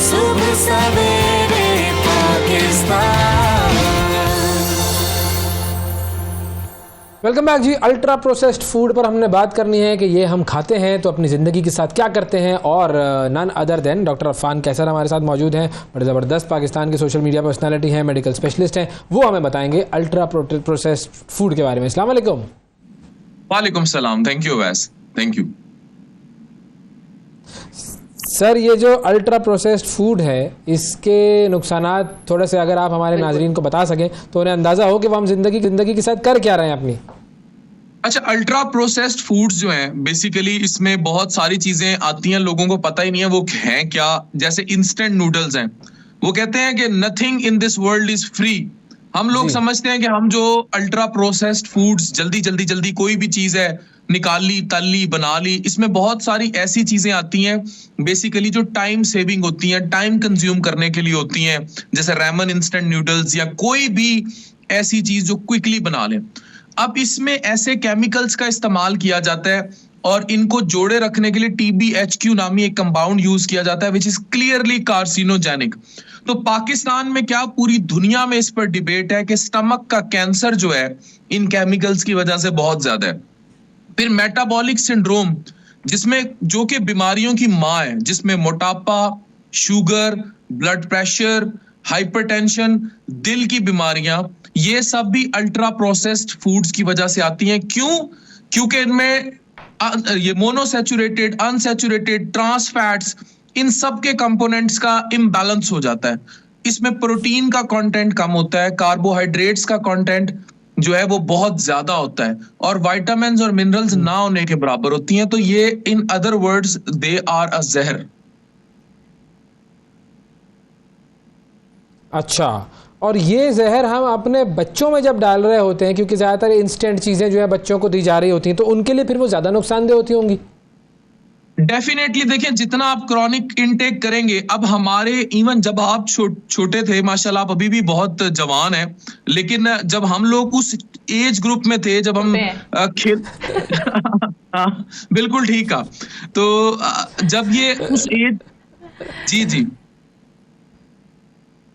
सुबह सवेरे पाकिस्तान। वेलकम बैक जी। अल्ट्रा प्रोसेस्ड फूड पर हमने बात करनी है कि ये हम खाते हैं तो अपनी ज़िंदगी के साथ क्या करते हैं, और none other than doctor Afan Kaiser हमारे साथ मौजूद हैं, बड़े ज़बरदस्त पाकिस्तान के सोशल मीडिया पर्सनालिटी हैं, मेडिकल स्पेशलिस्ट हैं, वो हमें बताएंगे अल्ट्रा प्रोसेस्ड फूड के बारे में। अस्सलाम वालेकुम। वालेकुम सलाम, थैंक यू वैस, थैंक यू सर। ये जो अल्ट्रा प्रोसेस्ड फूड है, इसके नुकसानात थोड़े से अगर आप हमारे नाजरीन को बता सकें तो उन्हें अंदाज़ा हो कि वो हम जिंदगी के साथ कर क्या रहे हैं अपनी। अच्छा, अल्ट्रा प्रोसेस्ड फूड्स जो हैं, बेसिकली इसमें बहुत सारी चीजें आती हैं, लोगों को पता ही नहीं है वो हैं क्या। जैसे इंस्टेंट नूडल्स हैं, वो कहते हैं कि nothing in this world is free. हम लोग समझते हैं कि हम जो अल्ट्रा प्रोसेस्ड फूड्स जल्दी कोई भी चीज है निकाल ली, तल ली, बना ली, इसमें बहुत सारी ऐसी चीजें आती हैं बेसिकली जो टाइम सेविंग होती हैं, टाइम कंज्यूम करने के लिए होती हैं, जैसे रैमन इंस्टेंट नूडल्स या कोई भी ऐसी चीज जो क्विकली बना लें। अब इसमें ऐसे केमिकल्स का इस्तेमाल किया जाता है और इनको जोड़े रखने के लिए TBHQ नामी एक कंपाउंड यूज किया जाता है, विच इज क्लियरली कार्सिनोजेनिक। तो पाकिस्तान में क्या पूरी दुनिया में इस पर डिबेट है कि स्टमक का कैंसर जो है इन केमिकल्स की वजह से बहुत ज्यादा है। फिर मेटाबॉलिक सिंड्रोम, जिसमें जो कि बीमारियों की माँ है, जिसमें मोटापा, शुगर, ब्लड प्रेशर, हाइपरटेंशन, दिल की बीमारियां, ये सब भी अल्ट्रा प्रोसेस्ड फूड्स की वजह से आती हैं। क्यों? क्योंकि इनमें ये मोनोसैचुरेटेड, अनसैचुरेटेड, ट्रांस फैट्स, इन सब के कंपोनेंट्स का इम्बैलेंस हो जाता है। इसमें प्रोटीन का कंटेंट कम होता है, कार्बोहाइड्रेट्स का कंटेंट जो है वो बहुत ज्यादा होता है, और विटामिन्स और मिनरल्स ना होने के बराबर होती हैं। तो ये in other words they are a जहर। अच्छा, और ये जहर हम अपने बच्चों में जब डाल रहे होते हैं, क्योंकि ज़्यादातर इंस्टेंट चीज़ें जो है बच्चों को दी जा रही होती हैं, तो उनके लिए फिर वो ज़्यादा नुकसानदेह होती होंगी। डेफिनेटली देखिए, जितना आप क्रॉनिक इनटेक करेंगे, अब हमारे इवन जब आप छोटे थे, माशाल्लाह आप अभी भी बहुत जवान हैं, लेकिन जब हम लोग उस एज ग्रुप में थे, जब हम खेल हाँ, बिल्कुल ठीक है। तो जब ये उस एज जी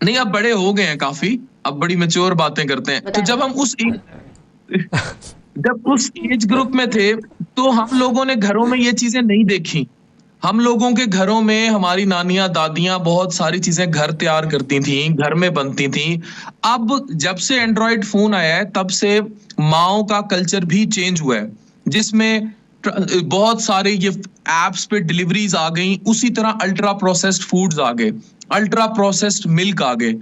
नहीं, अब बड़े हो गए हैं काफी, अब बड़ी मैच्योर बातें करते हैं। तो जब हम जब उस एज ग्रुप में थे, तो हम लोगों ने घरों में ये चीजें नहीं देखी। हम लोगों के घरों में हमारी नानियां दादियां बहुत सारी चीजें घर तैयार करती थी, घर में बनती थी। अब जब से एंड्रॉयड फोन आया है, तब से माओ का कल्चर भी चेंज हुआ है, जिसमें बहुत सारे ये एप्स पे डिलीवरीज आ गई। उसी तरह अल्ट्रा प्रोसेस्ड फूड्स आ गए, अल्ट्रा प्रोसेस्ड मिल्क आ गए,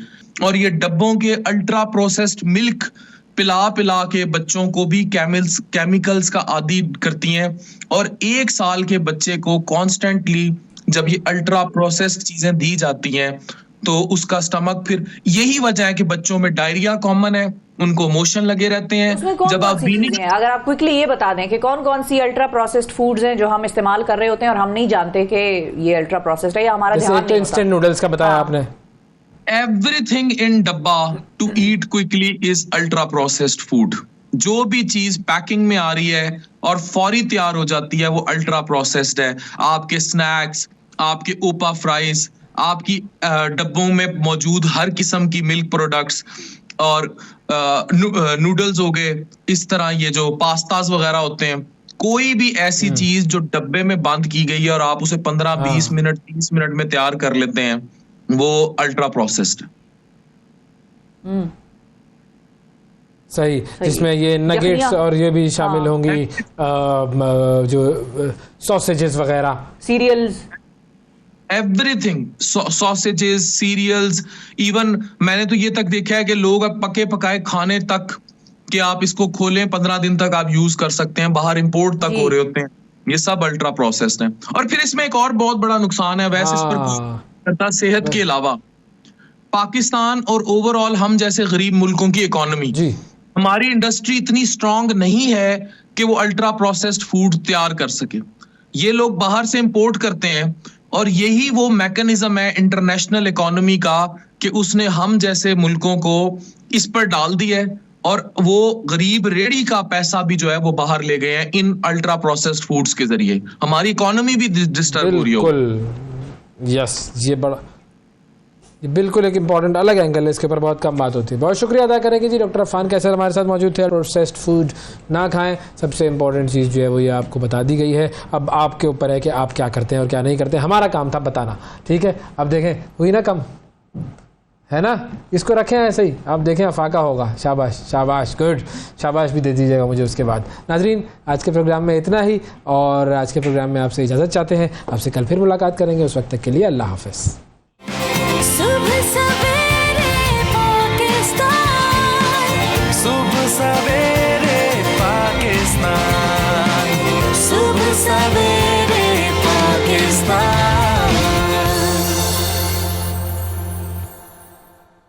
और ये डब्बों के अल्ट्रा प्रोसेस्ड मिल्क पिला के बच्चों को भी केमिकल्स का आदी करती हैं। और 1 साल के बच्चे को कॉन्स्टेंटली जब ये अल्ट्रा प्रोसेस्ड चीजें दी जाती हैं, तो उसका स्टमक, फिर यही वजह है कि बच्चों में डायरिया कॉमन है, उनको मोशन लगे रहते हैं। जब आप अगर आप क्विकली ये बता दें कि कौन कौन सी अल्ट्रा प्रोसेस्ड फूड्स हैं जो हम इस्तेमाल कर रहे होते हैं और हम नहीं जानते कि ये अल्ट्रा प्रोसेस्ड है, या हमारा ध्यान नहीं होता। इंस्टेंट नूडल्स का बताया आपने। Everything in डब्बा to eat quickly is ultra processed food। जो भी चीज पैकिंग में आ रही है और फौरी तैयार हो जाती है, वो अल्ट्रा प्रोसेस्ड है। आपके स्नैक्स, आपके ओपा फ्राइज, आपकी डब्बों में मौजूद हर किस्म की मिल्क प्रोडक्ट्स, और नूडल्स हो गए, इस तरह ये जो पास्ताज वगैरह होते हैं, कोई भी ऐसी चीज जो डब्बे में बंद की गई है और आप उसे 15-20 मिनट 30 मिनट में तैयार कर लेते हैं, वो अल्ट्रा प्रोसेस्ड। सही, जिसमें ये नगेट्स और ये भी शामिल होंगी, जो सॉसेजेस वगैरह, cereals, everything, sausages, cereals. Even मैंने तो ये तक देखा है कि लोग अब पके पकाए खाने तक कि आप इसको खोलें 15 दिन तक आप यूज कर सकते हैं, बाहर इंपोर्ट तक हो रहे होते हैं। ये सब अल्ट्रा प्रोसेस्ड है। और फिर इसमें एक और बहुत बड़ा नुकसान है, वैसे इस पर सेहत के अलावा पाकिस्तान और ओवरऑल हम जैसे गरीब मुल्कों की इकोनॉमी, हमारी इंडस्ट्री इतनी स्ट्रांग नहीं है कि वो अल्ट्रा प्रोसेस्ड फूड तैयार कर सके। ये लोग बाहर से इंपोर्ट करते हैं, और यही वो मैकेनिज्म है इंटरनेशनल इकोनॉमी का कि उसने हम जैसे मुल्कों को इस पर डाल दिया है, और वो गरीब रेडी का पैसा भी जो है वो बाहर ले गए हैं इन अल्ट्रा प्रोसेस्ड फूड्स के जरिए। हमारी इकोनॉमी भी डिस्टर्ब हो रही है। यस, ये बिल्कुल एक इम्पॉर्टेंट अलग एंगल है, इसके ऊपर बहुत कम बात होती है। बहुत शुक्रिया अदा करेंगे जी, डॉक्टर अफान कैसर हमारे साथ मौजूद थे। प्रोसेस्ड फूड ना खाएं, सबसे इम्पॉर्टेंट चीज़ जो है वो ये आपको बता दी गई है। अब आपके ऊपर है कि आप क्या करते हैं और क्या नहीं करते। हमारा काम था बताना, ठीक है। अब देखें, हुई ना कम, है ना, इसको रखें ऐसे ही, आप देखें अफाका होगा। शाबाश शाबाश, गुड, शाबाश भी दे दीजिएगा मुझे उसके बाद। नाजरीन, आज के प्रोग्राम में इतना ही, और आज के प्रोग्राम में आपसे इजाज़त चाहते हैं। आपसे कल फिर मुलाकात करेंगे, उस वक्त तक के लिए अल्लाह हाफ़िज़।